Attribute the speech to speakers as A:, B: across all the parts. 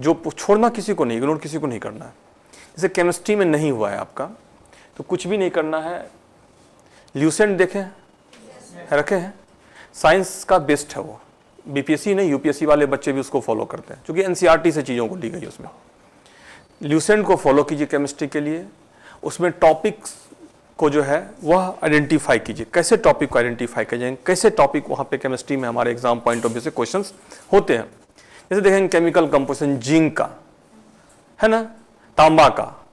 A: जो छोड़ना किसी को नहीं, इग्नोर किसी को नहीं करना है। जैसे केमिस्ट्री में नहीं हुआ है आपका, तो कुछ भी नहीं करना है। ल्यूसेंट देखें रखे हैं, साइंस का बेस्ट है वो। बीपीएससी नहीं, यूपीएससी वाले बच्चे भी उसको फॉलो करते हैं, क्योंकि एनसीईआरटी से चीज़ों को ली गई उसमें। ल्यूसेंट को फॉलो कीजिए केमिस्ट्री के लिए, उसमें टॉपिक्स को जो है वह आइडेंटिफाई कीजिए, कैसे टॉपिक को आइडेंटिफाई किए जाएंगे, कैसे टॉपिक वहाँ पे केमिस्ट्री में हमारे एग्जाम पॉइंट ऑफ व्यू से क्वेश्चंस होते हैं। जैसे देखेंगे केमिकल कंपोजिशन जिंक का है ना, तांबा का,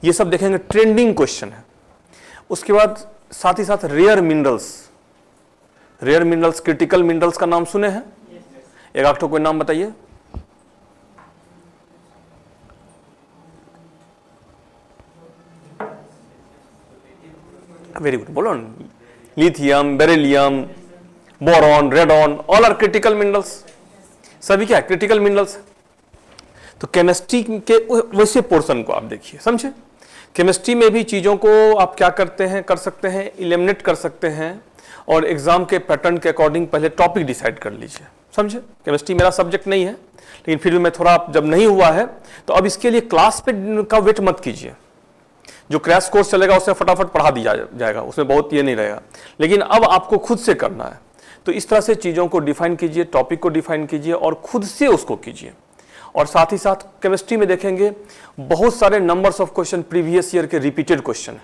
A: ये सब देखेंगे, ट्रेंडिंग क्वेश्चन है। उसके बाद साथ ही साथ रेयर मिनरल्स, क्रिटिकल मिनरल्स का नाम सुने हैं? एक आठ कोई नाम बताइए। वेरी गुड, बोलो ना। Lithium, beryllium, boron, radon, all are critical minerals. सभी क्या है? Critical minerals. तो केमिस्ट्री के वैसे पोर्शन को आप देखिए, समझे? केमिस्ट्री में भी चीज़ों को आप क्या करते हैं, कर सकते हैं, इलिमिनेट कर सकते हैं, और एग्जाम के पैटर्न के अकॉर्डिंग पहले टॉपिक डिसाइड कर लीजिए, समझे? केमिस्ट्री मेरा सब्जेक्ट नहीं है, लेकिन फिर भी मैं थोड़ा, जब नहीं हुआ है तो अब इसके लिए क्लास पे का वेट मत कीजिए। जो क्रैश कोर्स चलेगा उससे फटाफट पढ़ा दिया जाएगा, उसमें बहुत ये नहीं रहेगा, लेकिन अब आपको खुद से करना है। तो इस तरह से चीज़ों को डिफाइन कीजिए, टॉपिक को डिफाइन कीजिए और खुद से उसको कीजिए। और साथ ही साथ केमिस्ट्री में देखेंगे बहुत सारे numbers of question previous year के रिपीटेड क्वेश्चन है।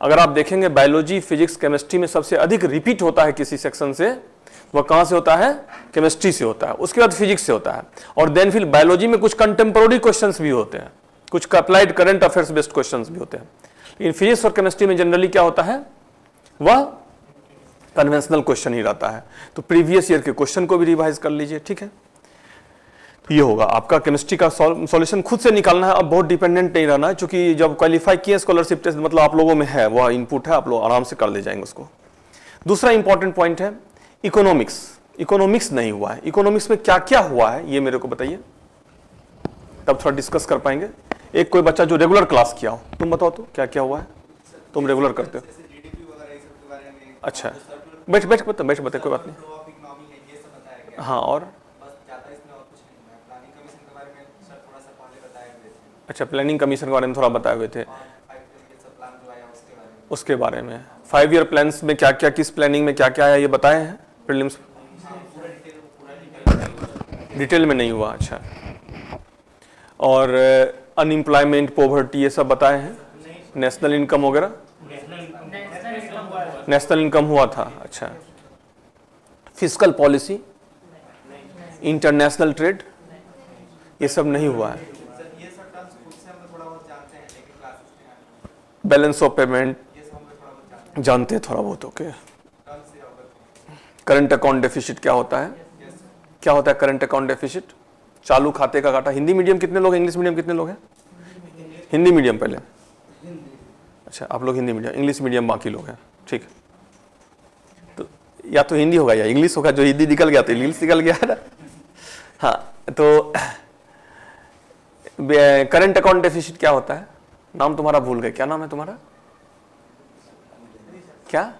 A: अगर आप देखेंगे बायोलॉजी, फिजिक्स, केमिस्ट्री में सबसे अधिक रिपीट होता है किसी सेक्शन से, वह कहाँ से होता है? केमिस्ट्री से होता है, उसके बाद फिजिक्स से होता है, और देन फिर बायोलॉजी में कुछ कंटेम्पोररी क्वेश्चंस भी होते हैं, कुछ applied current affairs based questions भी होते हैं। लेकिन फिजिक्स और केमिस्ट्री में जनरली क्या होता है? वह कन्वेंशनल क्वेश्चन ही रहता है। तो प्रीवियस ईयर के क्वेश्चन को भी रिवाइज कर लीजिए, ठीक है? तो ये होगा आपका केमिस्ट्री का सॉल्यूशन खुद से निकालना है। अब बहुत डिपेंडेंट नहीं रहना है, क्योंकि जब क्वालिफाई किए स्कॉलरशिप टेस्ट, मतलब आप लोगों में है, वह इनपुट है, आप लोग आराम से कर ले जाएंगे उसको। दूसरा इंपॉर्टेंट पॉइंट है इकोनॉमिक्स नहीं हुआ है। इकोनॉमिक्स में क्या क्या हुआ है ये मेरे को बताइए, तब थोड़ा डिस्कस कर पाएंगे। एक कोई बच्चा जो रेगुलर क्लास किया हो, तुम बताओ तो क्या क्या हुआ है? तुम रेगुलर करते हो? अच्छा, बैठ बता, कोई बात नहीं। हाँ, और अच्छा, प्लानिंग कमीशन के बारे में थोड़ा बताए हुए थे, उसके बारे में 5 ईयर प्लान्स में क्या क्या, किस प्लानिंग में क्या क्या है, ये बताए हैं प्रीलिम्स? डिटेल में नहीं हुआ, अच्छा। और अनएम्प्लॉयमेंट, पॉवर्टी, ये सब बताए हैं? नेशनल इनकम वगैरह? नेशनल इनकम हुआ था, अच्छा। फिस्कल पॉलिसी, इंटरनेशनल ट्रेड, ये सब नहीं हुआ है। बैलेंस ऑफ पेमेंट जानते हैं थोड़ा बहुत, ओके। करंट अकाउंट डेफिसिट क्या होता है? क्या होता है करंट अकाउंट डेफिसिट? चालू खाते का घाटा। हिंदी मीडियम कितने लोग हैं, इंग्लिश मीडियम कितने लोग हैं? हिंदी मीडियम पहले, अच्छा आप लोग हिंदी मीडियम, इंग्लिश मीडियम बाकी लोग हैं, ठीक। तो या तो हिंदी होगा या इंग्लिश होगा, जो हिंदी निकल गया तो इंग्लिश निकल गया है ना। हाँ, तो करंट अकाउंट डेफिसिट क्या होता है? नाम तुम्हारा भूल गए, क्या नाम है तुम्हारा? क्या?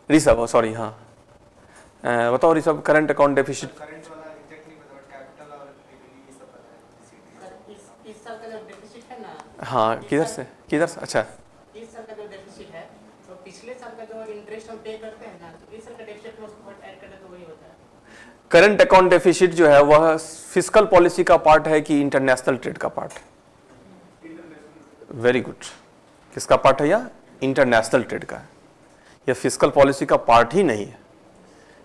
A: ऋषभ, सॉरी, हाँ बताओ ऋषभ, करंट अकाउंट डेफिसिट। हाँ, किधर से अच्छा,
B: इस साल का जो डेफिसिट है तो पिछले साल का जो इंटरेस्ट हम पे करते हैं ना, तो इस साल का डेफिसिट में उसको ऐड करते तो वही होता है।
A: करंट अकाउंट डेफिसिट जो है वह फिस्कल पॉलिसी का पार्ट है कि इंटरनेशनल ट्रेड का पार्ट है? वेरी गुड, किसका पार्ट है? या इंटरनेशनल ट्रेड का है। यह फिस्कल पॉलिसी का पार्ट ही नहीं है।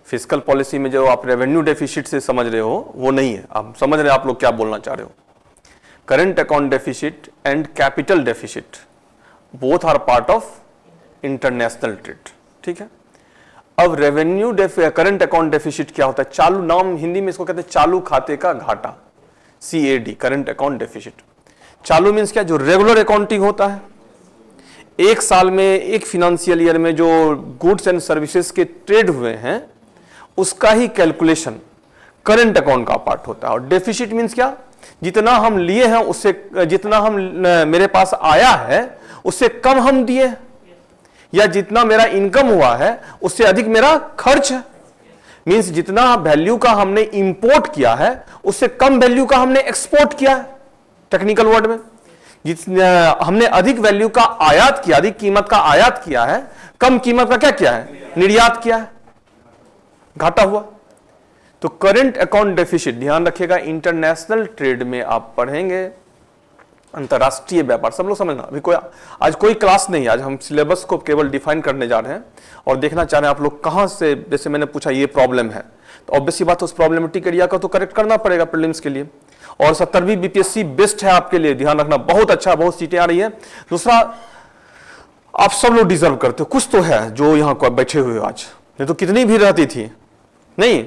A: फिस्कल पॉलिसी में जो आप रेवेन्यू डेफिसिट से समझ रहे हो वो नहीं है। आप समझ रहे हैं आप लोग क्या बोलना चाह रहे हो? Current account deficit and capital deficit both are part of international trade, ठीक है। अब रेवेन्यू करंट अकाउंट डेफिसिट क्या होता है? चालू, नाम हिंदी में इसको कहते हैं चालू खाते का घाटा, CAD, करंट अकाउंट डेफिसिट। चालू मीन्स क्या? जो रेगुलर अकाउंटिंग होता है, एक साल में, एक फिनेंशियल ईयर में जो गुड्स एंड सर्विसेज के ट्रेड हुए हैं उसका ही कैलकुलेशन करंट अकाउंट का पार्ट होता है। और डेफिसिट मीन्स क्या? जितना हम लिए हैं उससे, जितना हम मेरे पास आया है उससे कम हम दिए, या जितना मेरा इनकम हुआ है उससे अधिक मेरा खर्च है। मींस जितना वैल्यू का हमने इंपोर्ट किया है उससे कम वैल्यू का हमने एक्सपोर्ट किया है। टेक्निकल वर्ड में जितना हमने अधिक वैल्यू का आयात किया, अधिक कीमत का आयात किया है, कम कीमत का क्या किया है, निर्यात किया है, घाटा हुआ। तो करंट अकाउंट डेफिसिट ध्यान रखिएगा, इंटरनेशनल ट्रेड में आप पढ़ेंगे अंतरराष्ट्रीय व्यापार, सब लोग समझना। अभी आज कोई क्लास नहीं, आज हम सिलेबस को केवल डिफाइन करने जा रहे हैं और देखना चाह रहे हैं आप लोग कहां से, जैसे मैंने पूछा ये प्रॉब्लम है तो ऑब्वियसली बात उस प्रॉब्लमेटिक एरिया का तो करेक्ट करना पड़ेगा प्रीलिम्स के लिए। और 70वीं बीपीएससी बेस्ट है आपके लिए, ध्यान रखना, बहुत अच्छा, बहुत सीटें आ रही है। दूसरा, आप सब लोग डिजर्व करते हो, कुछ तो है जो यहाँ बैठे हुए आज, नहीं तो कितनी भीड़ रहती थी नहीं।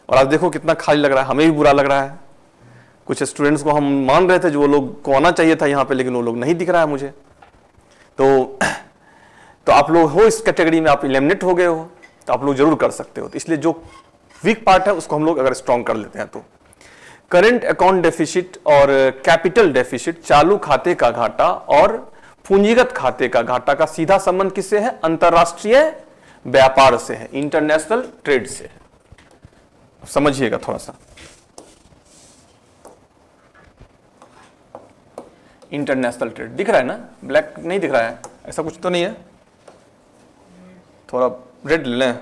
A: और आज देखो कितना खाली लग रहा है, हमें भी बुरा लग रहा है। कुछ स्टूडेंट्स को हम मान रहे थे जो वो लोग को आना चाहिए था यहाँ पे, लेकिन वो लोग नहीं दिख रहा है मुझे। तो आप लोग हो इस कैटेगरी में, आप एलिमिनेट हो गए हो, तो आप लोग जरूर कर सकते हो। तो इसलिए जो वीक पार्ट है उसको हम लोग अगर स्ट्रॉन्ग कर लेते हैं तो करंट अकाउंट डेफिसिट और कैपिटल डेफिसिट, चालू खाते का घाटा और पूंजीगत खाते का घाटा का सीधा संबंध किससे है, अंतरराष्ट्रीय व्यापार से है, इंटरनेशनल ट्रेड से है। समझिएगा थोड़ा सा, इंटरनेशनल ट्रेड दिख रहा है ना, ब्लैक नहीं दिख रहा है, ऐसा कुछ तो नहीं है, थोड़ा रेड ले लें।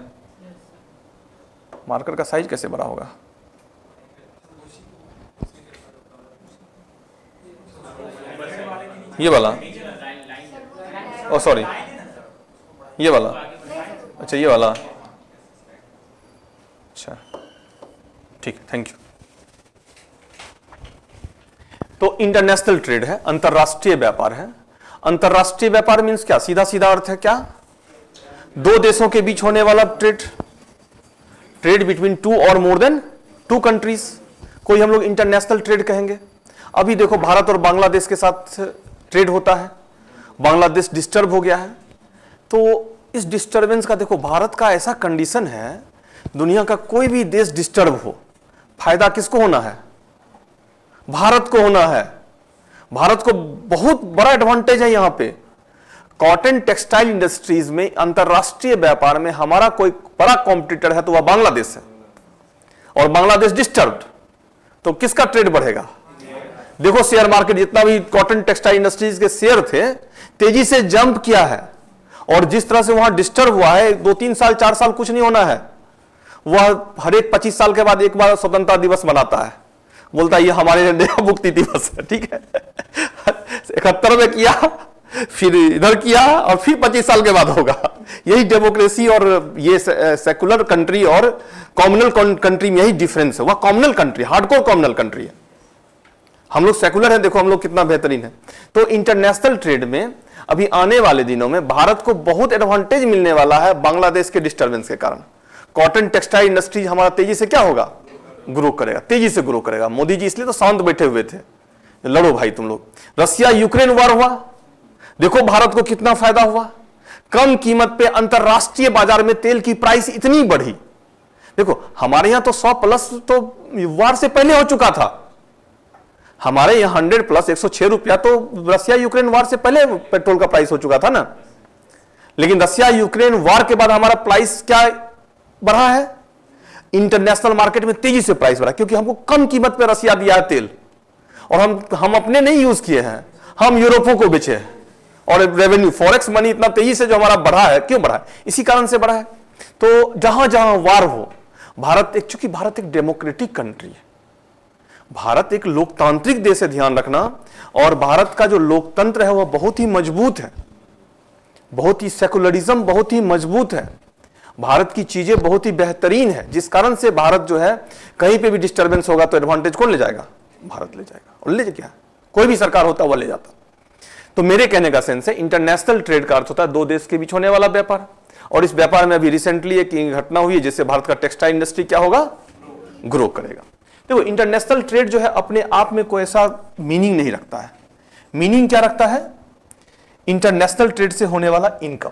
A: मार्कर का साइज कैसे बड़ा होगा, ये वाला, ओ सॉरी ये वाला, अच्छा ये वाला, अच्छा ठीक, थैंक यू। तो इंटरनेशनल ट्रेड है, अंतरराष्ट्रीय व्यापार है। अंतरराष्ट्रीय व्यापार मींस क्या, सीधा सीधा अर्थ है क्या, दो देशों के बीच होने वाला ट्रेड, ट्रेड बिटवीन टू और मोर देन टू कंट्रीज को हम लोग इंटरनेशनल ट्रेड कहेंगे। अभी देखो भारत और बांग्लादेश के साथ ट्रेड होता है, बांग्लादेश डिस्टर्ब हो गया है, तो इस डिस्टर्बेंस का देखो, भारत का ऐसा कंडीशन है, दुनिया का कोई भी देश डिस्टर्ब हो, फायदा किसको होना है, भारत को होना है। भारत को बहुत बड़ा एडवांटेज है यहां पे। कॉटन टेक्सटाइल इंडस्ट्रीज में, अंतरराष्ट्रीय व्यापार में हमारा कोई बड़ा कॉम्पिटिटर है तो वह बांग्लादेश है, और बांग्लादेश डिस्टर्ब्ड तो किसका ट्रेड बढ़ेगा। देखो शेयर मार्केट, जितना भी कॉटन टेक्सटाइल इंडस्ट्रीज के शेयर थे, तेजी से जंप किया है, और जिस तरह से वहां डिस्टर्ब हुआ है, 2-3 साल 4 साल कुछ नहीं होना है, वह हर एक 25 साल के बाद एक बार स्वतंत्रता दिवस मनाता है, बोलता है ये हमारे नया मुक्ति दिवस है, ठीक है। 71 में किया, फिर इधर किया, और फिर 25 साल के बाद होगा। यही डेमोक्रेसी और ये सेकुलर कंट्री और कॉम्युनल कंट्री में यही डिफरेंस है। वह communal country, hardcore communal country है, हम लोग सेकुलर हैं। देखो हम लोग कितना बेहतरीन है। तो इंटरनेशनल ट्रेड में अभी आने वाले दिनों में भारत को बहुत एडवांटेज मिलने वाला है बांग्लादेश के डिस्टर्बेंस के कारण। कॉटन टेक्सटाइल इंडस्ट्री हमारा तेजी से क्या होगा, ग्रो करेगा, तेजी से ग्रो करेगा। मोदी जी इसलिए तो शांत बैठे हुए थे, लड़ो भाई तुम लोग। रसिया यूक्रेन वार हुआ, देखो भारत को कितना फायदा हुआ, कम कीमत पे अंतरराष्ट्रीय बाजार में तेल की प्राइस इतनी बढ़ी। देखो हमारे यहां तो 100+ तो वार से पहले हो चुका था, हमारे यहां 100+ 106 रुपया तो रसिया यूक्रेन वार से पहले पेट्रोल का प्राइस हो चुका था ना। लेकिन रसिया यूक्रेन वार के बाद हमारा प्राइस क्या बढ़ा है, इंटरनेशनल मार्केट में तेजी से प्राइस बढ़ा, क्योंकि हमको कम कीमत पे रसिया दिया है तेल, और हम अपने नहीं यूज किए हैं, हम यूरोपों को बेचे हैं। और रेवेन्यू, फॉरेक्स मनी इतना तेजी से जो हमारा बढ़ा है, क्यों बढ़ा है, इसी कारण से बढ़ा है। तो जहां जहां वार हो, भारत एक, चूंकि भारत एक डेमोक्रेटिक कंट्री है, भारत एक लोकतांत्रिक देश है, ध्यान रखना। और भारत का जो लोकतंत्र है वह बहुत ही मजबूत है, बहुत ही सेकुलरिज्म बहुत ही मजबूत है, भारत की चीजें बहुत ही बेहतरीन है, जिस कारण से भारत जो है कहीं पे भी डिस्टर्बेंस होगा तो एडवांटेज कौन ले जाएगा, भारत ले जाएगा। और ले क्या, कोई भी सरकार होता वह ले जाता। तो मेरे कहने का सेंस है, इंटरनेशनल ट्रेड का अर्थ होता है दो देश के बीच होने वाला व्यापार। और इस व्यापार में अभी रिसेंटली एक घटना हुई है जिससे भारत का टेक्सटाइल इंडस्ट्री क्या होगा, ग्रो करेगा। देखो इंटरनेशनल ट्रेड जो है अपने आप में कोई ऐसा मीनिंग नहीं रखता है। मीनिंग क्या रखता है, इंटरनेशनल ट्रेड से होने वाला इनकम,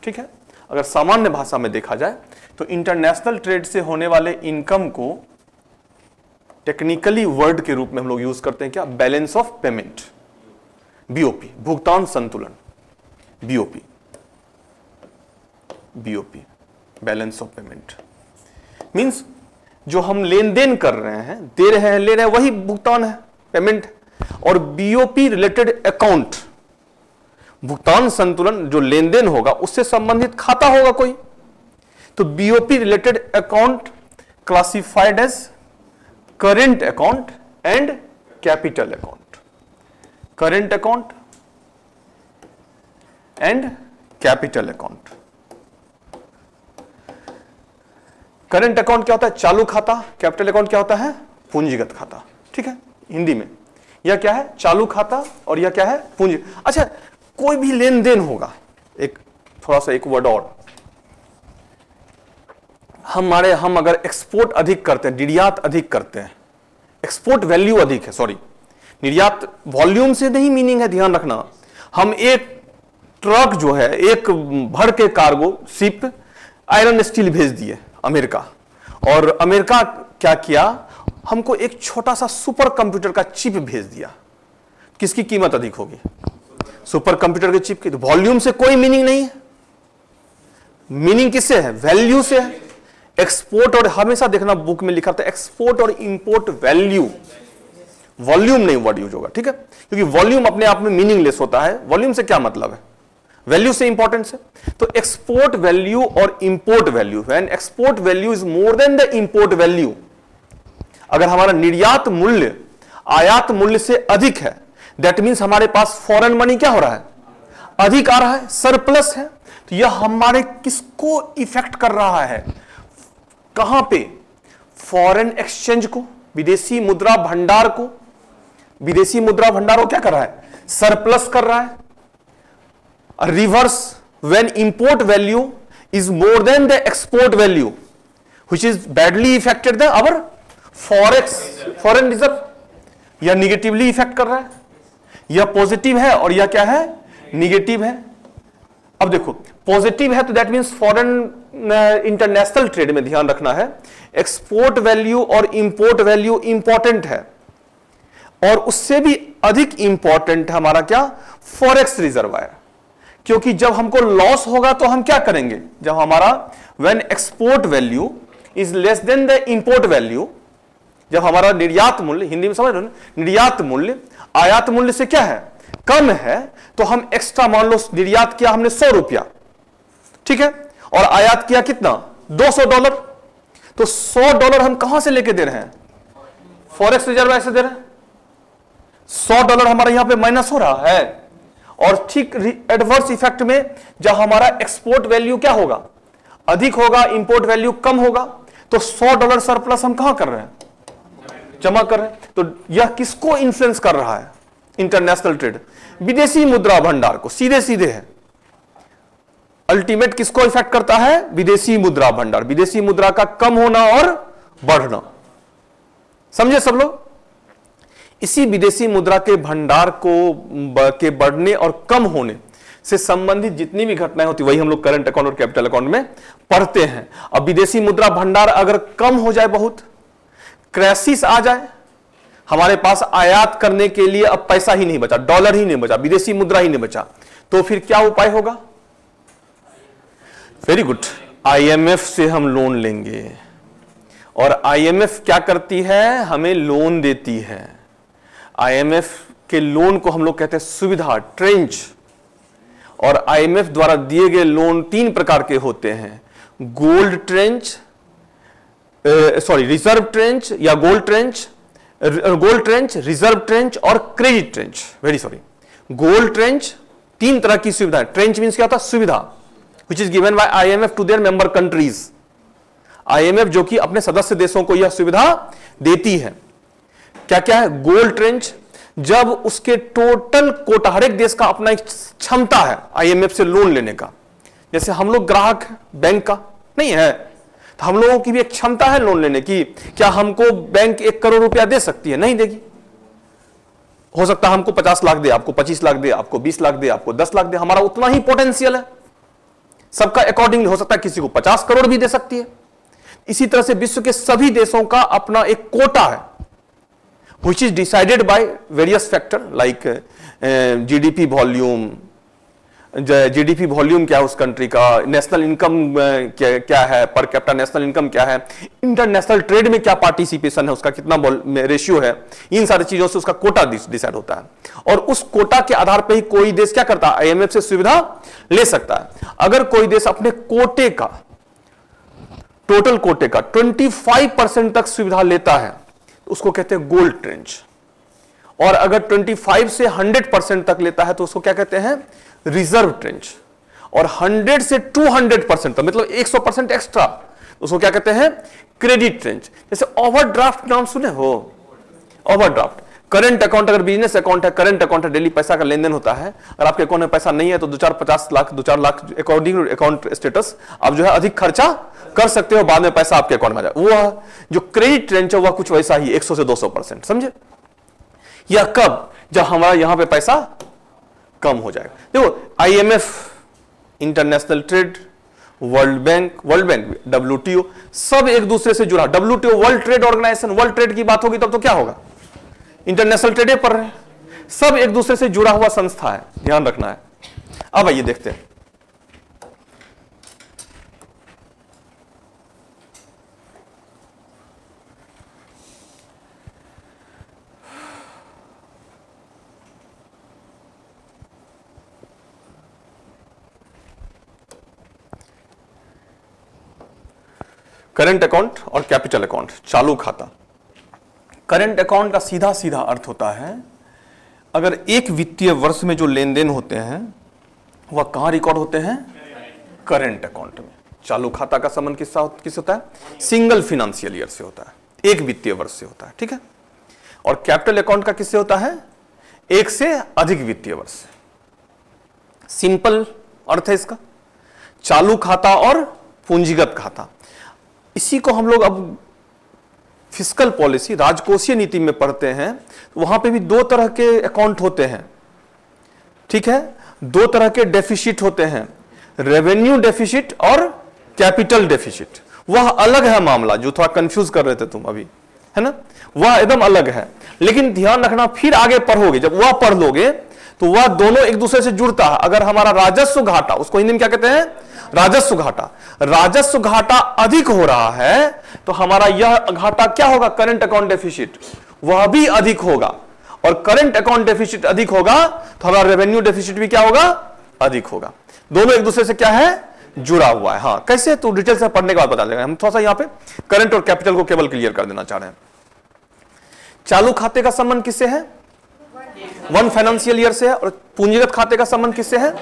A: ठीक है। अगर सामान्य भाषा में देखा जाए तो इंटरनेशनल ट्रेड से होने वाले इनकम को टेक्निकली वर्ड के रूप में हम लोग यूज करते हैं क्या, बैलेंस ऑफ पेमेंट, बीओपी, भुगतान संतुलन, BOP, balance of payment. Means जो हम लेन देन कर रहे हैं, दे रहे हैं, ले रहे हैं, वही भुगतान है, पेमेंट। और बीओपी रिलेटेड अकाउंट, भुगतान संतुलन, जो लेन देन होगा उससे संबंधित खाता होगा कोई, तो BOP related account classified as current account and capital account. Current account and capital account. Current account क्या होता है? चालू खाता। कैपिटल अकाउंट क्या होता है? पूंजीगत खाता। ठीक है, हिंदी में यह क्या है? चालू खाता, और यह क्या है? पूंजी। अच्छा, कोई भी लेन देन होगा, एक थोड़ा सा एक वर्ड और, हम अगर एक्सपोर्ट अधिक करते हैं, निर्यात अधिक करते हैं, एक्सपोर्ट वैल्यू अधिक है, सॉरी, निर्यात वॉल्यूम से नहीं मीनिंग है, ध्यान रखना। हम एक ट्रक जो है, एक भर के कार्गो शिप आयरन स्टील भेज दिए अमेरिका, और अमेरिका क्या किया? हमको एक छोटा सा सुपर कंप्यूटर का चिप भेज दिया। किसकी कीमत अधिक होगी? सुपर कंप्यूटर के चिप की। तो वॉल्यूम से कोई मीनिंग नहीं है, मीनिंग किससे है? वैल्यू से है। एक्सपोर्ट, और हमेशा देखना बुक में लिखा था एक्सपोर्ट और इंपोर्ट वैल्यू, वॉल्यूम नहीं वर्ड यूज होगा। ठीक है, क्योंकि वॉल्यूम अपने आप में मीनिंगलेस होता है। वॉल्यूम से क्या मतलब है? वैल्यू से इंपॉर्टेंस है। तो एक्सपोर्ट वैल्यू और import value, when export value is more than the import value, अगर हमारा निर्यात मूल्य आयात मूल्य से अधिक है, दैट मींस हमारे पास फॉरेन मनी क्या हो रहा है? अधिक आ रहा है, सरप्लस है। तो यह हमारे किसको इफेक्ट कर रहा है? कहां पे? फॉरेन एक्सचेंज को, विदेशी मुद्रा भंडार को। विदेशी मुद्रा भंडार को क्या कर रहा है? सरप्लस कर रहा है। Reverse, when import value is more than the export value, which is badly affected the our foreign reserve, यह निगेटिवली इफेक्ट कर रहा है। यह पॉजिटिव है और यह क्या है? निगेटिव है। अब देखो, पॉजिटिव है तो that means foreign international trade में ध्यान रखना है, एक्सपोर्ट वैल्यू और इंपोर्ट वैल्यू इंपॉर्टेंट है, और उससे भी अधिक इंपॉर्टेंट है हमारा क्या? Forex reservoir. क्योंकि जब हमको लॉस होगा तो हम क्या करेंगे? जब हमारा when export value is less than the import value, जब हमारा निर्यात मूल्य, हिंदी में समझ रहे हो, निर्यात मूल्य आयात मूल्य से क्या है? कम है, तो हम एक्स्ट्रा, मान लो निर्यात किया हमने $100, ठीक है, और आयात किया कितना? $200, तो $100 हम कहां से लेके दे रहे हैं? फॉरेक्स रिजर्व ऐसे दे रहे हैं। $100 हमारा यहां पे माइनस हो रहा है, और ठीक एडवर्स इफेक्ट में जब हमारा एक्सपोर्ट वैल्यू क्या होगा? अधिक होगा, इंपोर्ट वैल्यू कम होगा, तो $100 सरप्लस हम कहां कर रहे हैं? जमा कर रहे हैं। तो यह किसको इन्फ्लुएंस कर रहा है? इंटरनेशनल ट्रेड, विदेशी मुद्रा भंडार को, सीधे सीधे है। अल्टीमेट किसको इफेक्ट करता है? विदेशी मुद्रा भंडार, विदेशी मुद्रा का कम होना और बढ़ना। समझे सब लोग? इसी विदेशी मुद्रा के भंडार के बढ़ने और कम होने से संबंधित जितनी भी घटनाएं होती, वही हम लोग करंट अकाउंट और कैपिटल अकाउंट में पढ़ते हैं। अब विदेशी मुद्रा भंडार अगर कम हो जाए, बहुत क्राइसिस आ जाए, हमारे पास आयात करने के लिए अब पैसा ही नहीं बचा, डॉलर ही नहीं बचा, विदेशी मुद्रा ही नहीं बचा, तो फिर क्या उपाय होगा? वेरी गुड, आईएमएफ से हम लोन लेंगे। और आईएमएफ क्या करती है? हमें लोन देती है। आईएमएफ के लोन को हम लोग कहते हैं सुविधा, ट्रेंच। और आईएमएफ द्वारा दिए गए लोन 3 प्रकार के होते हैं: गोल्ड ट्रेंच, रिजर्व ट्रेंच या गोल्ड ट्रेंच, रिजर्व ट्रेंच और credit trench. Very sorry, gold trench 3 तरह की सुविधा। ट्रेंच मींस क्या होता है? सुविधा, which is given by IMF to their member countries. IMF जो कि अपने सदस्य देशों को यह सुविधा देती है। क्या क्या है? गोल्ड ट्रेंच, जब उसके टोटल कोटा, हर एक देश का अपना एक क्षमता है आईएमएफ से लोन लेने का। जैसे हम लोग ग्राहक बैंक का नहीं है, तो हम लोगों की भी एक क्षमता है लोन लेने की। क्या हमको बैंक 1 करोड़ रुपया दे सकती है? नहीं देगी। हो सकता है हमको 50 लाख दे, आपको 25 लाख दे, आपको 20 लाख दे, आपको 10 लाख दे। हमारा उतना ही पोटेंशियल है, सबका अकॉर्डिंगली हो सकता है, किसी को 50 करोड़ भी दे सकती है। इसी तरह से विश्व के सभी देशों का अपना एक कोटा है, which is decided by various factor like GDP volume, GDP volume क्या है उस कंट्री का, नेशनल इनकम क्या है, पर कैपिटा नेशनल इनकम क्या है, इंटरनेशनल ट्रेड में क्या पार्टिसिपेशन है उसका, कितना रेशियो है, इन सारी चीजों से उसका कोटा डिसाइड होता है। और उस कोटा के आधार पर ही कोई देश क्या करता है, आईएमएफ से सुविधा ले सकता है। अगर कोई देश अपने कोटे का, टोटल कोटे का 25% तक सुविधा लेता है तो उसको कहते हैं गोल्ड ट्रेंच, और अगर 25 से 100% तक लेता है तो उसको क्या कहते हैं, रिजर्व ट्रेंच, और 100 से 200% तक मतलब 100% एक्स्ट्रा उसको क्या कहते हैं, क्रेडिट ट्रेंच। जैसे ओवरड्राफ्ट नाम सुने हो, ओवरड्राफ्ट, करंट अकाउंट, अगर बिजनेस अकाउंट है, करंट अकाउंट है, डेली पैसा का लेन देन होता है, और आपके अकाउंट में पैसा नहीं है तो 2-4-50 lakh 2-4 lakh according account status आप जो है अधिक खर्चा कर सकते हो, बाद में पैसा आपके अकाउंट में आ जाए। वो जो क्रेडिट ट्रेंच है वह कुछ वैसा ही 100 से 200%, समझे। या कब, जब हमारा यहां पे पैसा कम हो जाएगा। देखो IMF, international trade, World Bank WTO, सब एक दूसरे से जुड़ा। WTO World Trade Organization, world trade की बात होगी तब तो क्या होगा, इंटरनेशनल ट्रेड पर रहे, सब एक दूसरे से जुड़ा हुआ संस्था है, ध्यान रखना है। अब आइए देखते हैं, करंट अकाउंट और कैपिटल अकाउंट, चालू खाता। करंट अकाउंट का सीधा सीधा अर्थ होता है अगर एक वित्तीय वर्ष में जो लेन देन होते हैं वह कहां रिकॉर्ड होते हैं, करंट अकाउंट में। चालू खाता का संबंध किससे होता है, सिंगल फाइनेंशियल ईयर से होता है, एक वित्तीय वर्ष से होता है, ठीक है। और कैपिटल अकाउंट का किससे होता है, एक से अधिक वित्तीय वर्ष से। सिंपल अर्थ है इसका, चालू खाता और पूंजीगत खाता। इसी को हम लोग अब फिस्कल पॉलिसी, राजकोषीय नीति में पढ़ते हैं, वहां पे भी दो तरह के अकाउंट होते हैं, ठीक है, दो तरह के डेफिसिट होते हैं, रेवेन्यू डेफिसिट और कैपिटल डेफिसिट। वह अलग है मामला, जो थोड़ा कंफ्यूज कर रहे थे तुम अभी, है ना, वह एकदम अलग है। लेकिन ध्यान रखना, फिर आगे पढ़ोगे, जब वह पढ़ लोगे तो वह दोनों एक दूसरे से जुड़ता है। अगर हमारा राजस्व घाटा, उसको हिंदी में क्या कहते हैं, राजस्व घाटा, राजस्व घाटा अधिक हो रहा है तो हमारा यह घाटा क्या होगा, करंट अकाउंट डेफिसिट, वह भी अधिक होगा। और करंट अकाउंट डेफिसिट अधिक होगा तो हमारा रेवेन्यू डेफिसिट भी क्या होगा, अधिक होगा। दोनों एक दूसरे से क्या है, जुड़ा हुआ है। हाँ कैसे, तो डिटेल से पढ़ने के बाद बता देगा। हम थोड़ा सा यहां पे करंट और कैपिटल को केवल क्लियर कर देना चाह रहे हैं। चालू खाते का संबंध किससे है, 1 फाइनेंशियल ईयर से है, और पूंजीगत खाते का संबंध किससे है,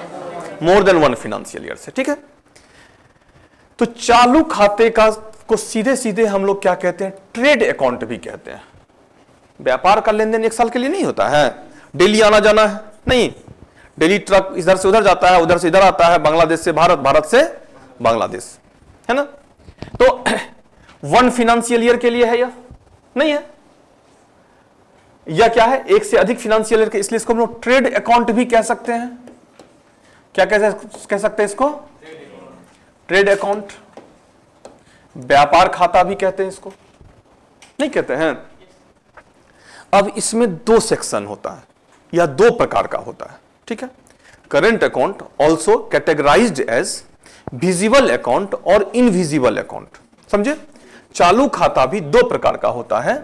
A: मोर देन 1 फाइनेंशियल ईयर से, ठीक है। तो चालू खाते का को सीधे सीधे हम लोग क्या कहते हैं, ट्रेड अकाउंट भी कहते हैं। व्यापार का लेन देन 1 साल के लिए नहीं होता है, डेली आना जाना है नहीं, डेली ट्रक इधर से उधर जाता है, उधर से इधर आता है, बांग्लादेश से भारत, भारत से बांग्लादेश, है ना। तो 1 फाइनेंशियल ईयर के लिए है या नहीं है, या क्या है, एक से अधिक फाइनेंशियल ईयर के, इसलिए इसको हम लोग ट्रेड अकाउंट भी कह सकते हैं। क्या कह सकते हैं इसको, ट्रेड अकाउंट। व्यापार खाता भी कहते हैं इसको, नहीं कहते हैं। अब इसमें 2 सेक्शन होता है या 2 प्रकार का होता है, ठीक है। Current account also categorised as visible account और इनविजिबल अकाउंट, समझे। चालू खाता भी 2 प्रकार का होता है,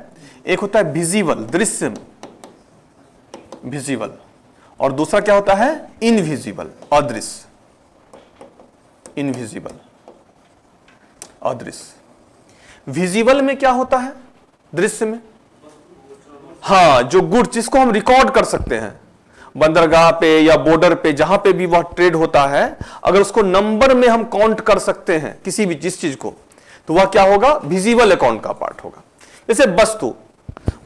A: एक होता है विजिबल, दृश्य विजिबल, और दूसरा क्या होता है, इनविजिबल, अदृश्य, इनविजिबल, अदृश्य। विजिबल में क्या होता है, दृश्य में, हाँ, जो गुड्स जिसको हम रिकॉर्ड कर सकते हैं, बंदरगाह पे या बॉर्डर पे जहां पे भी वह ट्रेड होता है, अगर उसको नंबर में हम काउंट कर सकते हैं किसी भी जिस चीज को, तो वह क्या होगा, विजिबल अकाउंट का पार्ट होगा। जैसे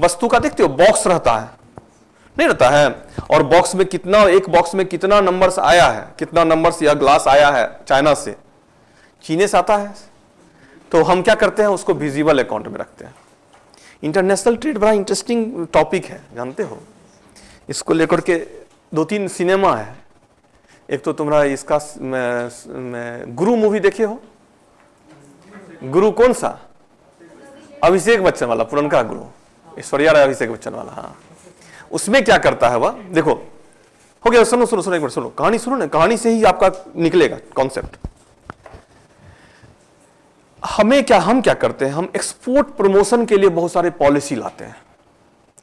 A: वस्तु का देखते हो बॉक्स रहता है, नहीं रहता है, और बॉक्स में कितना, एक बॉक्स में कितना नंबर्स आया है, कितना नंबर्स या ग्लास आया है चाइना से, चीने से आता है, तो हम क्या करते हैं, उसको विजिबल अकाउंट में रखते हैं। इंटरनेशनल ट्रेड बड़ा इंटरेस्टिंग टॉपिक है, जानते हो, इसको लेकर के 2-3 सिनेमा है। एक तो तुम्हारा इसका गुरु मूवी देखे हो, गुरु कौन सा, अभिषेक बच्चन वाला, पुरनका गुरु, ऐश्वर्या राय अभिषेक बच्चन वाला, हाँ। उसमें क्या करता है वह, देखो हो गया। सुनो सुनो सुनो एक बार सुनो, कहानी सुनो ना, कहानी से ही आपका निकलेगा कॉन्सेप्ट। हम क्या करते हैं, हम एक्सपोर्ट प्रमोशन के लिए बहुत सारे पॉलिसी लाते हैं।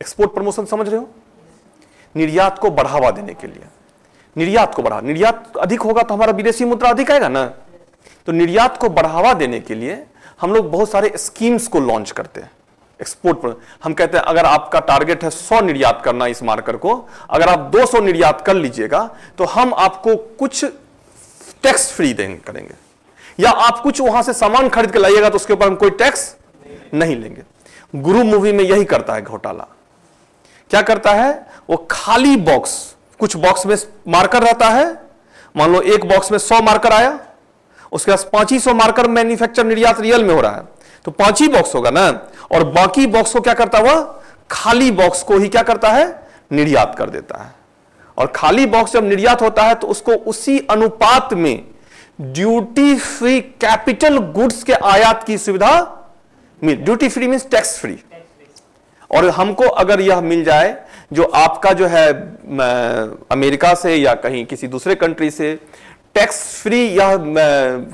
A: एक्सपोर्ट प्रमोशन समझ रहे हो, निर्यात को बढ़ावा देने के लिए। निर्यात अधिक होगा तो हमारा विदेशी मुद्रा अधिक आएगा ना। तो निर्यात को बढ़ावा देने के लिए हम लोग बहुत सारे स्कीम्स को लॉन्च करते हैं। एक्सपोर्ट पर हम कहते हैं अगर आपका टारगेट है 100 निर्यात करना इस मार्कर को, अगर आप 200 निर्यात कर लीजिएगा तो हम आपको कुछ टैक्स फ्री करेंगे, या आप कुछ वहां से सामान खरीद के लाइएगा तो उसके ऊपर हम कोई टैक्स नहीं लेंगे। गुरु मूवी में यही करता है घोटाला। क्या करता है, वो खाली बॉक्स, कुछ बॉक्स में मार्कर रहता है, मान लो एक बॉक्स में 100 मार्कर आया, उसके पास 500 मार्कर मैन्युफैक्चर निर्यात रियल में हो रहा है, तो 5 ही बॉक्स होगा ना, और बाकी बॉक्स को क्या करता है, वह खाली बॉक्स को ही क्या करता है, निर्यात कर देता है। और खाली बॉक्स जब निर्यात होता है तो उसको उसी अनुपात में ड्यूटी फ्री कैपिटल गुड्स के आयात की सुविधा मिल, duty free means tax free. और हमको अगर यह मिल जाए जो आपका जो है अमेरिका से या कहीं किसी दूसरे कंट्री से टैक्स फ्री, यह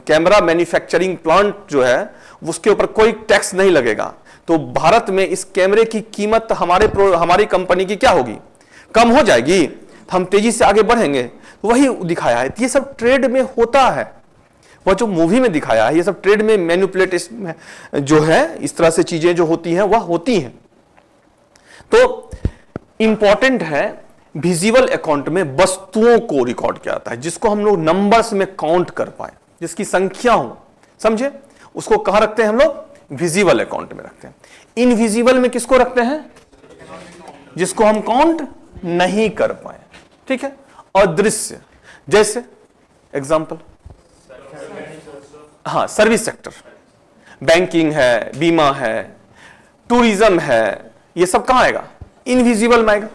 A: कैमरा मैन्युफैक्चरिंग प्लांट जो है उसके ऊपर कोई टैक्स नहीं लगेगा, तो भारत में इस कैमरे की कीमत हमारी कंपनी की क्या होगी, कम हो जाएगी, हम तेजी से आगे बढ़ेंगे। वही दिखाया है, ये सब ट्रेड में होता है। वह जो मूवी में दिखाया है ये सब ट्रेड में मैनिपुलेट जो है, इस तरह से चीजें जो होती हैं वह होती हैं। तो इंपॉर्टेंट है विजिबल अकाउंट में वस्तुओं को रिकॉर्ड किया जाता है, जिसको हम लोग नंबर्स में काउंट कर पाए, जिसकी संख्या हो, समझे, उसको कहां रखते हैं हम लोग, विजिबल अकाउंट में रखते हैं। इनविजिबल में किसको रखते हैं, जिसको हम काउंट नहीं कर पाए, ठीक है। अदृश्य, जैसे एग्जांपल, हाँ सर्विस सेक्टर, बैंकिंग है, बीमा है, टूरिज्म है, ये सब कहां आएगा, इनविजिबल में आएगा।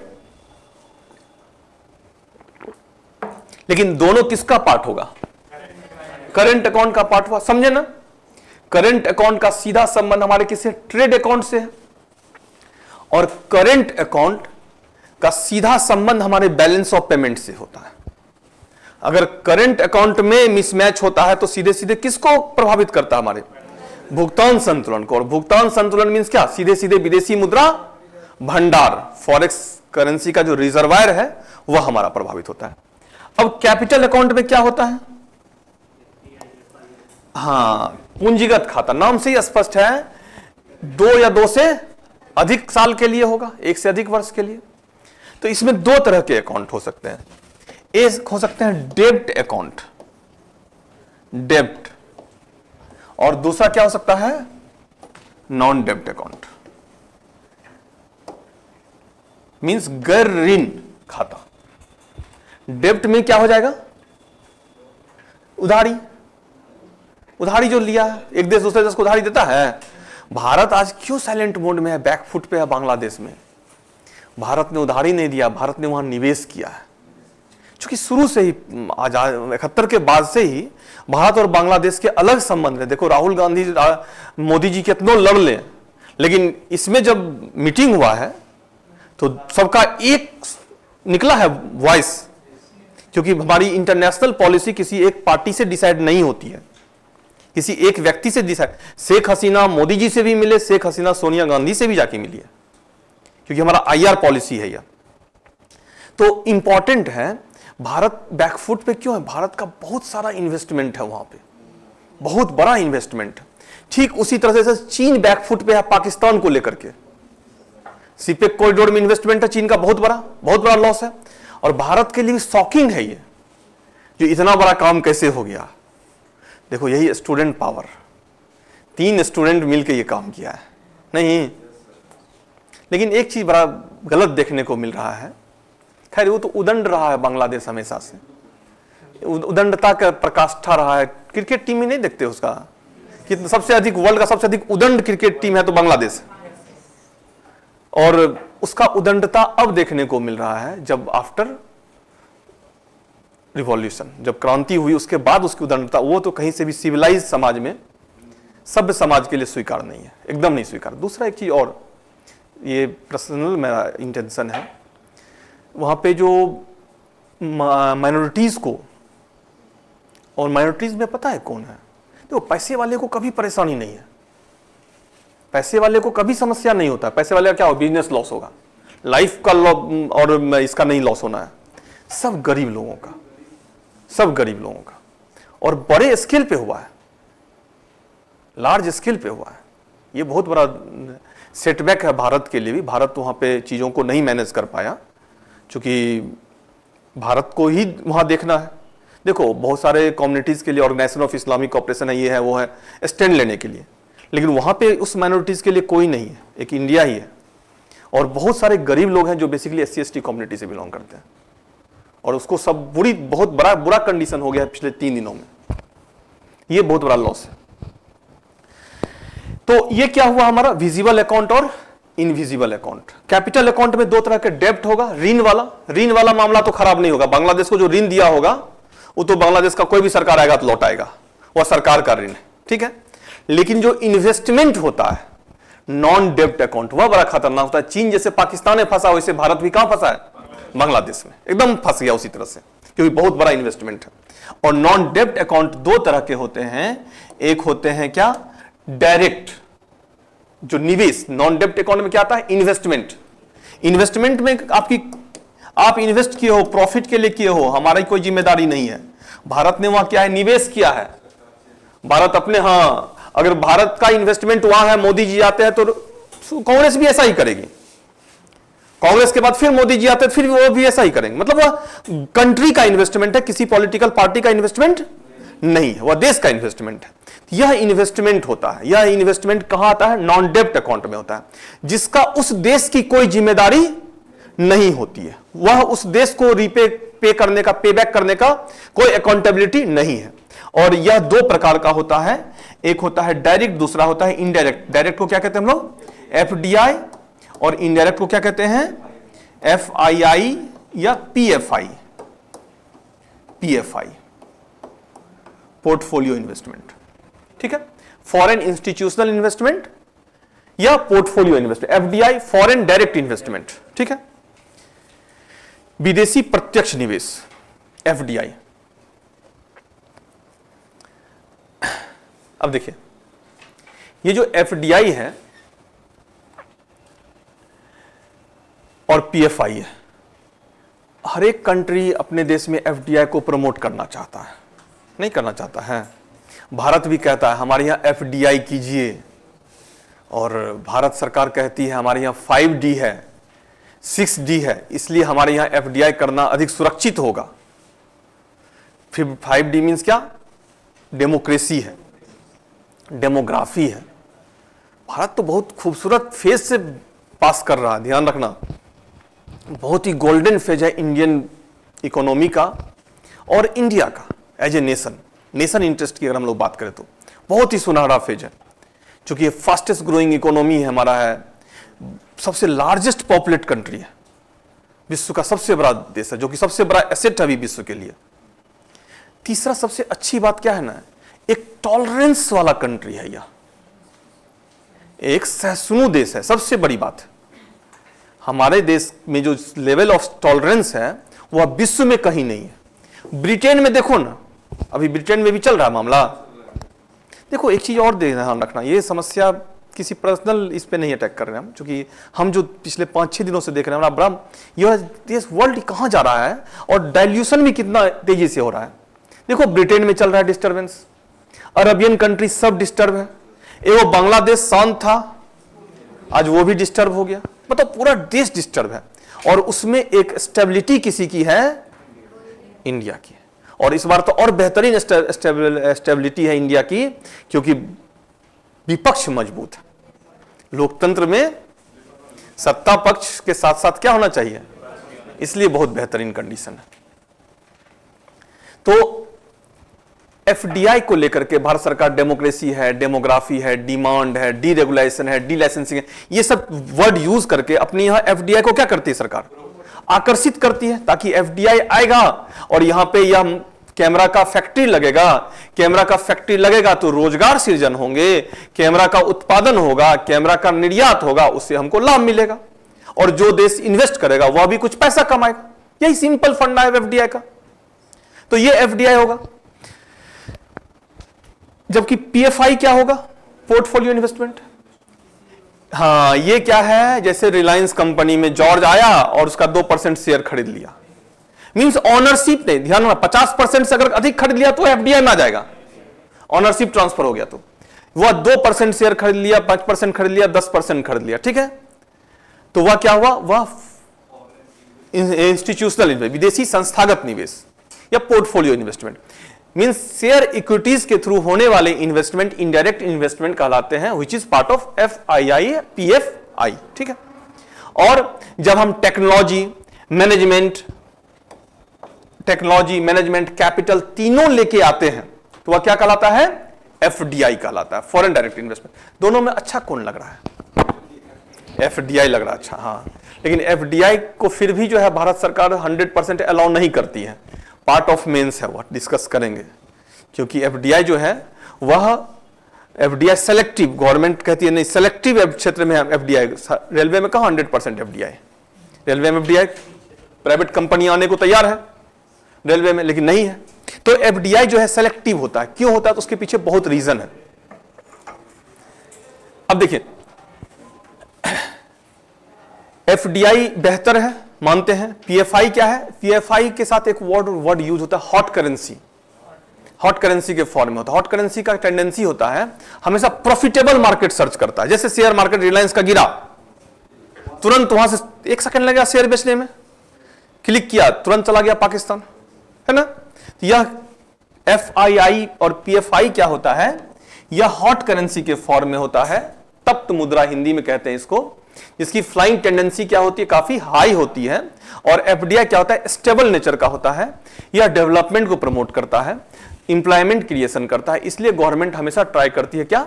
A: लेकिन दोनों किसका पार्ट होगा, करंट अकाउंट का पार्ट हुआ, समझे ना। करंट अकाउंट का सीधा संबंध हमारे किसी ट्रेड अकाउंट से है, और करंट अकाउंट का सीधा संबंध हमारे बैलेंस ऑफ पेमेंट से होता है। अगर करंट अकाउंट में मिसमैच होता है तो सीधे सीधे किसको प्रभावित करता है, हमारे भुगतान संतुलन को। और भुगतान संतुलन मींस क्या, सीधे सीधे विदेशी मुद्रा भंडार, फॉरेक्स करेंसी का जो रिजर्वायर है वह हमारा प्रभावित होता है। अब कैपिटल अकाउंट में क्या होता है, हाँ पूंजीगत खाता, नाम से ही स्पष्ट है, 2 या 2 से अधिक साल के लिए होगा, 1 से अधिक वर्ष के लिए। तो इसमें 2 तरह के अकाउंट हो सकते हैं, एक हो सकते हैं डेब्ट अकाउंट, डेब्ट, और दूसरा क्या हो सकता है, नॉन डेब्ट अकाउंट, मींस गैर ऋण खाता। डेब्ट में क्या हो जाएगा, उधारी जो लिया, एक देश दूसरे देश को उधारी देता है। भारत आज क्यों साइलेंट मोड में है, बैकफुट पे है बांग्लादेश में, भारत ने उधारी नहीं दिया, भारत ने वहां निवेश किया है। क्योंकि शुरू से ही 71 के बाद से ही भारत और बांग्लादेश के अलग संबंध है। देखो राहुल गांधी मोदी जी कितनों लड़ ले, लेकिन इसमें जब मीटिंग हुआ है तो सबका एक निकला है वॉइस, क्योंकि हमारी इंटरनेशनल पॉलिसी किसी एक पार्टी से डिसाइड नहीं होती है, किसी एक व्यक्ति से डिसाइड। शेख हसीना मोदी जी से भी मिले, शेख हसीना सोनिया गांधी से भी जाके मिली है, क्योंकि हमारा IR पॉलिसी है यह। तो इंपॉर्टेंट है, भारत बैकफुट पे क्यों है, भारत का बहुत सारा इन्वेस्टमेंट है वहां पे, बहुत बड़ा इन्वेस्टमेंट है। ठीक उसी तरह से चीन बैकफुट पे है पाकिस्तान को लेकर के, सीपेक कॉरिडोर में इन्वेस्टमेंट है चीन का बहुत बड़ा लॉस है। और भारत के लिए शॉकिंग है ये, जो इतना बड़ा काम कैसे हो गया। देखो यही स्टूडेंट पावर, 3 स्टूडेंट मिलकर ये काम किया है, नहीं। लेकिन एक चीज बड़ा गलत देखने को मिल रहा है, खैर वो तो उदंड रहा है बांग्लादेश हमेशा से, उदंडता का प्रकाष्ठा रहा है। क्रिकेट टीम ही नहीं देखते उसका, कि सबसे अधिक वर्ल्ड का सबसे अधिक उदंड क्रिकेट टीम है तो बांग्लादेश, और उसका उदंडता अब देखने को मिल रहा है जब आफ्टर रिवॉल्यूशन, जब क्रांति हुई उसके बाद उसकी उदंडता, वो तो कहीं से भी सिविलाइज समाज में, सभ्य समाज के लिए स्वीकार नहीं है, एकदम नहीं स्वीकार। दूसरा एक चीज और, ये पर्सनल मेरा इंटेंशन है, वहां पे जो माइनॉरिटीज को, और माइनॉरिटीज में पता है कौन है, तो पैसे वाले को कभी परेशानी नहीं है, पैसे वाले को कभी समस्या नहीं होता। पैसे वाले का क्या हो, बिजनेस लॉस होगा, लाइफ का और इसका नहीं लॉस होना है, सब गरीब लोगों का, सब गरीब लोगों का, और बड़े स्केल पे हुआ है, लार्ज स्केल पे हुआ है। ये बहुत बड़ा सेटबैक है भारत के लिए भी। भारत वहां पे चीजों को नहीं मैनेज कर पाया, क्योंकि भारत को ही वहां देखना है। देखो बहुत सारे कम्युनिटीज के लिए ऑर्गेनाइजेशन ऑफ इस्लामिक कॉपरेशन है, ये है वो है, स्टैंड लेने के लिए, लेकिन वहां पे उस माइनॉरिटीज के लिए कोई नहीं है, एक इंडिया ही है। और बहुत सारे गरीब लोग हैं जो बेसिकली SC/ST कम्युनिटी से बिलोंग करते हैं, और उसको सब बहुत बुरा कंडीशन हो गया है पिछले 3 दिनों में। ये बहुत बड़ा लॉस है। तो ये क्या हुआ हमारा, विजिबल अकाउंट और इनविजिबल अकाउंट। कैपिटल अकाउंट में 2 तरह के डेब्ट होगा, ऋण वाला मामला तो खराब नहीं होगा। बांग्लादेश को जो ऋण दिया होगा वो तो बांग्लादेश का कोई भी सरकार आएगा तो लौटाएगा, वह सरकार का ऋण है, ठीक है। लेकिन जो इन्वेस्टमेंट होता है, नॉन डेब्ट अकाउंट, वह बड़ा खतरनाक होता है। चीन जैसे पाकिस्तान में फंसा वैसे भारत भी कहां फंसा है, बांग्लादेश में, एकदम फंस गया उसी तरह से, क्योंकि बहुत बड़ा इन्वेस्टमेंट है। और नॉन डेब्ट अकाउंट 2 तरह के होते हैं, एक होते हैं क्या, डायरेक्ट, जो निवेश। नॉन डेब्ट अकाउंट में क्या आता है, इन्वेस्टमेंट। इन्वेस्टमेंट में आप इन्वेस्ट किए हो, प्रॉफिट के लिए किए हो, हमारी कोई जिम्मेदारी नहीं है। भारत ने वहां क्या है, निवेश किया है। भारत अपने, अगर भारत का इन्वेस्टमेंट वहां है, मोदी जी आते हैं तो कांग्रेस भी ऐसा ही करेगी, कांग्रेस के बाद फिर मोदी जी आते हैं फिर वो भी ऐसा ही करेंगे। मतलब वह कंट्री का इन्वेस्टमेंट है, किसी पॉलिटिकल पार्टी का इन्वेस्टमेंट नहीं है, वह देश का इन्वेस्टमेंट है। यह इन्वेस्टमेंट होता है, यह इन्वेस्टमेंट कहां आता है, नॉन डेब्ट अकाउंट में होता है, जिसका उस देश की कोई जिम्मेदारी नहीं होती है। वह उस देश को पे करने का, पे बैक करने का कोई अकाउंटेबिलिटी नहीं है। और यह 2 प्रकार का होता है, एक होता है डायरेक्ट, दूसरा होता है इनडायरेक्ट। डायरेक्ट को क्या कहते हैं हम लोग, FDI, और इनडायरेक्ट को क्या कहते हैं, FII या PFI, पोर्टफोलियो इन्वेस्टमेंट, ठीक है। फॉरेन इंस्टीट्यूशनल इन्वेस्टमेंट या portfolio investment, FDI foreign direct investment, ठीक है। विदेशी प्रत्यक्ष निवेश, FDI। अब देखिए, ये जो FDI है और PFI है, हर एक कंट्री अपने देश में FDI को प्रमोट करना चाहता है, नहीं करना चाहता है। भारत भी कहता है हमारे यहाँ FDI कीजिए, और भारत सरकार कहती है हमारे यहाँ 5D है, 6D है, इसलिए हमारे यहाँ FDI करना अधिक सुरक्षित होगा। फिर 5D मीन्स क्या, डेमोक्रेसी है, डेमोग्राफी है। भारत तो बहुत खूबसूरत फेज से पास कर रहा है, ध्यान रखना, बहुत ही गोल्डन फेज है इंडियन इकोनॉमी का और इंडिया का एज ए नेशन इंटरेस्ट की अगर हम लोग बात करें तो बहुत ही सुनहरा फेज है, क्योंकि ये फास्टेस्ट ग्रोइंग इकोनॉमी है हमारा, है सबसे लार्जेस्ट पॉपुलेट कंट्री है, विश्व का सबसे बड़ा देश है, जो कि सबसे बड़ा एसेट है अभी विश्व के लिए। तीसरा सबसे अच्छी बात क्या है ना, एक टॉलरेंस वाला कंट्री है, यह एक सहिष्णु देश है। सबसे बड़ी बात है हमारे देश में जो लेवल ऑफ टॉलरेंस है वह विश्व में कहीं नहीं है। ब्रिटेन में देखो ना, अभी ब्रिटेन में भी चल रहा है मामला। देखो एक चीज और ध्यान रखना, ये समस्या किसी पर्सनल इस पे नहीं अटैक कर रहे हैं हम, क्योंकि हम जो पिछले 5-6 दिनों से देख रहे हैं बड़ा ये देश वर्ल्ड कहां जा रहा है और डाइल्यूशन भी कितना तेजी से हो रहा है। देखो ब्रिटेन में चल रहा है डिस्टर्बेंस, अरबियन कंट्री सब डिस्टर्ब है, एवं बांग्लादेश शांत था आज वो भी डिस्टर्ब हो गया, मतलब पूरा देश डिस्टर्ब है। और उसमें एक स्टेबिलिटी किसी की है, इंडिया की है। और इस बार तो और बेहतरीन स्टेबिलिटी है इंडिया की, क्योंकि विपक्ष मजबूत है। लोकतंत्र में सत्ता पक्ष के साथ साथ क्या होना चाहिए, इसलिए बहुत बेहतरीन कंडीशन है। तो FDI को लेकर के भारत सरकार डेमोक्रेसी है, डेमोग्राफी है, डिमांड है, डीरेगुलेशन है, डी लाइसेंसिंग है, ये सब वर्ड यूज करके अपने यहां FDI को क्या करती है सरकार, आकर्षित करती है, ताकि FDI आएगा और यहां पे यह कैमरा का फैक्ट्री लगेगा, कैमरा का फैक्ट्री लगेगा तो रोजगार सृजन होंगे, कैमरा का उत्पादन होगा, कैमरा का निर्यात होगा, उससे हमको लाभ मिलेगा, और जो देश इन्वेस्ट करेगा वह भी कुछ पैसा कमाएगा। यही सिंपल फंडा है एफडीआई का। तो ये एफडीआई होगा। जबकि पीएफआई क्या होगा? Portfolio investment. हाँ, ये क्या है? जैसे रिलायंस कंपनी में जॉर्ज आया और उसका 2% शेयर खरीद लिया, मींस ऑनरशिप ने, ध्यान रखना, 50% से अगर अधिक खरीद लिया तो एफडीआई में आ जाएगा। ऑनरशिप ट्रांसफर हो गया तो वह 2% शेयर खरीद लिया, 5% खरीद लिया, 10% खरीद लिया, ठीक है, तो वह क्या हुआ? वह इंस्टीट्यूशनल, विदेशी संस्थागत निवेश या portfolio investment. Means share equities के थ्रू होने वाले इन्वेस्टमेंट इनडायरेक्ट इन्वेस्टमेंट कहलाते हैं, which is part of FII, PFI, ठीक है। और जब हम टेक्नोलॉजी मैनेजमेंट, कैपिटल तीनों लेके आते हैं तो वह क्या कहलाता है? एफडीआई कहलाता है, फॉरेन डायरेक्ट इन्वेस्टमेंट। दोनों में अच्छा कौन लग रहा है? एफडीआई लग रहा है अच्छा, हाँ। लेकिन एफडीआई को फिर भी जो है भारत सरकार 100% अलाउ नहीं करती है, पार्ट ऑफ मेंस है, वह डिस्कस करेंगे। क्योंकि एफडीआई जो है वह एफडीआई सेलेक्टिव, गवर्नमेंट कहती है नहीं, सेलेक्टिव क्षेत्र में एफडीआई। रेलवे में कहां 100% एफडीआई? रेलवे में एफडीआई, प्राइवेट कंपनी आने को तैयार है रेलवे में, लेकिन नहीं है। तो एफडीआई जो है सेलेक्टिव होता है। क्यों होता है? तो उसके पीछे बहुत रीजन है। अब देखिए, एफडीआई बेहतर है, मानते हैं। पीएफआई क्या है? पीएफआई के साथ एक वर्ड यूज होता है, हॉट करेंसी। हॉट करेंसी के फॉर्म में होता है। हॉट करेंसी का टेंडेंसी होता है हमेशा प्रॉफिटेबल मार्केट सर्च करता है। जैसे शेयर मार्केट रिलायंस का गिरा, तुरंत वहां से 1 सेकंड लगा शेयर बेचने में, क्लिक किया तुरंत चला गया पाकिस्तान, है ना। तो यह एफआईआई और पीएफआई क्या होता है? यह हॉट करेंसी के फॉर्म में होता है, तप्त मुद्रा हिंदी में कहते हैं इसको, जिसकी फ्लाइंग टेंडेंसी क्या होती है? काफी हाई होती है। और एफडीआई क्या होता है? स्टेबल नेचर का होता है। यह डेवलपमेंट को प्रमोट करता है, इंप्लॉयमेंट क्रिएशन करता है। इसलिए गवर्नमेंट हमेशा ट्राई करती है क्या?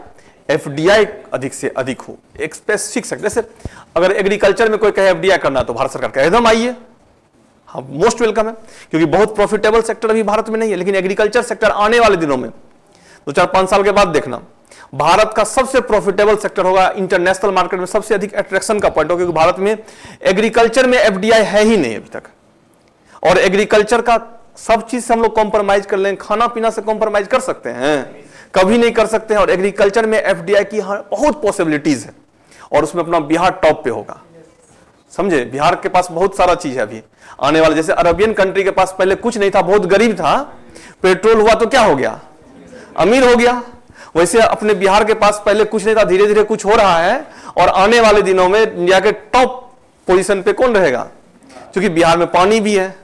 A: एफडीआई अधिक से अधिक हो। एक स्पेसिफिक सेक्टर, जैसे अगर एग्रीकल्चर में कोई कहे एफडीआई करना तो भारत सरकार कहे एकदम आइए, हाँ, मोस्ट वेलकम है। क्योंकि बहुत प्रॉफिटेबल सेक्टर अभी भारत में नहीं है, लेकिन एग्रीकल्चर सेक्टर आने वाले दिनों में 2-4-5 साल के बाद देखना, भारत का सबसे प्रॉफिटेबल सेक्टर होगा। इंटरनेशनल मार्केट में सबसे अधिक अट्रैक्शन का पॉइंट होगा, क्योंकि भारत में एग्रीकल्चर में एफडीआई है ही नहीं अभी तक। और एग्रीकल्चर का सब चीज से हम लोग कॉम्प्रोमाइज कर लें, खाना पीना से कॉम्प्रोमाइज कर सकते हैं? कभी नहीं कर सकते हैं। और एग्रीकल्चर में एफडीआई की बहुत पॉसिबिलिटीज है, और उसमें अपना बिहार टॉप पे होगा, समझे। बिहार के पास बहुत सारा चीज है अभी आने वाले। जैसे अरबियन कंट्री के पास पहले कुछ नहीं था, बहुत गरीब था, पेट्रोल हुआ तो क्या हो गया? अमीर हो गया। वैसे अपने बिहार के पास पहले कुछ नहीं था, धीरे धीरे कुछ हो रहा है। और आने वाले दिनों में इंडिया के टॉप पोजीशन पे कौन रहेगा? क्योंकि बिहार में पानी भी है,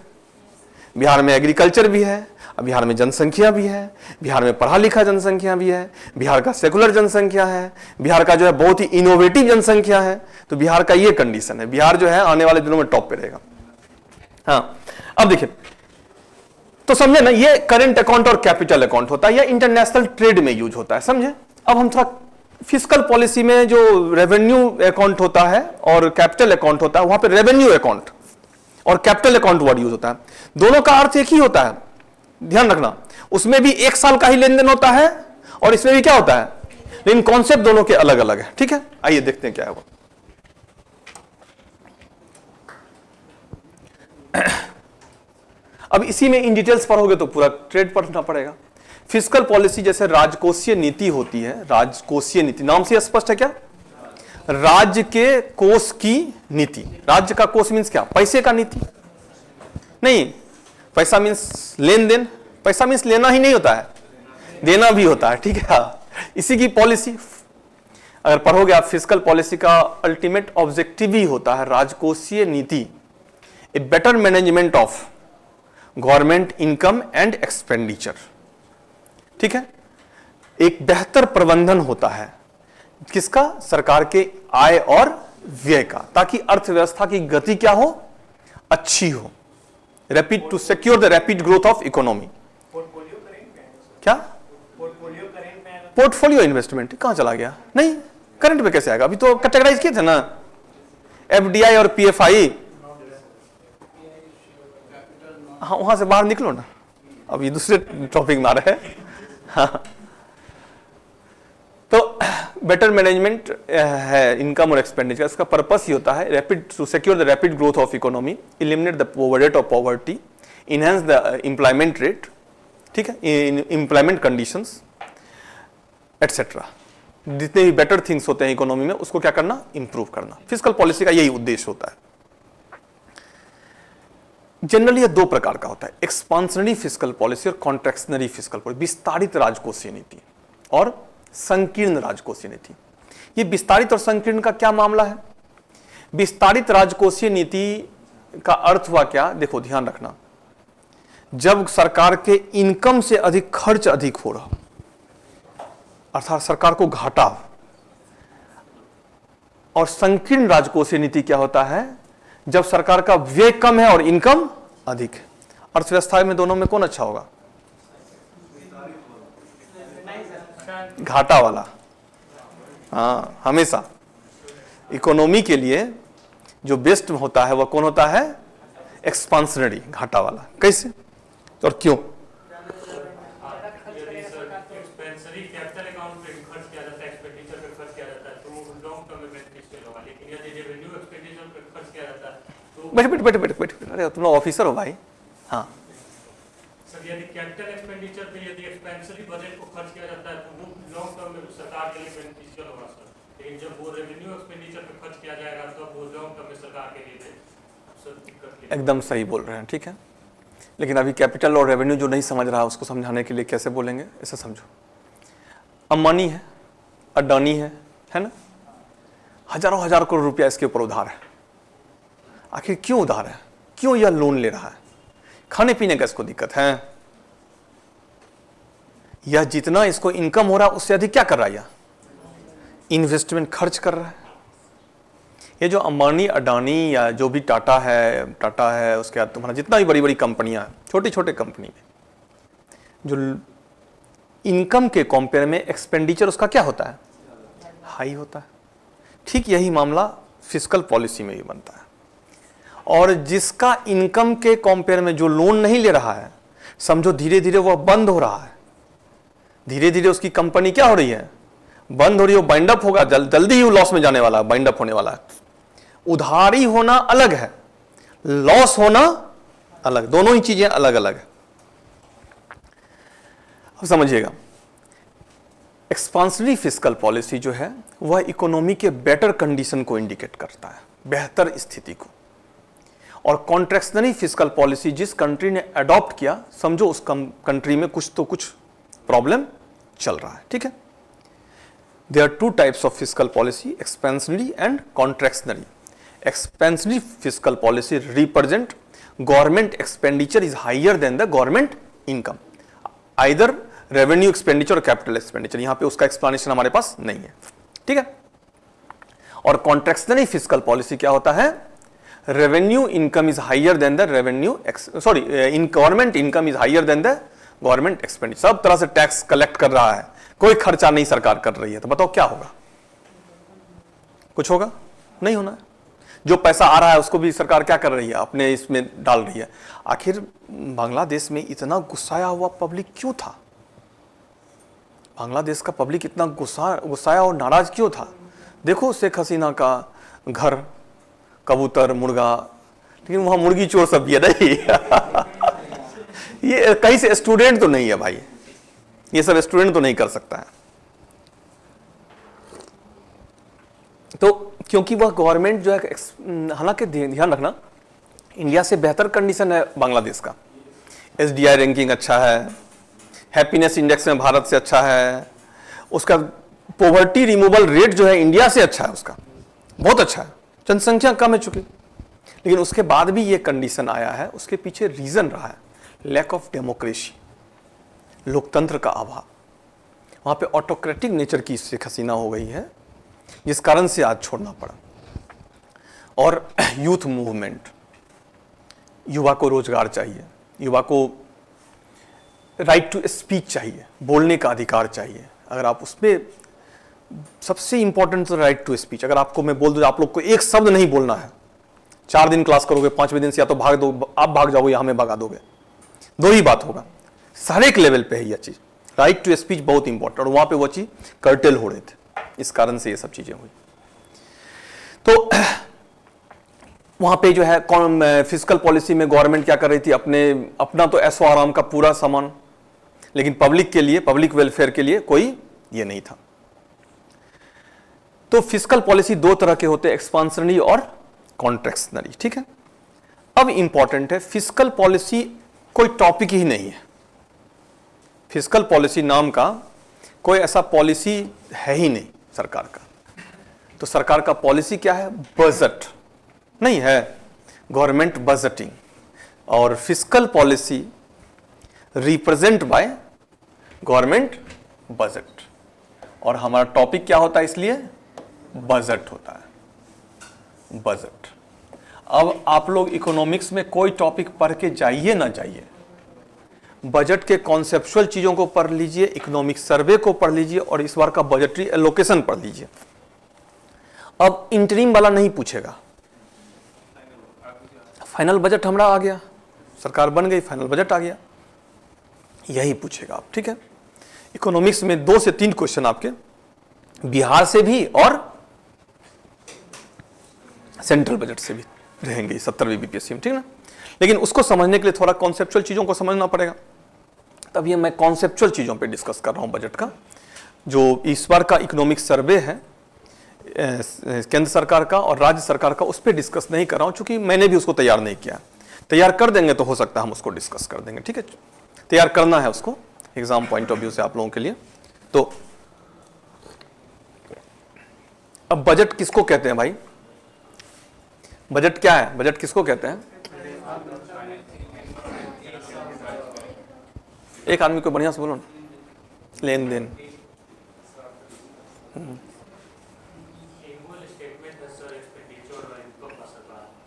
A: बिहार में एग्रीकल्चर भी है, बिहार में जनसंख्या भी है, बिहार में पढ़ा लिखा जनसंख्या भी है, बिहार का सेकुलर जनसंख्या है, बिहार का जो है बहुत ही इनोवेटिव जनसंख्या है। तो बिहार का ये कंडीशन है, बिहार जो है आने वाले दिनों में टॉप पे रहेगा। हाँ, अब देखिए, तो समझे ना, ये करेंट अकाउंट और कैपिटल अकाउंट होता है, या इंटरनेशनल ट्रेड में यूज होता है, समझे। अब हम थोड़ा फिस्कल पॉलिसी में जो रेवेन्यू अकाउंट होता है और कैपिटल अकाउंट होता है, वहां पे रेवेन्यू अकाउंट और कैपिटल अकाउंट वर्ड यूज होता है। दोनों का अर्थ एक ही होता है, ध्यान रखना। उसमें भी 1 साल का ही लेन देन होता है और इसमें भी क्या होता है, लेकिन कॉन्सेप्ट दोनों के अलग अलग है, ठीक है। आइए देखते हैं क्या है वो। अब इसी में इन डिटेल्स पढ़ोगे तो पूरा ट्रेड पढ़ना पड़ेगा। फिस्कल पॉलिसी जैसे राजकोषीय नीति होती है, राजकोषीय नीति नाम से स्पष्ट है क्या? राज्य के कोष की नीति। राज्य का कोष मींस क्या? पैसे का नीति नहीं, पैसा मींस लेन देन, पैसा मींस लेना ही नहीं होता है, देना भी होता है, ठीक है। इसी की पॉलिसी अगर पढ़ोगे आप, फिस्कल पॉलिसी का अल्टीमेट ऑब्जेक्टिव ही होता है राजकोषीय नीति, a better management of government income and expenditure, ठीक है। एक बेहतर प्रबंधन होता है किसका? सरकार के आय और व्यय का, ताकि अर्थव्यवस्था की गति क्या हो? अच्छी हो। Rapid to secure the rapid growth of economy. क्या? पोर्टफोलियो इन्वेस्टमेंट कहां चला गया? नहीं, करंट पे कैसे आएगा? अभी तो कैटेगराइज किए थे ना, एफडीआई और पीएफआई। हाँ, वहां से बाहर निकलो ना, अब ये दूसरे टॉपिक में आ रहे हैं। हाँ। तो बेटर मैनेजमेंट है इनकम और एक्सपेंडिचर, इसका पर्पस ही होता है rapid to secure the rapid growth of economy, eliminate the rate of poverty, enhance the employment rate, ठीक है, एम्प्लॉयमेंट कंडीशंस एटसेट्रा। जितने भी बेटर थिंग्स होते हैं इकोनॉमी में उसको क्या करना, इंप्रूव करना। फिस्कल पॉलिसी का यही उद्देश्य होता है। जनरली ये दो प्रकार का होता है, एक्सपांशनरी फिस्कल पॉलिसी और कॉन्ट्रैक्शनरी फिस्कल पॉलिसी, विस्तारित राजकोषीय नीति और संकीर्ण राजकोषीय नीति। ये विस्तारित और संकीर्ण का क्या मामला है? विस्तारित राजकोषीय नीति का अर्थ हुआ क्या, देखो ध्यान रखना, जब सरकार के इनकम से अधिक खर्च अधिक हो रहा, अर्थात सरकार को घाटा। और संकीर्ण राजकोषीय नीति क्या होता है, जब सरकार का व्यय कम है और इनकम अधिक है। अर्थव्यवस्था में दोनों में कौन अच्छा होगा? घाटा वाला। हाँ, हमेशा इकोनॉमी के लिए जो बेस्ट होता है वह कौन होता है? एक्सपांशनरी, घाटा वाला। कैसे और क्यों? बैठ, अरे तुम लोग ऑफिसर हो भाई। हाँ
C: सर, यदि कैपिटल एक्सपेंडिचर पे यदि एक्सपेंसिव बजट को खर्च किया जाता है तो वो लॉन्ग टर्म में सरकार के लिए बेनिफिशियल होगा सर, लेकिन जब वो रेवेन्यू एक्सपेंडिचर पे खर्च किया जाएगा तो वो लॉन्ग टर्म में सरकार के लिए सर दिक्कत।
A: एकदम सही बोल रहे हैं, ठीक है। लेकिन अभी कैपिटल और रेवेन्यू जो नहीं समझ रहा है उसको समझाने के लिए कैसे बोलेंगे, ऐसा समझो। अंबानी है, अडानी है ना, हजारों हजार करोड़ रुपया इसके ऊपर उधार है। आखिर क्यों उधार है? क्यों यह लोन ले रहा है? खाने पीने का इसको दिक्कत है? यह जितना इसको इनकम हो रहा है उससे अधिक क्या कर रहा है? यह इन्वेस्टमेंट खर्च कर रहा है। ये जो अंबानी, अडानी या जो भी टाटा है, उसके बाद तुम्हारा जितना भी बड़ी बड़ी कंपनियां हैं, छोटी छोटे कंपनी में जो इनकम के कंपेयर में एक्सपेंडिचर उसका क्या होता है? हाई होता है। ठीक यही मामला फिस्कल पॉलिसी में भी बनता है। और जिसका इनकम के कंपेयर में जो लोन नहीं ले रहा है, समझो धीरे धीरे वह बंद हो रहा है, धीरे धीरे उसकी कंपनी क्या हो रही है? बंद हो रही है, वो बाइंड अप होगा, जल्दी ही वो लॉस में जाने वाला है, बाइंड अप होने वाला है। उधारी होना अलग है, लॉस होना अलग, दोनों ही चीजें अलग अलग है। अब समझिएगा, एक्सपांशनरी फिस्कल पॉलिसी जो है वह इकोनॉमी के बेटर कंडीशन को इंडिकेट करता है, बेहतर स्थिति को। और कॉन्ट्रैक्शनरी फिस्कल पॉलिसी जिस कंट्री ने अडॉप्ट किया, समझो उस कंट्री में कुछ प्रॉब्लम चल रहा है, ठीक है। There are two types of fiscal policy, expansionary and contractionary. Expansionary fiscal policy represent government expenditure is higher than the government income, either revenue expenditure और कैपिटल एक्सपेंडिचर। यहां पे उसका एक्सप्लेनेशन हमारे पास नहीं है, ठीक है। और कॉन्ट्रैक्शनरी फिस्कल पॉलिसी क्या होता है? Revenue income is higher than the government income is higher than the government expenditure. सब तरह से टैक्स कलेक्ट कर रहा है, कोई खर्चा नहीं सरकार कर रही है, तो बताओ क्या होगा? कुछ होगा? नहीं होना है। जो पैसा आ रहा है उसको भी सरकार क्या कर रही है? अपने इसमें डाल रही है। आखिर बांग्लादेश में इतना गुस्साया हुआ पब्लिक क्यों था? बांग्लादेश का पब्लिक इतना गुस्साया और नाराज क्यों था? देखो शेख हसीना का घर, कबूतर, मुर्गा, लेकिन वहां मुर्गी चोर सब भी है नहीं। ये कहीं से स्टूडेंट तो नहीं है भाई, ये सब स्टूडेंट तो नहीं कर सकता है। तो क्योंकि वह गवर्नमेंट जो है, हालांकि ध्यान रखना, इंडिया से बेहतर कंडीशन है बांग्लादेश का। SDI रैंकिंग अच्छा है, हैप्पीनेस इंडेक्स में भारत से अच्छा है, उसका पॉवर्टी रिमूवल रेट जो है इंडिया से अच्छा है, उसका बहुत अच्छा है, जनसंख्या कम है चुकी। लेकिन उसके बाद भी ये कंडीशन आया है, उसके पीछे रीजन रहा है लैक ऑफ डेमोक्रेसी, लोकतंत्र का अभाव। वहां पे ऑटोक्रेटिक नेचर की शेख हसीना हो गई है, जिस कारण से आज छोड़ना पड़ा। और यूथ मूवमेंट, युवा को रोजगार चाहिए, युवा को राइट टू स्पीच चाहिए, बोलने का अधिकार चाहिए। अगर आप उसमें सबसे इंपॉर्टेंट राइट टू स्पीच, अगर आपको मैं बोल दूं आप लोग को एक शब्द नहीं बोलना है, 4 दिन क्लास करोगे, 5वें दिन से या तो भाग दो, आप भाग जाओगे या हमें भगा दोगे, दो ही बात होगा। हर एक लेवल पे है यह चीज, राइट टू स्पीच बहुत इंपॉर्टेंट। और वहां पे वो चीज कर्टेल हो रहे थे। इस कारण से ये सब चीजें हुई। तो वहां पे जो है फिस्कल पॉलिसी में गवर्नमेंट क्या कर रही थी, अपना तो ऐशो आराम का पूरा सामान, लेकिन पब्लिक के लिए, पब्लिक वेलफेयर के लिए कोई ये नहीं था। तो फिस्कल पॉलिसी दो तरह के होते हैं, एक्सपांशनरी और कॉन्ट्रैक्शनरी, ठीक है। अब इंपॉर्टेंट है, फिस्कल पॉलिसी कोई टॉपिक ही नहीं है। फिस्कल पॉलिसी नाम का कोई ऐसा पॉलिसी है ही नहीं सरकार का। तो सरकार का पॉलिसी क्या है, बजट नहीं है, गवर्नमेंट बजटिंग, और fiscal policy represent by government budget. और हमारा टॉपिक क्या होता है, इसलिए बजट होता है, बजट। अब आप लोग इकोनॉमिक्स में कोई टॉपिक पढ़ के जाइए ना जाइए, बजट के कॉन्सेप्चुअल चीजों को पढ़ लीजिए, इकोनॉमिक सर्वे को पढ़ लीजिए, और इस बार का बजटरी एलोकेशन पढ़ लीजिए। अब इंटरिम वाला नहीं पूछेगा, फाइनल बजट हमारा आ गया, सरकार बन गई, फाइनल बजट आ गया, यही पूछेगा आप, ठीक है। इकोनॉमिक्स में 2 से 3 क्वेश्चन आपके बिहार से भी और सेंट्रल बजट से भी रहेंगे 70वीं बीपीएससी में, ठीक है ना। लेकिन उसको समझने के लिए थोड़ा कॉन्सेप्चुअल चीजों को समझना पड़ेगा, तब ये मैं कॉन्सेप्चुअल चीजों पे डिस्कस कर रहा हूं बजट का। जो इस बार का इकोनॉमिक सर्वे है केंद्र सरकार का और राज्य सरकार का, उस पर डिस्कस नहीं कर रहा हूं, चूंकि मैंने भी उसको तैयार नहीं किया। तैयार कर देंगे तो हो सकता है हम उसको डिस्कस कर देंगे, ठीक है। तैयार करना है उसको एग्जाम पॉइंट ऑफ व्यू से आप लोगों के लिए। तो अब बजट किसको कहते हैं भाई, बजट क्या है, बजट किसको कहते हैं? एक आदमी को बढ़िया से बोलो, लेन देन।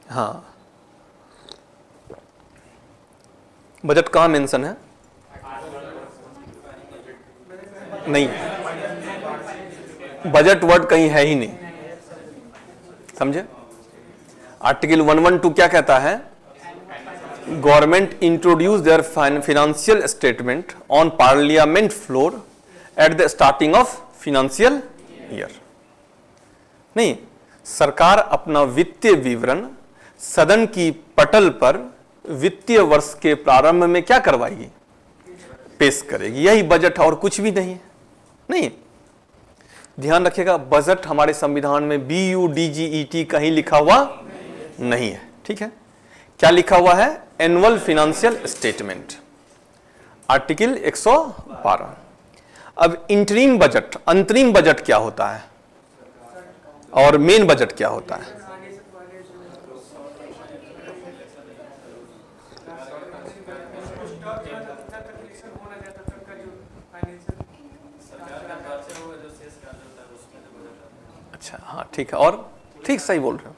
A: हाँ, बजट कहाँ मेंशन है? नहीं, बजट वर्ड कहीं है ही नहीं, समझे। आर्टिकल 112 क्या कहता है, government introduce there financial statement on parliament floor at the starting of financial year. नहीं, सरकार अपना वित्तीय विवरण सदन की पटल पर वित्तीय वर्ष के प्रारंभ में क्या करवाएगी, पेश करेगी। यही बजट है और कुछ भी नहीं है। नहीं, ध्यान रखिएगा, बजट हमारे संविधान में BUDGET कहीं लिखा हुआ नहीं है, ठीक है। क्या लिखा हुआ है, एनुअल फिनेंशियल स्टेटमेंट, आर्टिकल 112। अब इंटरिम बजट, अंतरिम बजट क्या होता है और मेन बजट क्या होता है? अच्छा, हाँ ठीक है, और ठीक सही बोल रहे हो।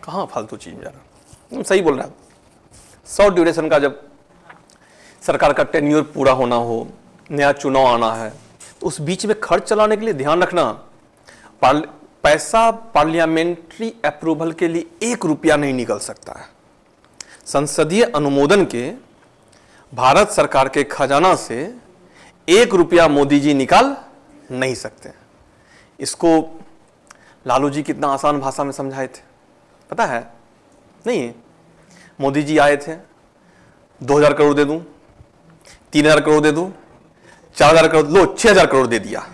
A: कहाँ फालतू चीज जा रहा, सही बोल रहा है। शॉर्ट ड्यूरेशन का जब सरकार का टेन्योर पूरा होना हो, नया चुनाव आना है, तो उस बीच में खर्च चलाने के लिए ध्यान रखना, पैसा पार्लियामेंट्री अप्रूवल के लिए 1 रुपया नहीं निकल सकता है। संसदीय अनुमोदन के भारत सरकार के खजाना से 1 रुपया मोदी जी निकाल नहीं सकते। इसको लालू जी कितना आसान भाषा में समझाए थे पता है? नहीं, मोदी जी आए थे, 2000 करोड़ दे दूं, 3000 करोड़ दे दूं, 4000 करोड़, लो 6000 करोड़ दे दिया।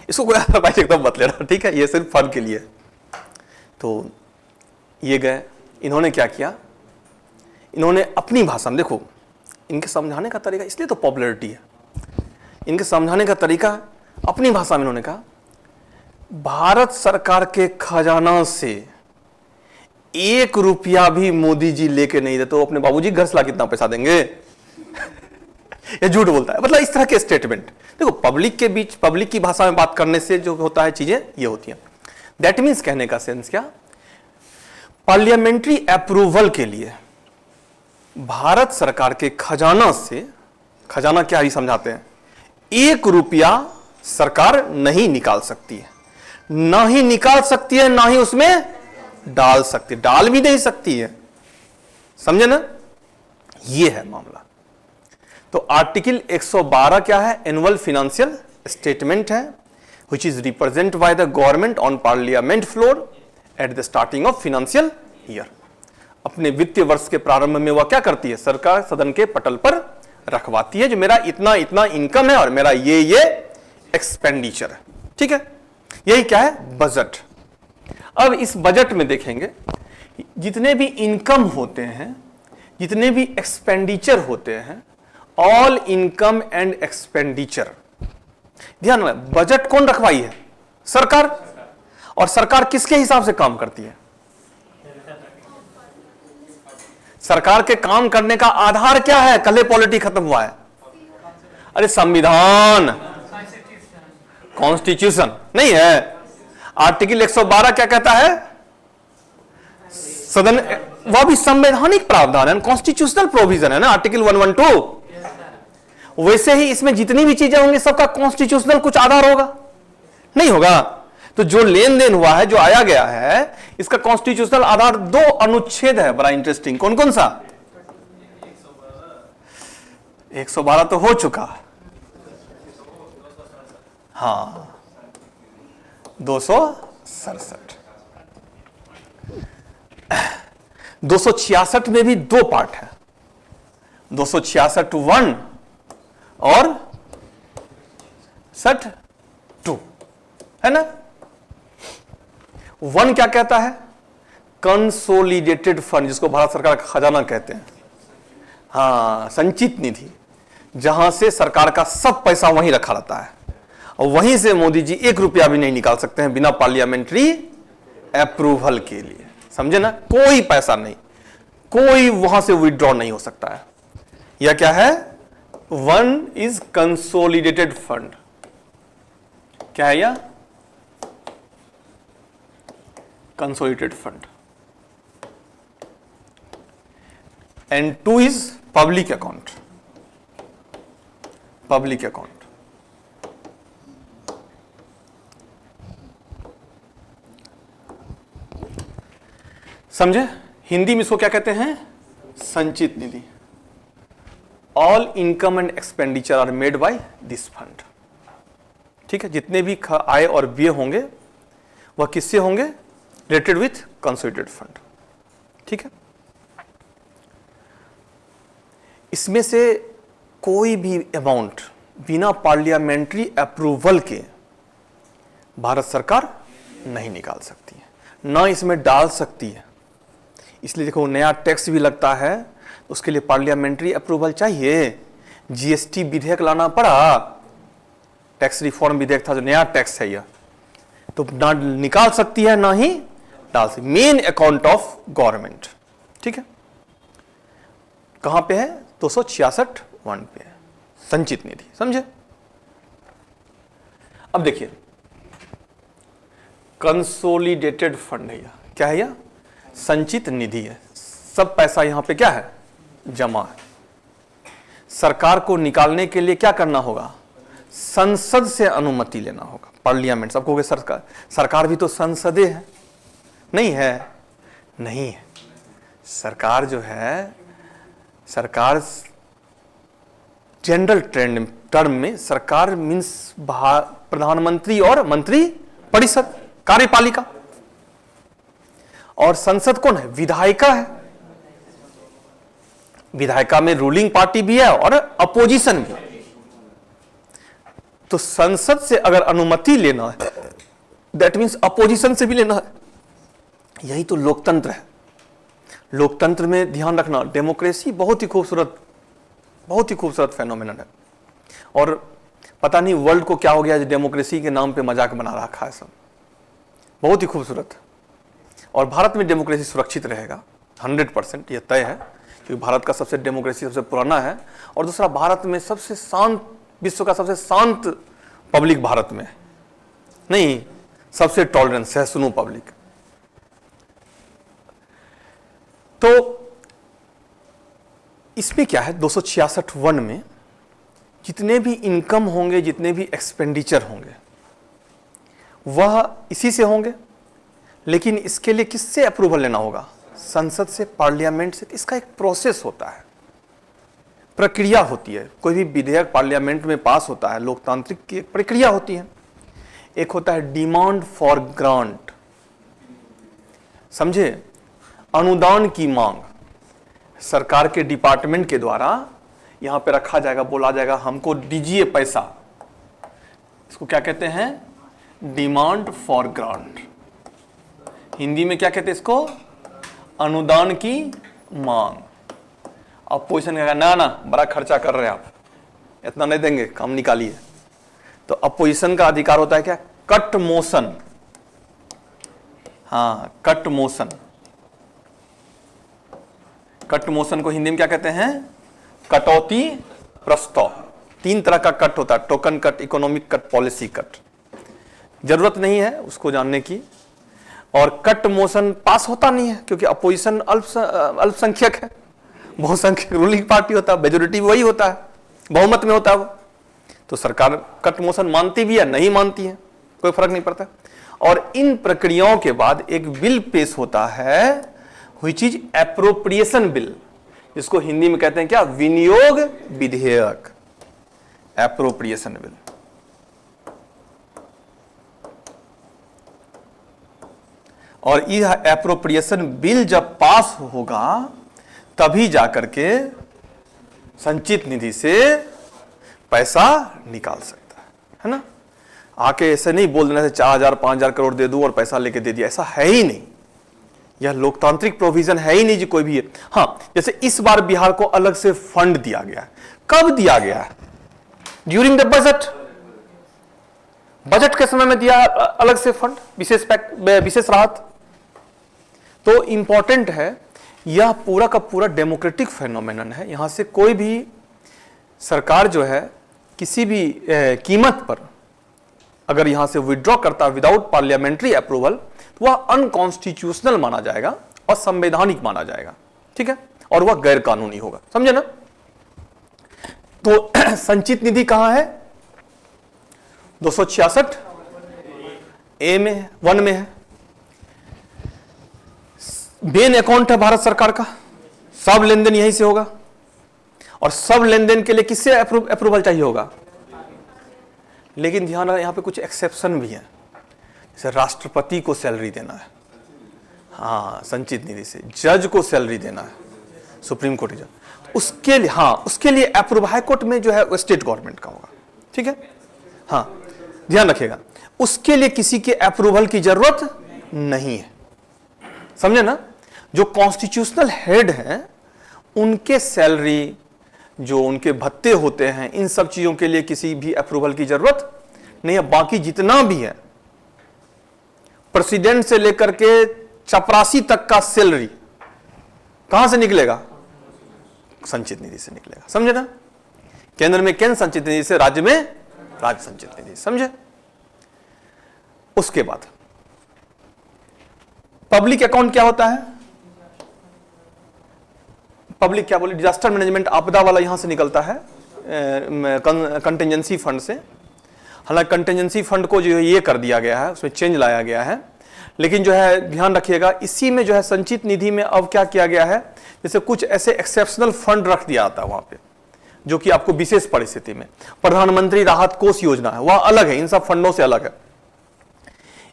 A: इसको कोई एकदम मत लेना, ठीक है, ये सिर्फ फन के लिए। तो ये गए, इन्होंने क्या किया, इन्होंने अपनी भाषा में, देखो इनके समझाने का तरीका, इसलिए तो पॉपुलैरिटी है, इनके समझाने का तरीका अपनी भाषा में इन्होंने कहा, भारत सरकार के खजाना से 1 रुपया भी मोदी जी लेके नहीं देते, तो अपने बाबूजी घर से ला कितना पैसा देंगे? ये झूठ बोलता है। मतलब इस तरह के स्टेटमेंट, देखो पब्लिक के बीच, पब्लिक की भाषा में बात करने से जो होता है चीजें ये होती हैं। दैट मीन्स कहने का सेंस क्या, पार्लियामेंट्री अप्रूवल के लिए भारत सरकार के खजाना से, खजाना क्या ही समझाते हैं, 1 रुपया सरकार नहीं निकाल सकती है, ना ही निकाल सकती है, ना ही उसमें डाल सकती, डाल भी नहीं सकती है, समझे ना, ये है मामला। तो आर्टिकल 112 क्या है? एनुअल फाइनेंशियल स्टेटमेंट है, which is represented by the government on parliament floor at the starting of financial year। अपने वित्तीय वर्ष के प्रारंभ में वह क्या करती है? सरकार सदन के पटल पर रखवाती है, जो मेरा इतना इतना इनकम है और मेरा ये एक्सपेंडिचर है। ठीक है, यही क्या है? बजट। अब इस बजट में देखेंगे जितने भी इनकम होते हैं, जितने भी एक्सपेंडिचर होते हैं, ऑल इनकम एंड एक्सपेंडिचर, ध्यान में, बजट कौन रखवाई है? सरकार। और सरकार किसके हिसाब से काम करती है? सरकार के काम करने का आधार क्या है? कल पॉलिटी खत्म हुआ है। अरे संविधान, कॉन्स्टिट्यूशन नहीं है। आर्टिकल 112 क्या कहता है? सदन, वह भी संवैधानिक प्रावधान है, कॉन्स्टिट्यूशनल प्रोविजन है ना, आर्टिकल 112। वैसे ही इसमें जितनी भी चीजें होंगी सबका कॉन्स्टिट्यूशनल कुछ आधार होगा? नहीं होगा। तो जो लेन देन हुआ है, जो आया गया है, इसका कॉन्स्टिट्यूशनल आधार 2 अनुच्छेद है, बड़ा इंटरेस्टिंग। कौन कौन सा? 112 तो हो चुका, हाँ, 267। 266 में भी 2 पार्ट है, 266(1) और 62 है ना। 1 क्या कहता है? कंसोलिडेटेड फंड, जिसको भारत सरकार का खजाना कहते हैं, हाँ, संचित निधि, जहां से सरकार का सब पैसा वहीं रखा रहता है और वहीं से मोदी जी 1 रुपया भी नहीं निकाल सकते हैं बिना पार्लियामेंट्री अप्रूवल के लिए, समझे ना। कोई पैसा नहीं, कोई वहां से विड्रॉ नहीं हो सकता है। यह क्या है? 1 इज कंसोलिडेटेड फंड, क्या है यह? Consolidated fund. And 2 is public account, public account. समझे? हिंदी में इसको क्या कहते हैं? संचित निधि। All income and expenditure are made by this fund. ठीक है, जितने भी आय और व्यय होंगे वह किससे होंगे? Related with consolidated fund. ठीक है, इसमें से कोई भी अमाउंट बिना पार्लियामेंट्री अप्रूवल के भारत सरकार नहीं निकाल सकती है, ना इसमें डाल सकती है। इसलिए देखो, नया टैक्स भी लगता है, उसके लिए पार्लियामेंट्री अप्रूवल चाहिए। जीएसटी विधेयक लाना पड़ा, टैक्स रिफॉर्म विधेयक था, जो नया टैक्स है यह, तो ना निकाल सकती है ना ही डाल सकती। Main account of government. ठीक है, कहां पे है? 266(1) पे है, संचित निधि। समझे? अब देखिए, कंसोलिडेटेड फंड है यह, क्या है यह? संचित निधि है। सब पैसा यहां पे क्या है? जमा है। सरकार को निकालने के लिए क्या करना होगा? संसद से अनुमति लेना होगा, पार्लियामेंट। सबको कहोगे सरकार भी तो संसदीय है, नहीं है? नहीं है। सरकार जो है, सरकार जनरल टर्म में सरकार मीन्स प्रधानमंत्री और मंत्री परिषद, कार्यपालिका। और संसद कौन है? विधायिका है। विधायिका में रूलिंग पार्टी भी है और अपोजिशन भी। तो संसद से अगर अनुमति लेना है, दैट मीन्स अपोजिशन से भी लेना है। यही तो लोकतंत्र है। लोकतंत्र में ध्यान रखना, डेमोक्रेसी बहुत ही खूबसूरत फेनोमेनन है। और पता नहीं वर्ल्ड को क्या हो गया, डेमोक्रेसी के नाम पे मजाक बना रखा है सब। बहुत ही खूबसूरत। और भारत में डेमोक्रेसी सुरक्षित रहेगा 100%, यह तय है, क्योंकि भारत का सबसे डेमोक्रेसी सबसे पुराना है। और दूसरा, भारत में सबसे शांत, विश्व का सबसे शांत पब्लिक भारत में नहीं, सबसे टॉलरेंस है, सुनो पब्लिक। तो इसमें क्या है? 266(1) में जितने भी इनकम होंगे, जितने भी एक्सपेंडिचर होंगे, वह इसी से होंगे। लेकिन इसके लिए किससे अप्रूवल लेना होगा? संसद से, पार्लियामेंट से। इसका एक प्रोसेस होता है, प्रक्रिया होती है। कोई भी विधेयक पार्लियामेंट में पास होता है, लोकतांत्रिक की एक प्रक्रिया होती है। एक होता है डिमांड फॉर ग्रांट, समझे, अनुदान की मांग। सरकार के डिपार्टमेंट के द्वारा यहां पे रखा जाएगा, बोला जाएगा हमको दीजिए पैसा। इसको क्या कहते हैं? Demand for grant. हिंदी में क्या कहते हैं इसको? अनुदान की मांग। अपोजिशन कहेगा ना ना बड़ा खर्चा कर रहे हैं आप, इतना नहीं देंगे, काम निकालिए। तो अपोजिशन का अधिकार होता है क्या? Cut motion. हाँ, कट मोशन। कट मोशन को हिंदी में क्या कहते हैं? कटौती प्रस्ताव। 3 तरह का कट होता है, token cut, economic cut, policy cut. जरूरत नहीं है उसको जानने की। और कट मोशन पास होता नहीं है क्योंकि अपोजिशन अल्पसंख्यक है, बहुसंख्यक रूलिंग पार्टी होता है, मेजोरिटी वही होता है, बहुमत में होता है वो। तो सरकार कट मोशन मानती भी है, नहीं मानती है, कोई फर्क नहीं पड़ता। और इन प्रक्रियाओं के बाद एक बिल पेश होता है, व्हिच इज एप्रोप्रिएशन बिल, जिसको हिंदी में कहते हैं क्या? विनियोग विधेयक, एप्रोप्रिएशन बिल। और यह एप्रोप्रिएशन बिल जब पास होगा तभी जाकर के संचित निधि से पैसा निकाल सकता है ना। आके ऐसे नहीं बोल देना से 4,000 5,000 करोड़ दे दूं और पैसा लेके दे दिया, ऐसा है ही नहीं। यह लोकतांत्रिक प्रोविजन है ही नहीं जी कोई भी है। हाँ, जैसे इस बार बिहार को अलग से फंड दिया गया है। कब दिया गया है? During the budget. बजट के समय में दिया अलग से फंड, विशेष राहत। तो इंपॉर्टेंट है, यह पूरा का पूरा डेमोक्रेटिक फेनोमेनन है। यहां से कोई भी सरकार जो है किसी भी कीमत पर अगर यहां से विड्रॉ करता है विदाउट पार्लियामेंट्री अप्रूवल, तो वह अनकॉन्स्टिट्यूशनल माना जाएगा और संवैधानिक माना जाएगा, ठीक है, और वह गैर कानूनी होगा, समझे ना। तो संचित निधि कहां है? 266 ए में है, 1 में है। मेन अकाउंट है भारत सरकार का, सब लेन देन यहीं से होगा। और सब लेन देन के लिए किससे अप्रूवल चाहिए होगा? लेकिन ध्यान रखना, यहां पे कुछ एक्सेप्शन भी है। जैसे राष्ट्रपति को सैलरी देना है, हाँ, संचित निधि से। जज को सैलरी देना है, सुप्रीम कोर्ट जज, उसके लिए, हाँ, उसके लिए अप्रूव हाई कोर्ट में जो है स्टेट गवर्नमेंट का होगा, ठीक है। हाँ, ध्यान रखिएगा, उसके लिए किसी के अप्रूवल की जरूरत नहीं है, समझे ना। जो कॉन्स्टिट्यूशनल हेड हैं उनके सैलरी, जो उनके भत्ते होते हैं, इन सब चीजों के लिए किसी भी अप्रूवल की जरूरत नहीं है। बाकी जितना भी है, प्रेसिडेंट से लेकर के चपरासी तक का सैलरी कहां से निकलेगा? संचित निधि से निकलेगा, समझे ना। केंद्र में केंद्र संचित निधि से, राज्य में राज्य संचित निधि, समझे। उसके बाद पब्लिक अकाउंट क्या होता है? पब्लिक क्या बोले? डिजास्टर मैनेजमेंट, आपदा वाला यहां से निकलता है, कंटिजेंसी फंड से। हालांकि कंटिजेंसी फंड को जो है ये कर दिया गया है, उसमें चेंज लाया गया है, लेकिन जो है ध्यान रखिएगा, इसी में जो है संचित निधि में अब क्या किया गया है, जैसे कुछ ऐसे एक्सेप्शनल फंड रख दिया जाता है वहां पे, जो कि आपको विशेष परिस्थिति में। प्रधानमंत्री राहत कोष योजना है, वह अलग है, इन सब फंडों से अलग है।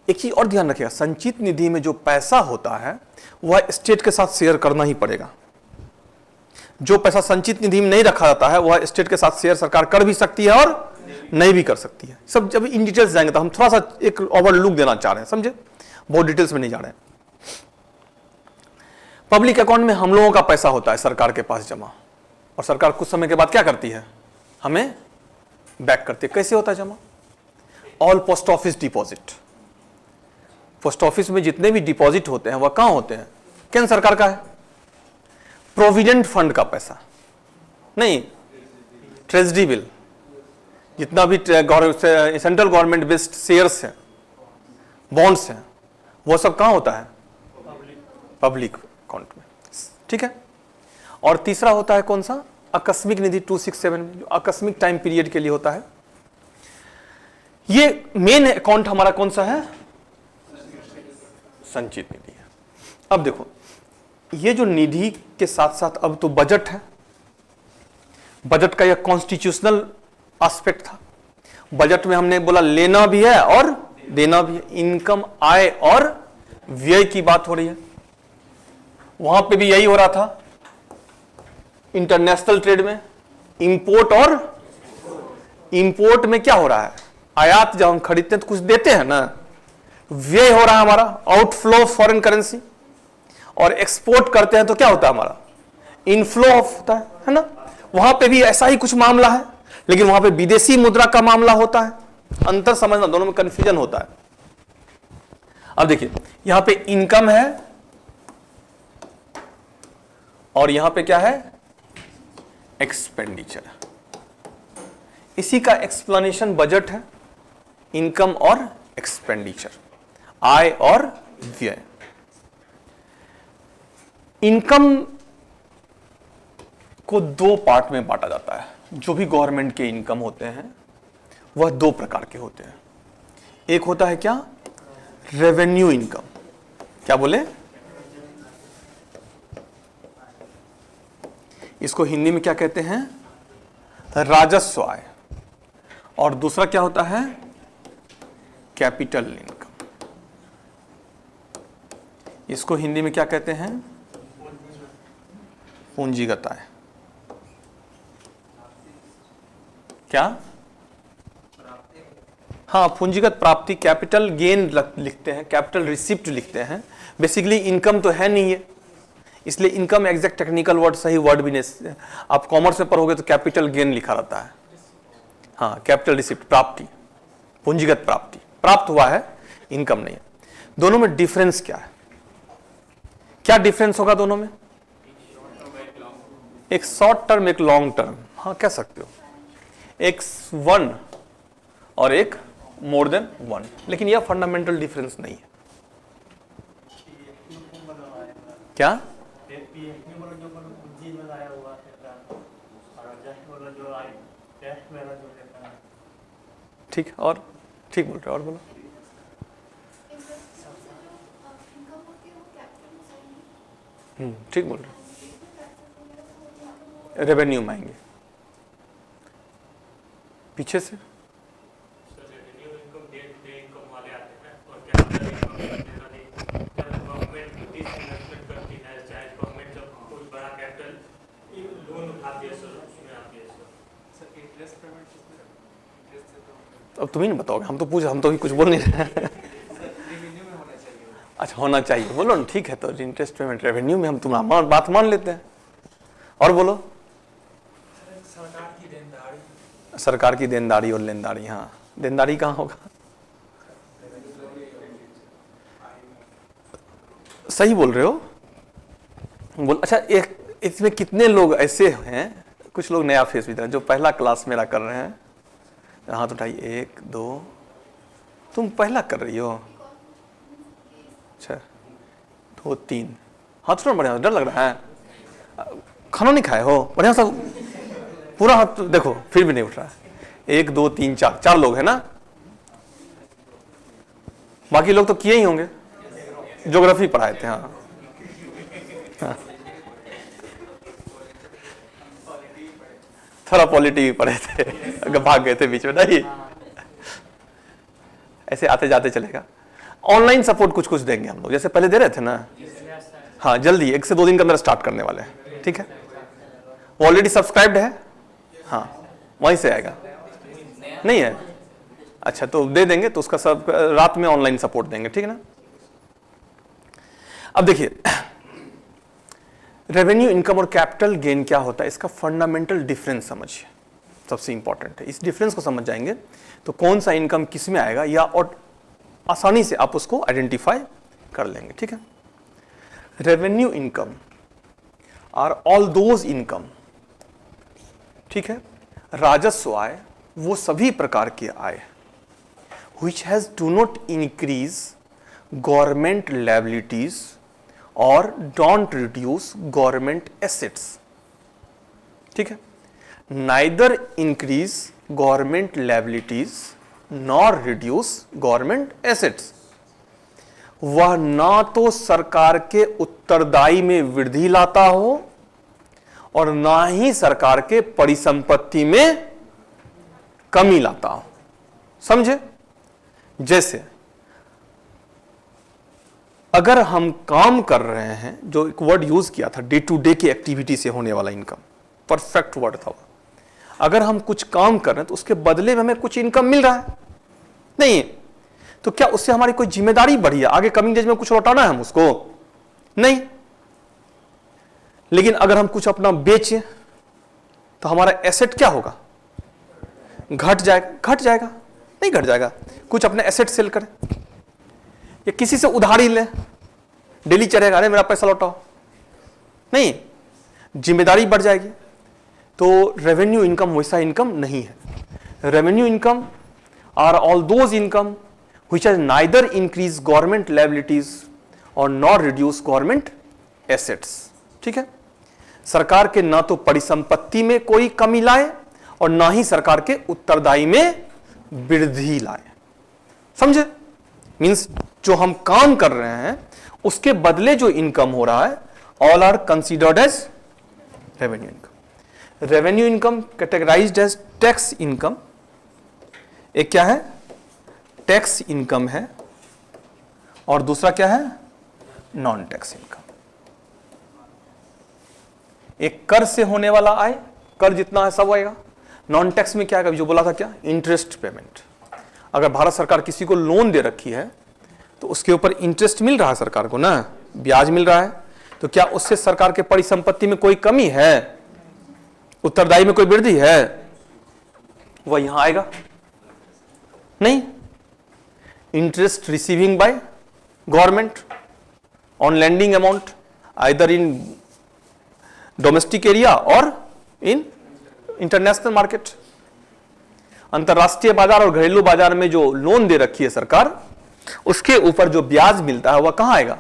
A: एक चीज और ध्यान रखिएगा, संचित निधि में जो पैसा होता है वह स्टेट के साथ शेयर करना ही पड़ेगा। जो पैसा संचित निधि में नहीं रखा जाता है वह स्टेट के साथ शेयर सरकार कर भी सकती है और नहीं भी कर सकती है। सब जब इन डिटेल्स जाएंगे तो हम थोड़ा सा एक ओवरलुक देना चाह रहे हैं, समझे, बहुत डिटेल्स में नहीं जा रहे हैं। पब्लिक अकाउंट में हम लोगों का पैसा होता है सरकार के पास जमा, और सरकार कुछ समय के बाद क्या करती है? हमें बैक करती है। कैसे होता है जमा? All post office deposit. Post office में जितने भी डिपॉजिट होते हैं वह कहां होते हैं? केंद्र सरकार का है। प्रोविडेंट फंड का पैसा नहीं, ट्रेजरी बिल, जितना भी सेंट्रल गवर्नमेंट बेस्ड शेयर्स हैं, बॉन्ड्स हैं, वो सब कहां होता है? पब्लिक अकाउंट में, ठीक है। और तीसरा होता है कौन सा? आकस्मिक निधि 267 में, जो आकस्मिक टाइम पीरियड के लिए होता है। ये मेन अकाउंट हमारा कौन सा है? संचित निधि है। अब देखो, ये जो निधि के साथ साथ अब तो बजट है। बजट का यह कॉन्स्टिट्यूशनल एस्पेक्ट था। बजट में हमने बोला लेना भी है और देना भी है। इनकम, आय और व्यय की बात हो रही है। वहां पे भी यही हो रहा था। इंटरनेशनल ट्रेड में इंपोर्ट और इंपोर्ट में क्या हो रहा है, आयात जब हम खरीदते हैं तो कुछ देते हैं ना, व्यय हो रहा है हमारा, आउटफ्लो ऑफ फॉरेन करेंसी। और एक्सपोर्ट करते हैं तो क्या होता है हमारा, इनफ्लो ऑफ होता है ना। वहां पे भी ऐसा ही कुछ मामला है, लेकिन वहां पे विदेशी मुद्रा का मामला होता है। अंतर समझना, दोनों में कंफ्यूजन होता है। अब देखिए, यहां पे इनकम है और यहां पे क्या है, एक्सपेंडिचर। इसी का एक्सप्लेनेशन बजट है, इनकम और एक्सपेंडिचर, आय और व्यय। इनकम को दो पार्ट में बांटा जाता है। जो भी गवर्नमेंट के इनकम होते हैं वह दो प्रकार के होते हैं। एक होता है क्या, रेवेन्यू इनकम। क्या बोले, इसको हिंदी में क्या कहते हैं, राजस्व आय। और दूसरा क्या होता है, कैपिटल इनकम। इसको हिंदी में क्या कहते हैं, पूंजीगत आय। क्या, हाँ, पूंजीगत प्राप्ति, कैपिटल गेन लिखते हैं, कैपिटल रिसिप्ट लिखते हैं। बेसिकली इनकम तो है नहीं है, इसलिए इनकम एग्जैक्ट टेक्निकल वर्ड, सही वर्ड भी नहीं। आप कॉमर्स में पढ़ोगे तो कैपिटल गेन लिखा रहता है। हाँ, कैपिटल रिसिप्ट, प्राप्ति, पूंजीगत प्राप्ति, प्राप्त हुआ है, इनकम नहीं है। दोनों में डिफरेंस क्या है, क्या डिफरेंस होगा दोनों में, एक शॉर्ट टर्म एक लॉन्ग टर्म, हाँ कह सकते हो, एक वन और एक मोर देन वन, लेकिन यह फंडामेंटल डिफरेंस नहीं है। क्या, ठीक, और ठीक बोल रहे हो, और बोलो। ठीक बोल रहे हो, रेवेन्यू में आएंगे पीछे से। अब तुम ही नहीं बताओगे, हम तो भी कुछ बोल नहीं रहे। अच्छा, होना चाहिए, बोलो ना, ठीक है। तो इंटरेस्ट पेमेंट रेवेन्यू में हम तुम्हारा बात मान लेते हैं। और बोलो, सरकार की देनदारी और लेनदारी। हाँ, देनदारी कहाँ होगा, सही बोल रहे हो, बोल। अच्छा, एक इसमें कितने लोग ऐसे हैं, कुछ लोग नया फेस भी था, जो पहला क्लास मेरा कर रहे हैं, हाथ उठाइए, 1 2, तुम पहला कर रही हो, अच्छा 2 3, हाथ उठाओ, बढ़िया, डर लग रहा है, खाना नहीं खाए हो, बढ़िया सा पूरा हाथ देखो, फिर भी नहीं उठ रहा है। 1 2 3 4, 4 लोग है ना, बाकी लोग तो किए ही होंगे, ज्योग्राफी पढ़ाए थे। हाँ, हाँ। थोड़ा पॉलिटी भी पढ़े थे, अगर भाग गए थे बीच में, नहीं ऐसे आते जाते चलेगा। ऑनलाइन सपोर्ट कुछ कुछ देंगे हम लोग, जैसे पहले दे रहे थे ना। हाँ, जल्दी 1 से 2 दिन के अंदर स्टार्ट करने वाले हैं, ठीक है। वो ऑलरेडी सब्सक्राइब्ड है, हाँ, वहीं से आएगा, नहीं है, अच्छा तो दे देंगे, तो उसका सब रात में ऑनलाइन सपोर्ट देंगे, ठीक है ना। अब देखिए, रेवेन्यू इनकम और कैपिटल गेन क्या होता है, इसका फंडामेंटल डिफरेंस समझिए, सबसे इंपॉर्टेंट है। इस डिफरेंस को समझ जाएंगे तो कौन सा इनकम किस में आएगा, या और आसानी से आप उसको आइडेंटिफाई कर लेंगे, ठीक है। Revenue income are all those income, ठीक है। राजस्व आय वो सभी प्रकार के आय which has do not increase government liabilities or don't reduce government assets, ठीक है। neither increase government liabilities nor reduce government assets, वह ना तो सरकार के उत्तरदायी में वृद्धि लाता हो और ना ही सरकार के परिसंपत्ति में कमी लाता हो। समझे? जैसे अगर हम काम कर रहे हैं, जो एक वर्ड यूज किया था, डे टू डे की एक्टिविटी से होने वाला इनकम, परफेक्ट वर्ड था। अगर हम कुछ काम कर रहे हैं तो उसके बदले में हमें कुछ इनकम मिल रहा है, नहीं है, तो क्या उससे हमारी कोई जिम्मेदारी बढ़ी है? आगे कमिंग डेज में कुछ लौटाना है हम उसको? नहीं। लेकिन अगर हम कुछ अपना बेचें तो हमारा एसेट क्या होगा? घट जाएगा। घट जाएगा? नहीं घट जाएगा। कुछ अपने एसेट सेल करें या किसी से उधारी लें, डेली चलेगा, अरे मेरा पैसा लौटाओ, नहीं, जिम्मेदारी बढ़ जाएगी। तो रेवेन्यू इनकम वैसा इनकम नहीं है। Revenue income are all those income which has neither increase government liabilities और nor reduce government assets। ठीक है? सरकार के ना तो परिसंपत्ति में कोई कमी लाए और ना ही सरकार के उत्तरदायी में वृद्धि लाए। समझे? मींस जो हम काम कर रहे हैं उसके बदले जो इनकम हो रहा है, all are considered as revenue income. Revenue income categorised as tax income. एक क्या है? टैक्स इनकम है, और दूसरा क्या है? Non tax income. एक कर से होने वाला आय, कर जितना है सब आएगा। नॉन टैक्स में क्या है? जो बोला था क्या? Interest payment. अगर भारत सरकार किसी को लोन दे रखी है तो उसके ऊपर इंटरेस्ट मिल रहा है सरकार को ना, ब्याज मिल रहा है, तो क्या उससे सरकार के परिसंपत्ति में कोई कमी है? उत्तरदायी में कोई वृद्धि है? वह यहां आएगा नहीं। Interest receiving by government on lending amount either in domestic area और इन इंटरनेशनल मार्केट। अंतरराष्ट्रीय बाजार और घरेलू बाजार में जो लोन दे रखी है सरकार, उसके ऊपर जो ब्याज मिलता है वह कहां आएगा?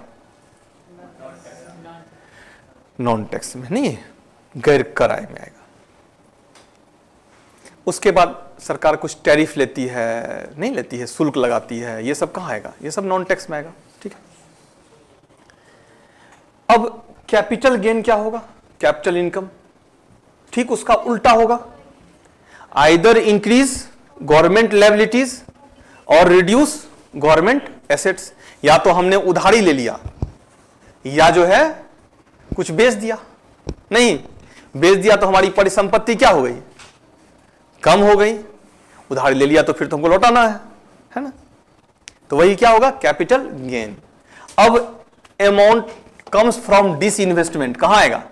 A: नॉन टैक्स में, नहीं, गैर कर आय में आएगा। उसके बाद सरकार कुछ टैरिफ लेती है, नहीं लेती है, शुल्क लगाती है, ये सब कहां आएगा? ये सब नॉन टैक्स में आएगा। ठीक है? अब कैपिटल गेन क्या होगा? कैपिटल इनकम ठीक उसका उल्टा होगा। आइदर इंक्रीज गवर्नमेंट लायबिलिटीज और रिड्यूस गवर्नमेंट एसेट्स। या तो हमने उधारी ले लिया या जो है कुछ बेच दिया। नहीं, बेच दिया तो हमारी परिसंपत्ति क्या हो गई? कम हो गई। उधारी ले लिया तो फिर तुमको लौटाना है ना? तो वही क्या होगा? Capital gain. अब amount comes from this investment कहां आएगा?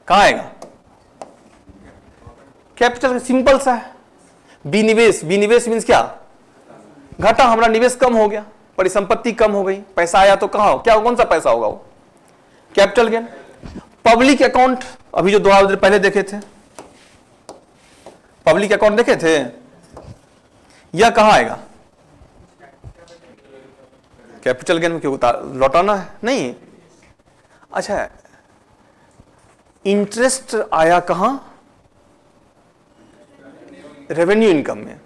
A: कहां आएगा? कैपिटल सिंपल सा है। विनिवेश, विनिवेश मीन्स क्या? घटा, हमारा निवेश कम हो गया, परिसंपत्ति कम हो गई, पैसा आया तो कहां हो? क्या, कौन सा पैसा होगा वो? Capital gain. पब्लिक अकाउंट, अभी जो 2 दिन पहले देखे थे, पब्लिक अकाउंट देखे थे, यह कहां आएगा? कैपिटल गेन में क्यों? लौटाना है? नहीं। अच्छा, इंटरेस्ट आया कहां? रेवेन्यू इनकम में।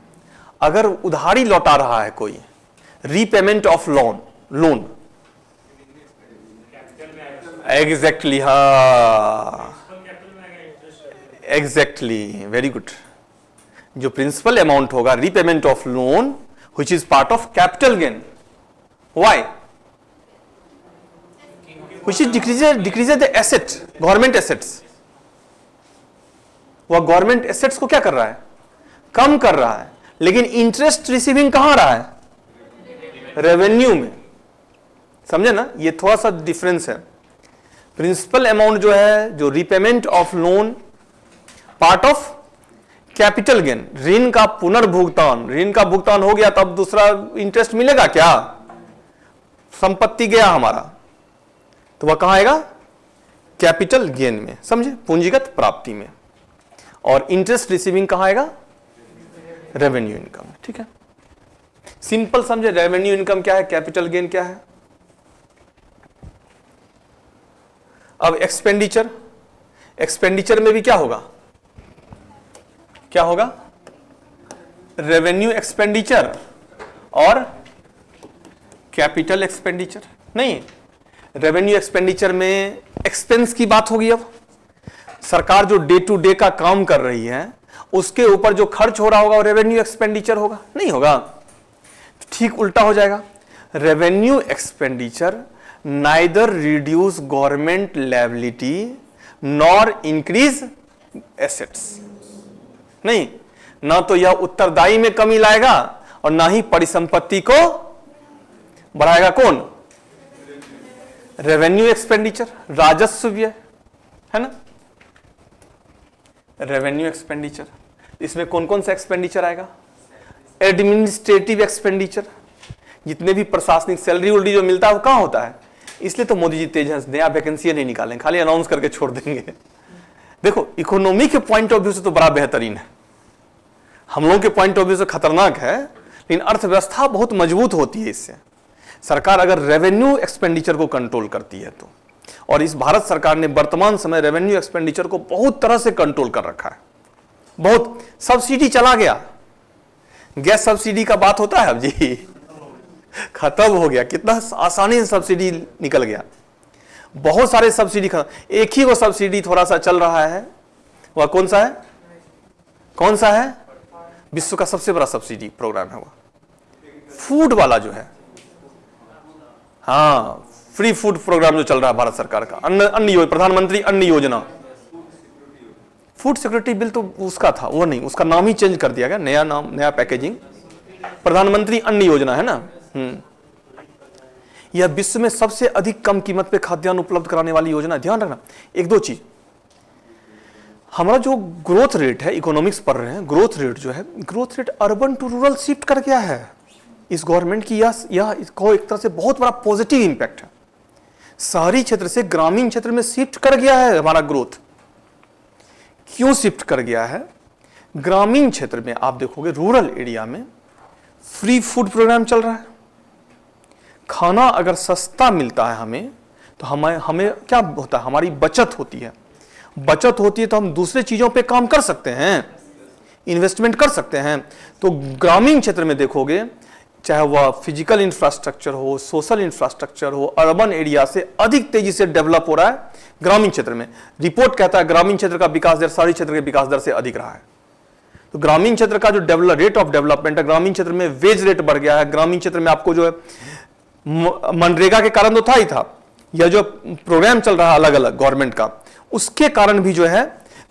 A: अगर उधारी लौटा रहा है कोई, रीपेमेंट ऑफ लोन, एग्जैक्टली, हाँ, एग्जैक्टली, वेरी गुड। जो प्रिंसिपल अमाउंट होगा, repayment of loan which is part of capital gain. Why? Which is decreases the asset, government assets. वह गवर्नमेंट एसेट्स को क्या कर रहा है? कम कर रहा है। लेकिन इंटरेस्ट रिसीविंग कहां रहा है? रेवेन्यू में। समझे ना? ये थोड़ा सा डिफरेंस है। प्रिंसिपल अमाउंट जो है, जो repayment of loan, part of capital gain, ऋण का पुनर्भुगतान। ऋण का भुगतान हो गया तब दूसरा इंटरेस्ट मिलेगा क्या? संपत्ति गया हमारा, तो वह कहां आएगा? कैपिटल गेन में। समझे? पूंजीगत प्राप्ति में। और इंटरेस्ट रिसीविंग कहां आएगा? Revenue income. ठीक है? सिंपल समझे। रेवेन्यू इनकम क्या है, कैपिटल गेन क्या है। अब एक्सपेंडिचर, एक्सपेंडिचर में भी क्या होगा? क्या होगा? रेवेन्यू एक्सपेंडिचर और कैपिटल एक्सपेंडिचर नहीं, रेवेन्यू एक्सपेंडिचर में एक्सपेंस की बात होगी। अब सरकार जो डे टू डे का काम कर रही है उसके ऊपर जो खर्च हो रहा होगा वो रेवेन्यू एक्सपेंडिचर होगा, नहीं होगा, ठीक उल्टा हो जाएगा। Revenue expenditure neither reduce government liability nor increase assets, नहीं, ना तो यह उत्तरदायी में कमी लाएगा और ना ही परिसंपत्ति को बढ़ाएगा। कौन? रेवेन्यू एक्सपेंडिचर, राजस्व व्यय है ना। रेवेन्यू एक्सपेंडिचर, इसमें कौन कौन सा एक्सपेंडिचर आएगा? एडमिनिस्ट्रेटिव एक्सपेंडिचर, जितने भी प्रशासनिक सैलरी उलरी जो मिलता है वो कहां होता है? इसलिए तो मोदी जी तेज हैं, नया वैकेंसी नहीं निकालें, खाली अनाउंस करके छोड़ देंगे। देखो इकोनॉमी के पॉइंट ऑफ व्यू से तो बड़ा बेहतरीन है, हम लोगों के पॉइंट ऑफ व्यू से खतरनाक है, लेकिन अर्थव्यवस्था बहुत मजबूत होती है इससे। सरकार अगर रेवेन्यू एक्सपेंडिचर को कंट्रोल करती है तो, और इस भारत सरकार ने वर्तमान समय रेवेन्यू एक्सपेंडिचर को बहुत तरह से कंट्रोल कर रखा है। बहुत सब्सिडी चला गया, गैस सब्सिडी का बात होता है अब जी, खत्म हो गया, कितना आसानी से सब्सिडी निकल गया, बहुत सारे सब्सिडी खत्म। एक ही वो सब्सिडी थोड़ा सा चल रहा है, वह कौन सा है? कौन सा है? विश्व का सबसे बड़ा सब्सिडी प्रोग्राम है वो फूड वाला जो है, हाँ, फ्री फूड प्रोग्राम जो चल रहा है भारत सरकार का, अन्न योजना, प्रधानमंत्री अन्न योजना। फूड सिक्योरिटी बिल तो उसका था, वो नहीं, उसका नाम ही चेंज कर दिया गया, नया नाम, नया पैकेजिंग, प्रधानमंत्री अन्न योजना है ना। यह विश्व में सबसे अधिक कम कीमत पे खाद्यान्न उपलब्ध कराने वाली योजना। ध्यान रखना एक दो चीज, हमारा जो ग्रोथ रेट है, इकोनॉमिक्स पढ़ रहे हैं, ग्रोथ रेट जो है, growth rate urban to rural shift कर गया है इस गवर्नमेंट की। यह इसको एक तरह से बहुत बड़ा पॉजिटिव इंपैक्ट है, शहरी क्षेत्र से ग्रामीण क्षेत्र में शिफ्ट कर गया है हमारा ग्रोथ। क्यों शिफ्ट कर गया है? ग्रामीण क्षेत्र में आप देखोगे, रूरल एरिया में फ्री फूड प्रोग्राम चल रहा है, खाना अगर सस्ता मिलता है हमें तो हमें क्या होता है? हमारी बचत होती है, बचत होती है तो हम दूसरे चीजों पे काम कर सकते हैं, इन्वेस्टमेंट कर सकते हैं। तो ग्रामीण क्षेत्र में देखोगे, चाहे वह फिजिकल इंफ्रास्ट्रक्चर हो, सोशल इंफ्रास्ट्रक्चर हो, अर्बन एरिया से अधिक तेजी से डेवलप हो रहा है ग्रामीण क्षेत्र में। रिपोर्ट कहता है ग्रामीण क्षेत्र का विकास दर शहरी क्षेत्र के विकास दर से अधिक रहा है। तो ग्रामीण क्षेत्र का जो रेट ऑफ डेवलपमेंट है, ग्रामीण क्षेत्र में वेज रेट बढ़ गया है, ग्रामीण क्षेत्र में आपको जो है मनरेगा के कारण तो था ही था, यह जो प्रोग्राम चल रहा है अलग अलग गवर्नमेंट का, उसके कारण भी जो है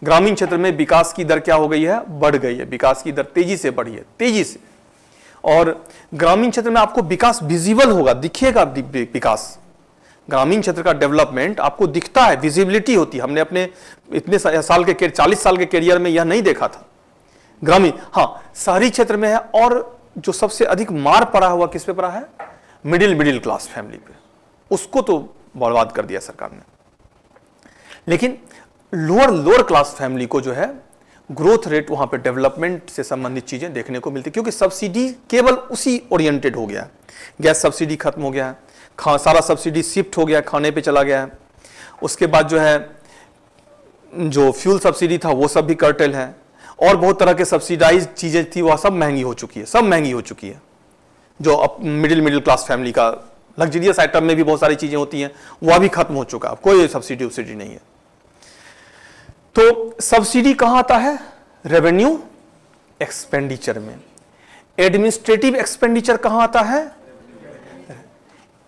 A: ग्रामीण क्षेत्र में विकास की दर क्या हो गई है? बढ़ गई है, विकास की दर तेजी से बढ़ी है, तेजी से। और ग्रामीण क्षेत्र में आपको विकास विजिबल होगा, दिखेगा विकास, ग्रामीण क्षेत्र का डेवलपमेंट आपको दिखता है, विजिबिलिटी होती है। हमने अपने इतने साल के 40 साल के कैरियर में यह नहीं देखा था ग्रामीण। हाँ, शहरी क्षेत्र में है, और जो सबसे अधिक मार पड़ा हुआ किस पे पड़ा है? मिडिल क्लास फैमिली पे, उसको तो बर्बाद कर दिया सरकार ने। लेकिन लोअर क्लास फैमिली को जो है ग्रोथ रेट, वहां पे डेवलपमेंट से संबंधित चीजें देखने को मिलती, क्योंकि सब्सिडी केवल उसी ओरिएंटेड हो गया है। गैस सब्सिडी खत्म हो गया है, सारा सब्सिडी शिफ्ट हो गया, खाने पे चला गया है। उसके बाद जो है जो फ्यूल सब्सिडी था वो सब भी कर्टेल है, और बहुत तरह के सब्सिडाइज चीजें थी वह सब महंगी हो चुकी है, सब महंगी हो चुकी है। जो अब मिडिल क्लास फैमिली का लग्जरियस आइटम में भी बहुत सारी चीजें होती हैं, वह भी खत्म हो चुका है, कोई सब्सिडी नहीं है। तो सब्सिडी कहां आता है? रेवेन्यू एक्सपेंडिचर में। एडमिनिस्ट्रेटिव एक्सपेंडिचर कहां आता है?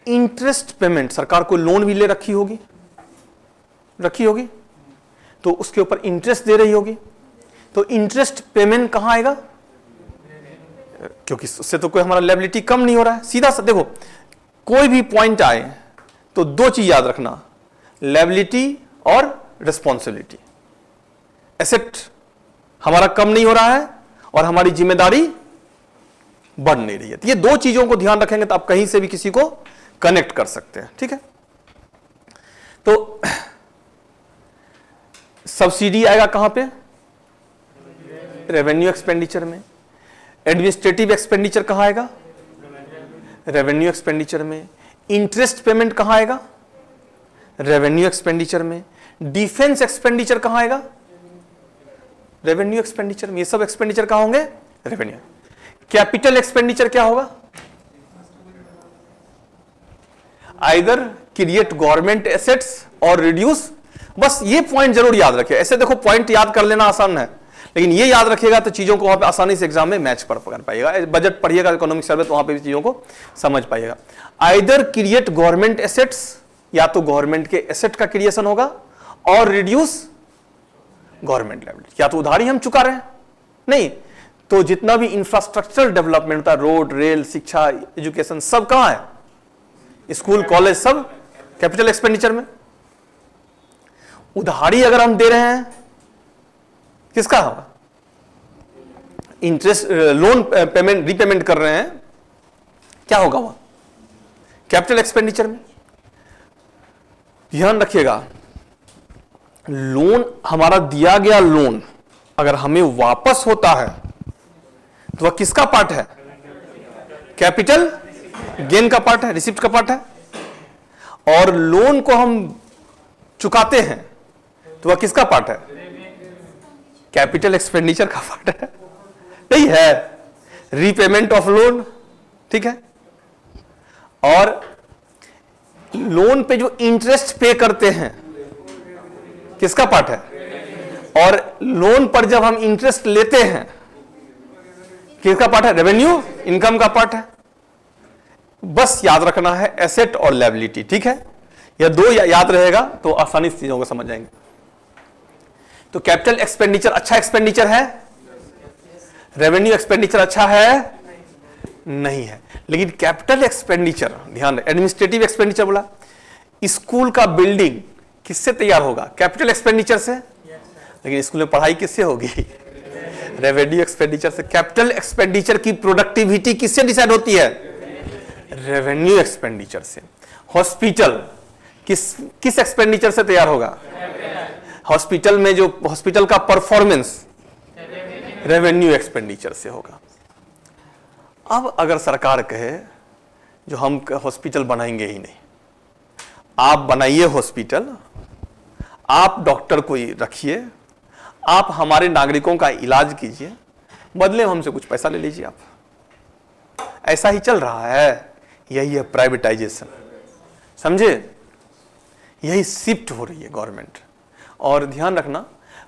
A: इंटरेस्ट पेमेंट, सरकार को लोन भी ले रखी होगी तो उसके ऊपर इंटरेस्ट दे रही होगी, तो इंटरेस्ट पेमेंट कहां आएगा? क्योंकि उससे तो कोई हमारा लायबिलिटी कम नहीं हो रहा है। सीधा सा देखो, कोई भी पॉइंट आए तो दो चीज याद रखना, लायबिलिटी और रिस्पॉन्सिबिलिटी। एसेट हमारा कम नहीं हो रहा है और हमारी जिम्मेदारी बढ़ नहीं रही है। तो ये दो चीजों को ध्यान रखेंगे तो आप कहीं से भी किसी को कनेक्ट कर सकते हैं, ठीक है। तो सब्सिडी आएगा कहां पे? रेवेन्यू एक्सपेंडिचर में। एडमिनिस्ट्रेटिव एक्सपेंडिचर कहां आएगा? रेवेन्यू एक्सपेंडिचर में। इंटरेस्ट पेमेंट कहां आएगा? रेवेन्यू एक्सपेंडिचर में। डिफेंस एक्सपेंडिचर कहां आएगा? रेवेन्यू एक्सपेंडिचर में। ये सब एक्सपेंडिचर कहां होंगे? रेवेन्यू। कैपिटल एक्सपेंडिचर क्या होगा? आइदर क्रिएट गवर्नमेंट एसेट्स और रिड्यूस। बस ये पॉइंट जरूर याद रखिए। ऐसे देखो पॉइंट याद कर लेना आसान है, लेकिन ये याद रखिएगा तो चीजों को आप आसानी से एग्जाम में मैच कर पाइएगा। बजट पढ़िएगा, इकोनॉमिक सर्वे, तो वहां पे भी चीजों को समझ पाइएगा। आइदर क्रिएट गवर्नमेंट एसेट्स, या तो गवर्नमेंट के एसेट का क्रिएशन होगा, और रिड्यूस गवर्नमेंट लायबिलिटी, या तो उधारी हम चुका रहे हैं, नहीं तो जितना भी इंफ्रास्ट्रक्चर डेवलपमेंट होता है, रोड, रेल, शिक्षा, एजुकेशन, सब कहां है? स्कूल, कॉलेज, सब कैपिटल एक्सपेंडिचर में। उधारी अगर हम दे रहे हैं, किसका होगा? इंटरेस्ट, लोन पेमेंट, रीपेमेंट कर रहे हैं, क्या होगा वह? कैपिटल एक्सपेंडिचर में। ध्यान रखिएगा, लोन, हमारा दिया गया लोन अगर हमें वापस होता है तो वह किसका पार्ट है? कैपिटल गेन का पार्ट है, रिसिप्ट का पार्ट है। और लोन को हम चुकाते हैं तो वह किसका पार्ट है? कैपिटल एक्सपेंडिचर का पार्ट है, नहीं है? रीपेमेंट ऑफ लोन, ठीक है। और लोन पे जो इंटरेस्ट पे करते हैं, किसका पार्ट है? और लोन पर जब हम इंटरेस्ट लेते हैं, किसका पार्ट है? रेवेन्यू, इनकम का पार्ट है। बस याद रखना है एसेट और लायबिलिटी, ठीक है। यह दो याद रहेगा तो आसानी से चीजों को समझ जाएंगे। तो कैपिटल एक्सपेंडिचर अच्छा एक्सपेंडिचर है, रेवेन्यू एक्सपेंडिचर अच्छा है नहीं है। लेकिन कैपिटल एक्सपेंडिचर, ध्यान रहे, एडमिनिस्ट्रेटिव एक्सपेंडिचर बोला, स्कूल का बिल्डिंग किससे तैयार होगा? कैपिटल एक्सपेंडिचर से। लेकिन स्कूल में पढ़ाई किससे होगी? रेवेन्यू एक्सपेंडिचर से। कैपिटल एक्सपेंडिचर की प्रोडक्टिविटी किससे डिसाइड होती है? रेवेन्यू एक्सपेंडिचर से। हॉस्पिटल किस एक्सपेंडिचर से तैयार होगा? हॉस्पिटल में जो हॉस्पिटल का परफॉर्मेंस रेवेन्यू एक्सपेंडिचर से होगा। अब अगर सरकार कहे जो हम हॉस्पिटल बनाएंगे ही नहीं, आप बनाइए हॉस्पिटल, आप डॉक्टर को रखिए, आप हमारे नागरिकों का इलाज कीजिए, बदले में हमसे कुछ पैसा ले लीजिए आप। ऐसा ही चल रहा है, यही है प्राइवेटाइजेशन, समझे? यही शिफ्ट हो रही है गवर्नमेंट। और ध्यान रखना,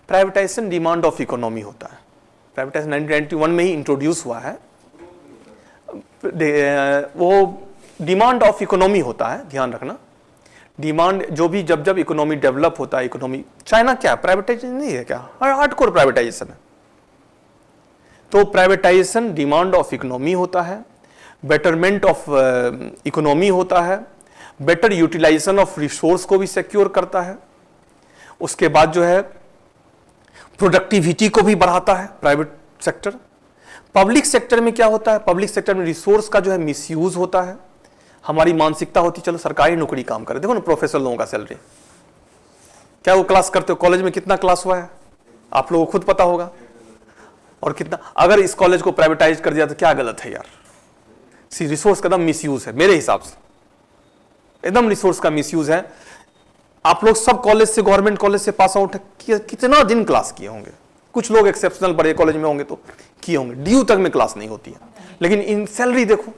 A: प्राइवेटाइजेशन डिमांड ऑफ इकोनॉमी होता है। प्राइवेटाइजेशन 1991 में ही इंट्रोड्यूस हुआ है, वो डिमांड ऑफ इकोनॉमी होता है। ध्यान रखना, डिमांड जो भी, जब जब इकोनॉमी डेवलप होता है, इकोनॉमी, चाइना क्या प्राइवेटाइजेशन नहीं है क्या? हार्डकोर प्राइवेटाइजेशन है। तो प्राइवेटाइजेशन डिमांड ऑफ इकोनॉमी होता है, बेटरमेंट ऑफ इकोनॉमी होता है, बेटर यूटिलाइजेशन ऑफ रिसोर्स को भी सिक्योर करता है। उसके बाद जो है प्रोडक्टिविटी को भी बढ़ाता है प्राइवेट सेक्टर। पब्लिक सेक्टर में क्या होता है? पब्लिक सेक्टर में रिसोर्स का जो है मिसयूज होता है। हमारी मानसिकता होती, चलो सरकारी नौकरी काम करे। देखो ना प्रोफेसर लोगों का सैलरी, क्या वो क्लास करते हो? कॉलेज में कितना क्लास हुआ है आप लोगों को खुद पता होगा। और कितना, अगर इस कॉलेज को प्राइवेटाइज कर दिया तो क्या गलत है यार? सी रिसोर्स का एकदम मिसयूज है मेरे हिसाब से, एकदम रिसोर्स का मिसयूज है। आप लोग सब कॉलेज से, गवर्नमेंट कॉलेज से पास आउट है, कितना दिन क्लास किए होंगे? कुछ लोग एक्सेप्शनल बड़े कॉलेज में होंगे तो किए होंगे, ड्यू तक में क्लास नहीं होती है। लेकिन इन सैलरी देखो,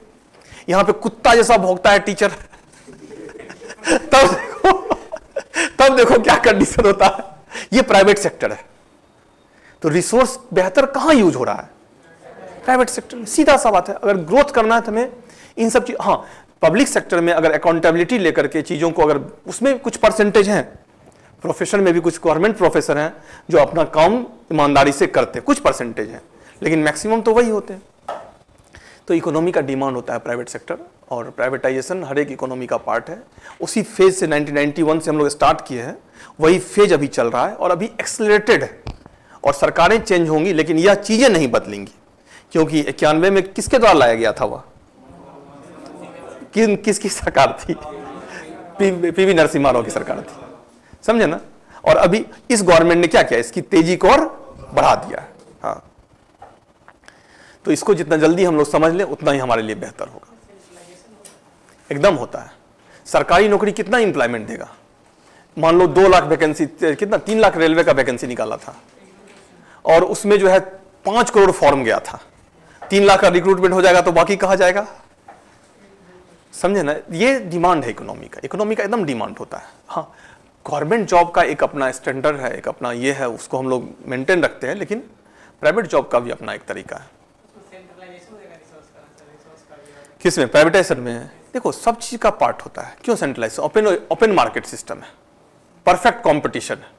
A: यहां पे कुत्ता जैसा भौंकता है टीचर तब देखो क्या कंडीशन होता है। ये प्राइवेट सेक्टर है, तो रिसोर्स बेहतर कहां यूज हो रहा है? प्राइवेट सेक्टर में। सीधा सा बात है, अगर ग्रोथ करना है तो हमें इन सब चीज, हाँ पब्लिक सेक्टर में अगर अकाउंटेबिलिटी लेकर के चीजों को, अगर उसमें कुछ परसेंटेज है, प्रोफेशन में भी कुछ गवर्नमेंट प्रोफेसर हैं जो अपना काम ईमानदारी से करते हैं, कुछ परसेंटेज है, लेकिन मैक्सिमम तो वही होते हैं। तो इकोनॉमी का डिमांड होता है प्राइवेट सेक्टर, और प्राइवेटाइजेशन हर एक इकोनॉमी का पार्ट है। उसी फेज से 1991 से हम लोग स्टार्ट किए हैं, वही फेज अभी चल रहा है और अभी एक्सेलरेटेड है। और सरकारें चेंज होंगी लेकिन यह चीजें नहीं बदलेंगी, क्योंकि 91 में किसके द्वारा लाया गया था वह? किसकी सरकार थी? पीवी नरसिम्हा राव की सरकार थी, समझे ना। और अभी इस गवर्नमेंट ने क्या किया? इसकी तेजी को और बढ़ा दिया है। हाँ, तो इसको जितना जल्दी हम लोग समझ लें उतना ही हमारे लिए बेहतर होगा। एकदम होता है। सरकारी नौकरी कितना एम्प्लॉयमेंट देगा? मान लो 2 लाख वैकेंसी, कितना 3 लाख रेलवे का वैकेंसी निकाला था और उसमें जो है 5 करोड़ फॉर्म गया था। 3 लाख का रिक्रूटमेंट हो जाएगा तो बाकी कहाँ जाएगा? समझे ना, ये डिमांड है इकोनॉमी का एकदम डिमांड होता है। हाँ, गवर्नमेंट जॉब का एक अपना स्टैंडर्ड है, एक अपना ये है, उसको हम लोग मेंटेन रखते हैं, लेकिन प्राइवेट जॉब का भी अपना एक तरीका है। किसमें? प्राइवेटाइजेशन में। देखो सब चीज का पार्ट होता है। क्यों सेंट्रलाइजेशन? ओपन मार्केट सिस्टम है, परफेक्ट कंपटीशन है,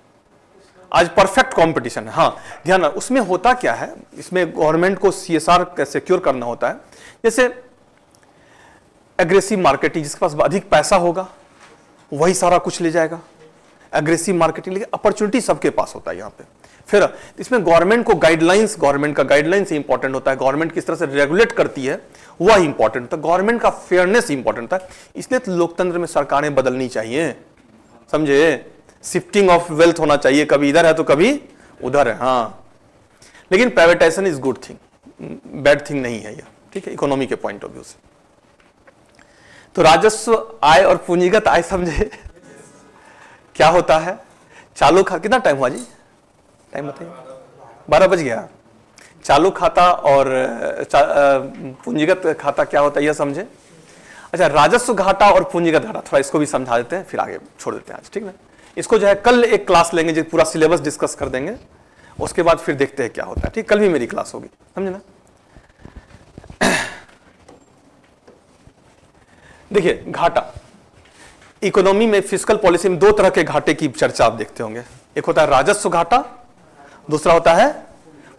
A: आज परफेक्ट कंपटीशन है। हाँ ध्यान रख, उसमें होता क्या है, इसमें गवर्नमेंट को CSR सिक्योर करना होता है। जैसे एग्रेसिव मार्केटिंग, जिसके पास अधिक पैसा होगा वही सारा कुछ ले जाएगा, एग्रेसिव मार्केटिंग, लेकिन अपॉर्चुनिटी सबके पास होता है यहाँ पे। फिर इसमें गवर्नमेंट को गाइडलाइंस, गवर्नमेंट का गाइडलाइंस इंपॉर्टेंट होता है, गवर्नमेंट किस तरह से रेगुलेट करती है वह इंपॉर्टेंट होता है, गवर्नमेंट का फेयरनेस इंपॉर्टेंट होता है। इसलिए तो लोकतंत्र में सरकारें बदलनी चाहिए, समझे, शिफ्टिंग ऑफ वेल्थ होना चाहिए, कभी इधर है तो कभी उधर है। हाँ, लेकिन privatisation is good thing, bad thing नहीं है यह, ठीक है, इकोनॉमी के पॉइंट ऑफ व्यू से। तो राजस्व आय और पूंजीगत आय समझे क्या होता है? चालू खाता, कितना टाइम हुआ जी? टाइम बताइए। 12 बज गया। चालू खाता और पूंजीगत खाता क्या होता है यह समझे। अच्छा, राजस्व घाटा और पूंजीगत घाटा, थोड़ा इसको भी समझा देते हैं, फिर आगे छोड़ देते हैं आज, ठीक है। इसको जो है कल एक क्लास लेंगे, जो पूरा सिलेबस डिस्कस कर देंगे, उसके बाद फिर देखते हैं क्या होता है, ठीक। कल भी मेरी क्लास होगी, समझे ना। देखिए घाटा, इकोनॉमी में फिस्कल पॉलिसी में दो तरह के घाटे की चर्चा आप देखते होंगे। एक होता है राजस्व घाटा, दूसरा होता है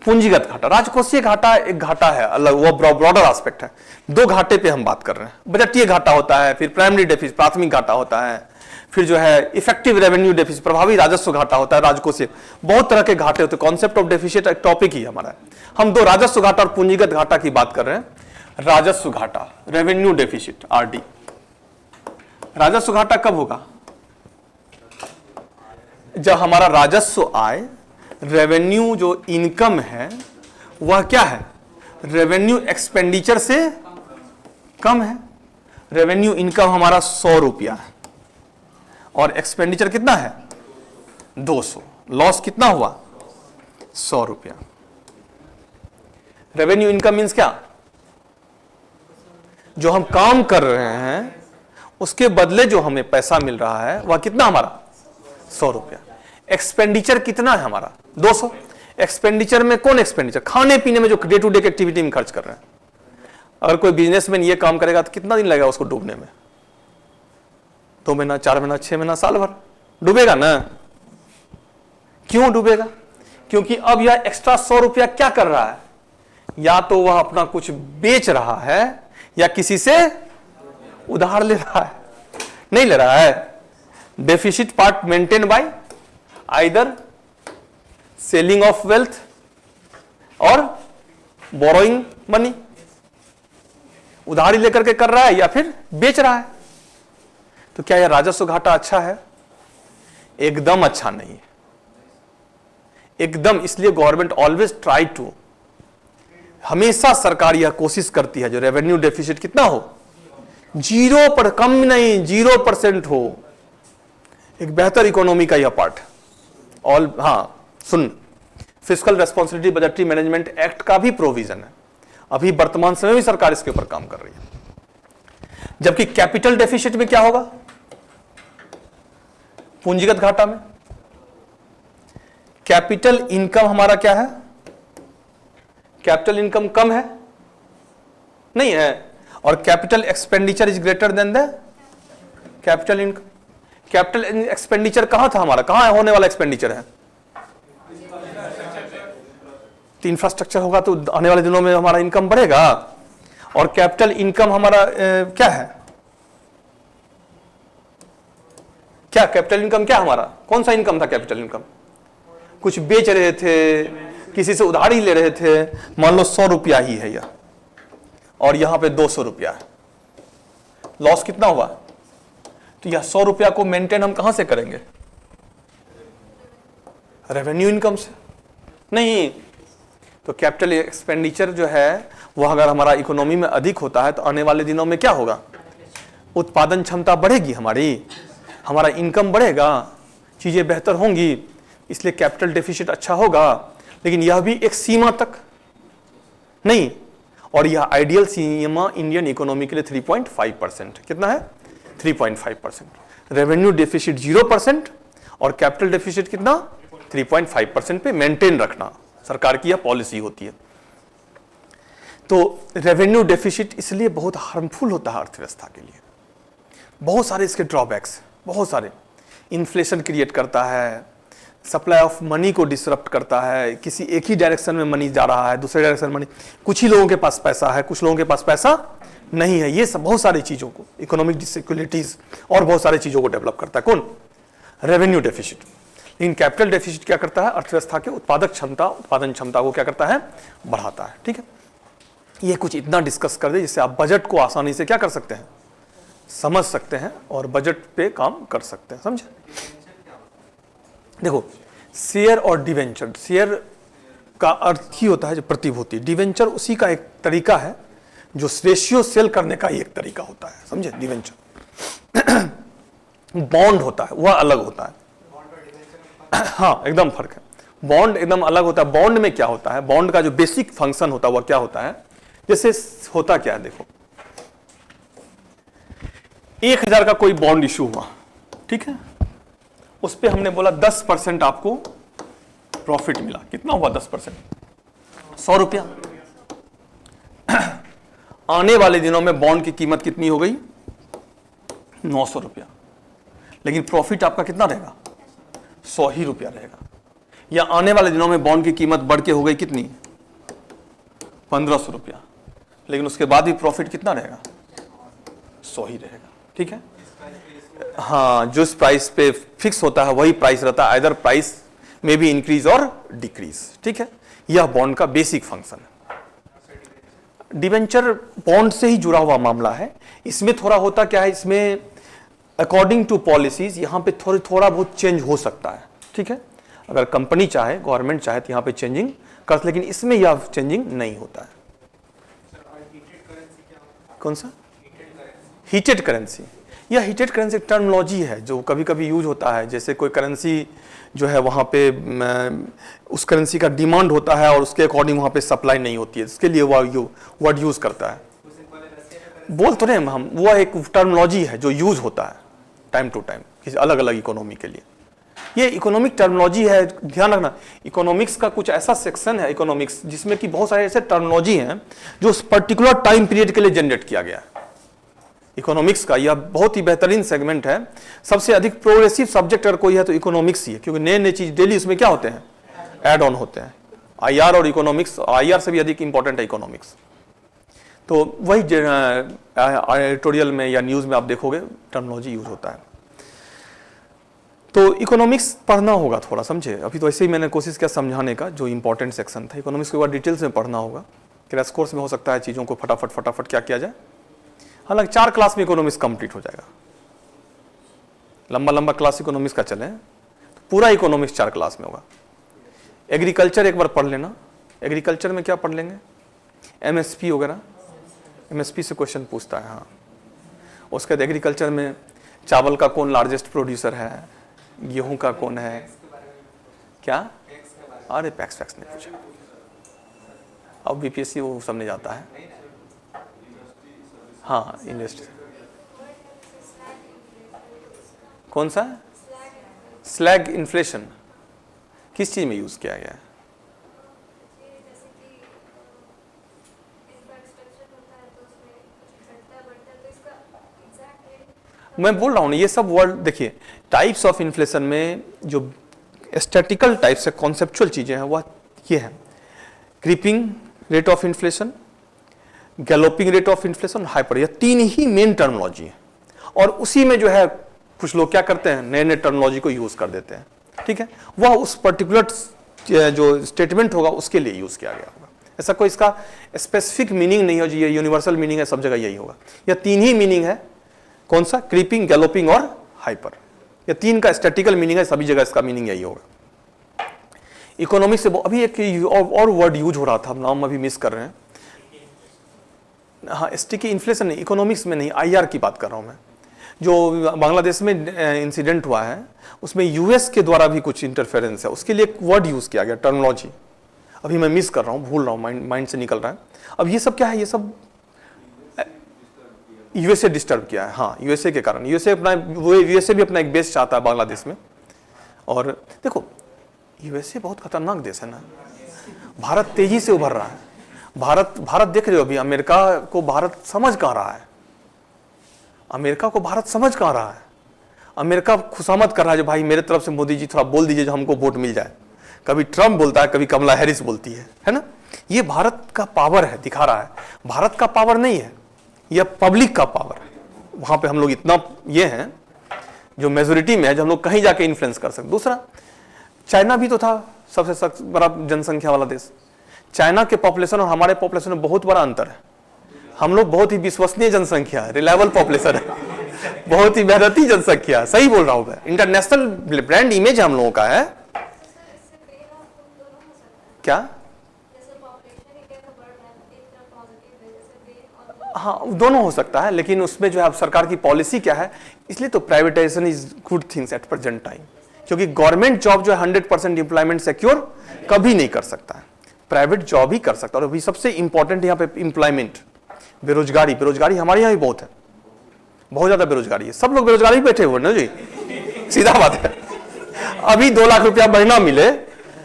A: पूंजीगत घाटा। राजकोषीय घाटा एक घाटा है अलग, वो ब्रॉडर एस्पेक्ट है। दो घाटे पे हम बात कर रहे हैं। बजटीय घाटा होता है, फिर प्राइमरी डेफिसिट प्राथमिक घाटा होता है, फिर जो है इफेक्टिव रेवेन्यू डेफिसिट प्रभावी राजस्व घाटा होता है। राजकोषीय बहुत तरह के घाटे होते हैं। कॉन्सेप्ट ऑफ डेफिसिट एक टॉपिक ही हमारा है। हम दो राजस्व घाटा और पूंजीगत घाटा की बात कर रहे हैं। राजस्व घाटा, रेवेन्यू डेफिसिट, RD। राजस्व घाटा कब होगा? जब हमारा राजस्व आय, रेवेन्यू जो इनकम है वह क्या है? रेवेन्यू एक्सपेंडिचर से कम है। रेवेन्यू इनकम हमारा 100 रुपया है और एक्सपेंडिचर कितना है? 200। लॉस कितना हुआ? 100 रुपया। रेवेन्यू इनकम मीन्स क्या? जो हम काम कर रहे हैं उसके बदले जो हमें पैसा मिल रहा है वह कितना हमारा? 100 रुपया। एक्सपेंडिचर कितना है हमारा? 200। एक्सपेंडिचर में कौन एक्सपेंडिचर? खाने पीने में, जो डे टू डे की एक्टिविटी में खर्च कर रहे हैं। अगर कोई बिजनेसमैन ये काम करेगा तो कितना दिन लगेगा उसको डूबने में? 2 महीना, 4 महीना, 6 महीना, साल भर डूबेगा ना। क्यों डूबेगा? क्योंकि अब यह एक्स्ट्रा 100 रुपया क्या कर रहा है? या तो वह अपना कुछ बेच रहा है या किसी से उधार ले रहा है। नहीं ले रहा है। Deficit part maintain by either selling of wealth और बोरोइंग मनी। उधारी लेकर के कर रहा है या फिर बेच रहा है। तो क्या यह राजस्व घाटा अच्छा है? एकदम अच्छा नहीं है, एकदम। इसलिए गवर्नमेंट ऑलवेज ट्राई टू, हमेशा सरकार यह कोशिश करती है जो रेवेन्यू डेफिसिट कितना हो, 0 पर कम नहीं, 0% हो। एक बेहतर इकोनॉमी का यह पार्ट है। ऑल हाँ सुन, fiscal responsibility budgetary management act का भी प्रोविजन है। अभी वर्तमान समय में सरकार इसके ऊपर काम कर रही है। जबकि कैपिटल डेफिसिट में क्या होगा? पूंजीगत घाटा में कैपिटल इनकम हमारा क्या है? कैपिटल इनकम कम है, नहीं है, और capital expenditure is greater than the capital income. Capital expenditure कहां था हमारा? कहां होने वाला एक्सपेंडिचर है? तो इंफ्रास्ट्रक्चर होगा तो आने वाले दिनों में हमारा इनकम बढ़ेगा। और कैपिटल इनकम हमारा क्या है? क्या कैपिटल इनकम क्या हमारा? कौन सा इनकम था कैपिटल इनकम? कुछ बेच रहे थे, किसी से उधारी ले रहे थे। मान लो 100 रुपया ही है यह, और यहां पे 200 रुपया है। लॉस कितना हुआ? तो यह 100 रुपया को मेंटेन हम कहां से करेंगे? रेवेन्यू इनकम से नहीं। तो कैपिटल एक्सपेंडिचर जो है वह अगर हमारा इकोनॉमी में अधिक होता है तो आने वाले दिनों में क्या होगा? उत्पादन क्षमता बढ़ेगी हमारी, हमारा इनकम बढ़ेगा, चीजें बेहतर होंगी। इसलिए कैपिटल डेफिसिट अच्छा होगा, लेकिन यह भी एक सीमा तक नहीं। और यह आइडियल सीमा इंडियन इकोनॉमी के लिए 3.5%। कितना है? 3.5%। रेवेन्यू डेफिसिट 0% और कैपिटल डेफिसिट कितना? 3.5% पे मेंटेन रखना सरकार की यह पॉलिसी होती है। तो रेवेन्यू डेफिसिट इसलिए बहुत हार्मफुल होता है अर्थव्यवस्था के लिए। बहुत सारे इसके ड्रॉबैक्स, बहुत सारे। इन्फ्लेशन क्रिएट करता है, सप्लाई ऑफ मनी को डिसरप्ट करता है, किसी एक ही डायरेक्शन में मनी जा रहा है, दूसरे डायरेक्शन मनी, कुछ ही लोगों के पास पैसा है, कुछ लोगों के पास पैसा नहीं है। ये सब बहुत सारी चीज़ों को, इकोनॉमिक डिसइक्वलिटीज और बहुत सारी चीज़ों को डेवलप करता है। कौन? Revenue deficit. लेकिन कैपिटल डेफिसिट क्या करता है? अर्थव्यवस्था के उत्पादन क्षमता को क्या करता है? बढ़ाता है। ठीक है, ये कुछ इतना डिस्कस कर दे जिससे आप बजट को आसानी से क्या कर सकते हैं? समझ सकते हैं और बजट पे काम कर सकते हैं। समझे? देखो, शेयर और डिवेंचर, शेयर का अर्थ ही होता है जो प्रतिभूति, डिवेंचर उसी का एक तरीका है जो रेशियो सेल करने का ही एक तरीका होता है। समझे? डिवेंचर बॉन्ड होता है, वह अलग होता है। हाँ, एकदम फर्क है। बॉन्ड एकदम अलग होता है। बॉन्ड में क्या होता है? बॉन्ड का जो बेसिक फंक्शन होता है वह क्या होता है? जैसे होता क्या है, देखो 1000 का कोई बॉन्ड इशू हुआ, ठीक है, उस पे हमने बोला 10% आपको प्रॉफिट मिला। कितना हुआ? 10%, 100 रुपया। आने वाले दिनों में बॉन्ड की कीमत कितनी हो गई? 900 रुपया। लेकिन प्रॉफिट आपका कितना रहेगा? 100 ही रुपया रहेगा। या आने वाले दिनों में बॉन्ड की कीमत बढ़ के हो गई कितनी? 1500 रुपया। लेकिन उसके बाद भी प्रॉफिट कितना रहेगा? 100 ही रहेगा। ठीक है, हाँ, जो इस प्राइस पे फिक्स होता है वही प्राइस रहता है। आइदर प्राइस में भी इंक्रीज और डिक्रीज। ठीक है, यह बॉन्ड का बेसिक फंक्शन है। डिवेंचर बॉन्ड से ही जुड़ा हुआ मामला है। इसमें थोड़ा होता क्या है, इसमें अकॉर्डिंग टू पॉलिसीज यहाँ पे थोड़ा बहुत चेंज हो सकता है। ठीक है, अगर कंपनी चाहे, गवर्नमेंट चाहे तो यहाँ पे चेंजिंग कर, लेकिन इसमें यह चेंजिंग नहीं होता है। कौन सा? Heated currency. यह हीटेड करेंसी एक टर्मिनोलॉजी है जो कभी कभी यूज होता है। जैसे कोई करेंसी जो है वहाँ पे उस करेंसी का डिमांड होता है और उसके अकॉर्डिंग वहाँ पे सप्लाई नहीं होती है, इसके लिए वर्ड यूज करता है। बोल तो रहे हम, वो एक टर्मिनोलॉजी है जो यूज होता है टाइम टू टाइम किसी अलग अलग इकोनॉमी के लिए। ये इकोनॉमिक टर्मिनोलॉजी है, ध्यान रखना। इकोनॉमिक्स का कुछ ऐसा सेक्शन है इकोनॉमिक्स जिसमें कि बहुत सारे ऐसे टर्मिनोलॉजी हैं जो उस पर्टिकुलर टाइम पीरियड के लिए जनरेट किया गया है। इकोनॉमिक्स का यह बहुत ही बेहतरीन सेगमेंट है। सबसे अधिक प्रोग्रेसिव सब्जेक्ट अगर कोई है तो इकोनॉमिक्स ही है, क्योंकि नए नए चीज डेली उसमें क्या होते हैं? ऐड ऑन होते हैं। आईआर और इकोनॉमिक्स, आईआर से भी अधिक इंपॉर्टेंट है इकोनॉमिक्स। तो वही एडिटोरियल में या न्यूज में आप देखोगे टर्मिनोलॉजी यूज होता है। तो इकोनॉमिक्स पढ़ना होगा थोड़ा, समझे? अभी तो ऐसे ही मैंने कोशिश किया समझाने का जो इंपॉर्टेंट सेक्शन था। इकोनॉमिक्स के बाद डिटेल्स में पढ़ना होगा। क्रैश कोर्स में हो सकता है चीज़ों को फटाफट क्या किया जाए। हालांकि 4 क्लास में इकोनॉमिक्स कंप्लीट हो जाएगा। लंबा क्लास इकोनॉमिक्स का चले तो पूरा इकोनॉमिक्स 4 क्लास में होगा। एग्रीकल्चर एक बार पढ़ लेना। एग्रीकल्चर में क्या पढ़ लेंगे? एमएसपी वगैरह। एमएसपी से क्वेश्चन पूछता है। हाँ, उसके बाद एग्रीकल्चर में चावल का कौन लार्जेस्ट प्रोड्यूसर है, गेहूं का कौन है, क्या? अरे पैक्स नहीं पूछा। अब बीपीएससी वो समझ जाता है। हाँ, इंडस्ट्री। कौन सा? स्लैग इन्फ्लेशन किस चीज में यूज किया गया है? मैं बोल रहा हूँ ये सब वर्ड देखिए। टाइप्स ऑफ इन्फ्लेशन में जो स्टैटिकल टाइप से कॉन्सेप्चुअल चीजें हैं वह ये है: creeping rate of inflation, galloping rate of inflation, hyper. ये 3 ही मेन टर्मिनोलॉजी है और उसी में जो है कुछ लोग क्या करते हैं, नए नए टर्मिनोलॉजी को यूज कर देते हैं। ठीक है, वह उस पर्टिकुलर जो स्टेटमेंट होगा उसके लिए यूज किया गया होगा। ऐसा कोई इसका स्पेसिफिक मीनिंग नहीं है जो ये यूनिवर्सल मीनिंग है, सब जगह यही होगा। यह 3 ही मीनिंग है। कौन सा? क्रीपिंग, गैलोपिंग और हाइपर। ये 3 का स्टैटिकल मीनिंग है, सभी जगह इसका मीनिंग यही होगा। इकोनॉमिक्स से अभी एक और वर्ड यूज हो रहा था, नाम अभी मिस कर रहे हैं। हाँ, स्टिकी इन्फ्लेशन नहीं, इकोनॉमिक्स में नहीं, आईआर की बात कर रहा हूँ मैं। जो बांग्लादेश में इंसिडेंट हुआ है उसमें यूएस के द्वारा भी कुछ इंटरफेरेंस है, उसके लिए एक वर्ड यूज किया गया, टर्मिनोलॉजी। अभी मैं मिस कर रहा हूँ, भूल रहा हूँ, माइंड से निकल रहा है। अब ये सब क्या है, ये सब यूएसए डिस्टर्ब किया है। हाँ, यूएसए के कारण, यूएसए भी अपना एक बेस चाहता है बांग्लादेश में। और देखो यूएसए बहुत खतरनाक देश है ना, भारत तेजी से उभर रहा है। भारत देख रहे हो अभी, अमेरिका को भारत समझ कहाँ रहा है, अमेरिका को भारत समझ कहाँ रहा है। अमेरिका खुशामद कर रहा है जो भाई मेरे तरफ से मोदी जी थोड़ा बोल दीजिए जो हमको वोट मिल जाए। कभी ट्रम्प बोलता है, कभी कमला हैरिस बोलती है ना। ये भारत का पावर है, दिखा रहा है। भारत का पावर नहीं है, यह पब्लिक का पावर है। वहां पे हम लोग इतना ये हैं जो मेजोरिटी में है, जो हम लोग कहीं जाके इन्फ्लुएंस कर सकते। दूसरा, चाइना भी तो था सबसे बड़ा जनसंख्या वाला देश। चाइना के पॉपुलेशन और हमारे पॉपुलेशन में बहुत बड़ा अंतर है। हम लोग बहुत ही विश्वसनीय जनसंख्या है, रिलायबल पॉपुलेशन है, बहुत ही मेहनती जनसंख्या। सही बोल रहा हूं मैं, इंटरनेशनल ब्रांड इमेज हम लोगों का है। क्या? हाँ, दोनों हो सकता है, लेकिन उसमें जो है सरकार की पॉलिसी क्या है, इसलिए तो privatisation is good things at present time. क्योंकि गवर्नमेंट जॉब जो है 100% एम्प्लॉयमेंट सिक्योर कभी नहीं कर सकता है, प्राइवेट जॉब ही कर सकता है। और अभी सबसे इंपॉर्टेंट यहाँ पे एम्प्लॉयमेंट, बेरोजगारी हमारे यहाँ भी बहुत है, बहुत ज्यादा बेरोजगारी है। सब लोग बेरोजगारी बैठे हुए ना जी, सीधा बात है। अभी 2 लाख रुपया महीना मिले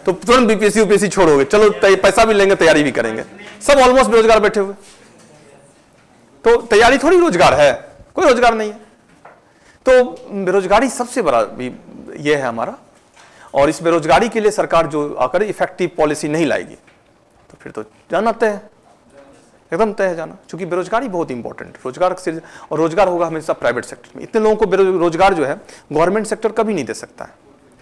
A: तो तुरंत बीपीएससी यूपीएससी छोड़ोगे, चलो पैसा भी लेंगे, तैयारी भी करेंगे। सब ऑलमोस्ट बेरोजगार बैठे हुए, तो तैयारी थोड़ी रोजगार है, कोई रोजगार नहीं है। तो बेरोजगारी सबसे बड़ा ये है हमारा। और इस बेरोजगारी के लिए सरकार जो आकर इफेक्टिव पॉलिसी नहीं लाएगी तो फिर तो जाना तय है, एकदम तय है जाना। क्योंकि बेरोजगारी बहुत इंपॉर्टेंट, और रोजगार होगा हमेशा प्राइवेट सेक्टर में। इतने लोगों को बेरोजगार जो है गवर्नमेंट सेक्टर कभी नहीं दे सकता है,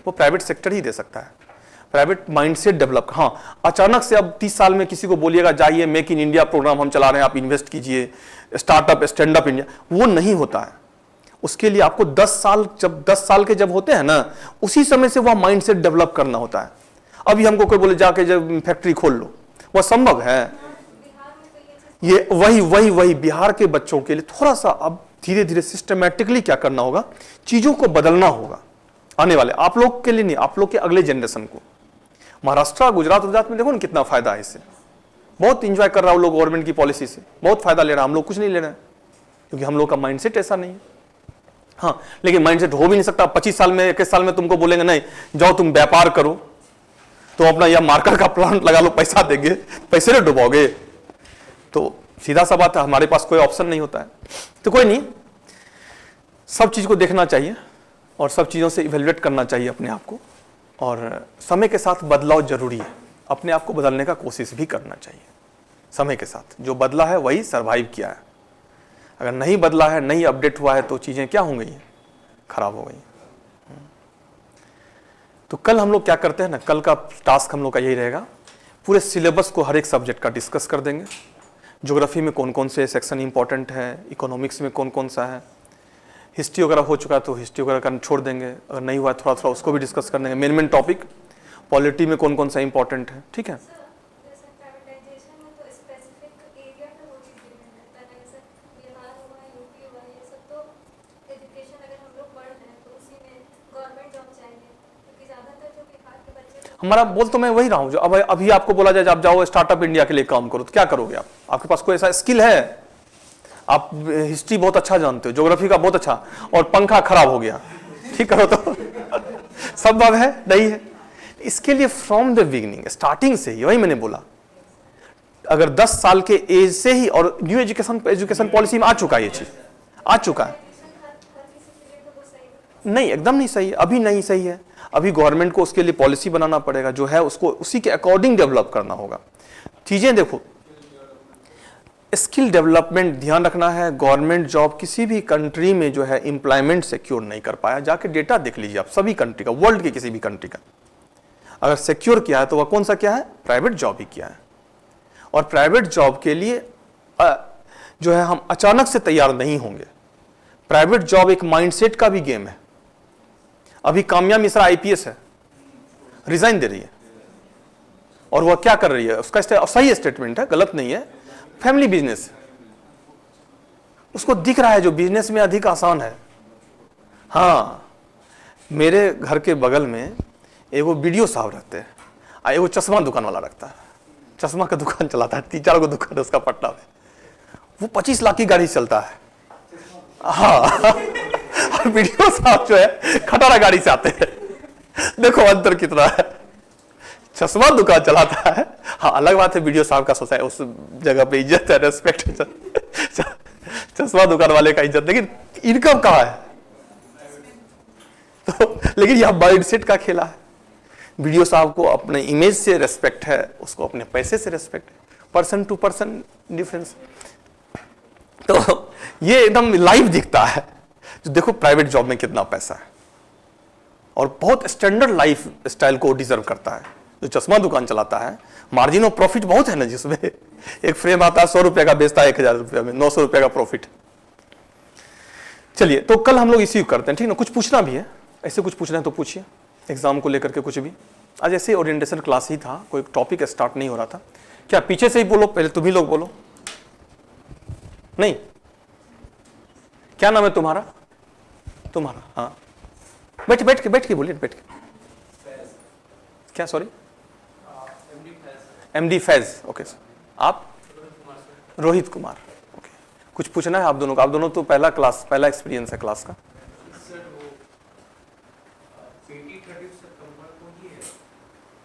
A: वो प्राइवेट सेक्टर ही दे सकता है। Private mindset develop. हाँ, अचानक से अब 30 साल में किसी को बोलिएगा जाइए मेक इन इंडिया प्रोग्राम हम चला रहे हैं, आप इन्वेस्ट कीजिए, स्टार्टअप स्टैंड अप इंडिया, वो नहीं होता है। उसके लिए आपको 10 साल के जब होते हैं ना, उसी समय से वह माइंडसेट डेवलप करना होता है। अभी हमको कोई बोले जाके जब फैक्ट्री खोल लो, वह संभव है? ये वही बिहार के बच्चों के लिए थोड़ा सा अब धीरे धीरे सिस्टमैटिकली क्या करना होगा, चीजों को बदलना होगा। आने वाले आप लोग के लिए नहीं, आप लोग के अगले जनरेशन को। महाराष्ट्र गुजरात में देखो ना कितना फायदा है इससे, बहुत इंजॉय कर रहा है लोग गवर्नमेंट की पॉलिसी से, बहुत फायदा ले रहा है। हम लोग कुछ नहीं ले रहे हैं क्योंकि हम लोग का माइंडसेट ऐसा नहीं है। हाँ, लेकिन माइंडसेट हो भी नहीं सकता। 25 साल में 21 साल में तुमको बोलेंगे नहीं जाओ तुम व्यापार करो, तो अपना या मार्कर का प्लांट लगा लो, पैसा देंगे, पैसे नहीं डुबाओगे। तो सीधा सा बात है, हमारे पास कोई ऑप्शन नहीं होता है। तो कोई नहीं, सब चीज को देखना चाहिए और सब चीजों से इवेल्युएट करना चाहिए अपने आप को। और समय के साथ बदलाव जरूरी है, अपने आप को बदलने का कोशिश भी करना चाहिए। समय के साथ जो बदला है वही सरवाइव किया है। अगर नहीं बदला है, नहीं अपडेट हुआ है, तो चीजें क्या हो गई, खराब हो गई। तो कल हम लोग क्या करते हैं ना, कल का टास्क हम लोग का यही रहेगा, पूरे सिलेबस को हर एक सब्जेक्ट का डिस्कस कर देंगे। ज्योग्राफी में कौन कौन से सेक्शन इंपॉर्टेंट है, इकोनॉमिक्स में कौन कौन सा है, हिस्ट्री वगैरह हो चुका है तो हिस्ट्री वगैरह का छोड़ देंगे, अगर नहीं हुआ थोड़ा थोड़ा उसको भी डिस्कस कर देंगे। मेन टॉपिक पॉलिटी में कौन कौन सा इंपॉर्टेंट है, ठीक है। हमारा बोल तो मैं वही रहा हूं, जो अब अभी आपको बोला जाए आप जाओ स्टार्टअप इंडिया के लिए काम करो, तो क्या करोगे आप? आपके पास कोई ऐसा स्किल है? आप हिस्ट्री बहुत अच्छा जानते हो, ज्योग्राफी का बहुत अच्छा, और पंखा खराब हो गया, ठीक करो तो संभव है? नहीं है। इसके लिए फ्रॉम द बिगिनिंग, स्टार्टिंग से ही, वही मैंने बोला, अगर 10 साल के एज से ही, और न्यू एजुकेशन पॉलिसी में आ चुका है, ये चीज आ चुका है। नहीं, एकदम नहीं सही है, अभी नहीं सही है। अभी गवर्नमेंट को उसके लिए पॉलिसी बनाना पड़ेगा, जो है उसको उसी के अकॉर्डिंग डेवलप करना होगा। चीजें देखो, स्किल डेवलपमेंट ध्यान रखना है। गवर्नमेंट जॉब किसी भी कंट्री में जो है एम्प्लॉयमेंट सिक्योर नहीं कर पाया, जाके डेटा देख लीजिए आप सभी कंट्री का, वर्ल्ड के किसी भी कंट्री का। अगर सिक्योर किया है तो वह कौन सा किया है? प्राइवेट जॉब ही किया है। और प्राइवेट जॉब के लिए जो है हम अचानक से तैयार नहीं होंगे। प्राइवेट जॉब एक माइंडसेट का भी गेम है। अभी काम्या मिश्रा आईपीएस है, रिजाइन दे रही है, और वह क्या कर रही है, उसका सही स्टेटमेंट है, गलत नहीं है, फैमिली बिजनेस। उसको दिख रहा है जो बिजनेस में अधिक आसान है। हाँ, मेरे घर के बगल में एगो बीडीओ साहब रहते हैं, वो चश्मा दुकान वाला रखता है, चश्मा का दुकान चलाता है, 3-4 को दुकान है उसका पटना में, वो 25 लाख की गाड़ी चलता है। हाँ और वीडियो साहब जो है खटारा गाड़ी से आते हैं, देखो अंतर कितना है, चश्मा दुकान चलाता है। हाँ अलग बात है वीडियो साहब का सोसाइटी उस जगह पे इज्जत है, रेस्पेक्ट है, चश्मा दुकान वाले का इज्जत, लेकिन इनकम कहाँ है? तो लेकिन यह माइंडसेट का खेला है। वीडियो साहब को अपने इमेज से रेस्पेक्ट है, उसको अपने पैसे से रेस्पेक्ट है, पर्सन टू पर्सन डिफरेंस। तो ये एकदम लाइव दिखता है, जो देखो प्राइवेट जॉब में कितना पैसा है और बहुत स्टैंडर्ड लाइफ स्टाइल को डिजर्व करता है। जो चश्मा दुकान चलाता है, मार्जिन ऑफ प्रॉफिट बहुत है ना, जिसमें एक फ्रेम आता है 100 रुपए का, बेचता है 1000 रुपये में, 900 रुपए का प्रॉफिट। चलिए तो कल हम लोग इसी करते हैं, ठीक ना। कुछ पूछना भी है, ऐसे कुछ पूछना है तो पूछिए, एग्जाम को लेकर के कुछ भी। आज ऐसे ओरिएंटेशन क्लास ही था, कोई टॉपिक स्टार्ट नहीं हो रहा था। क्या पीछे से ही बोलो, पहले तुम ही लोग बोलो। नहीं, क्या नाम है तुम्हारा? तुम्हारा, हाँ बैठ के बोलिए, बैठ के। क्या सॉरी? MD Faiz, okay. आप? रोहित कुमार, ओके। कुछ पूछना है आप दोनों का? आप दोनों तो पहला एक्सपीरियंस है क्लास का।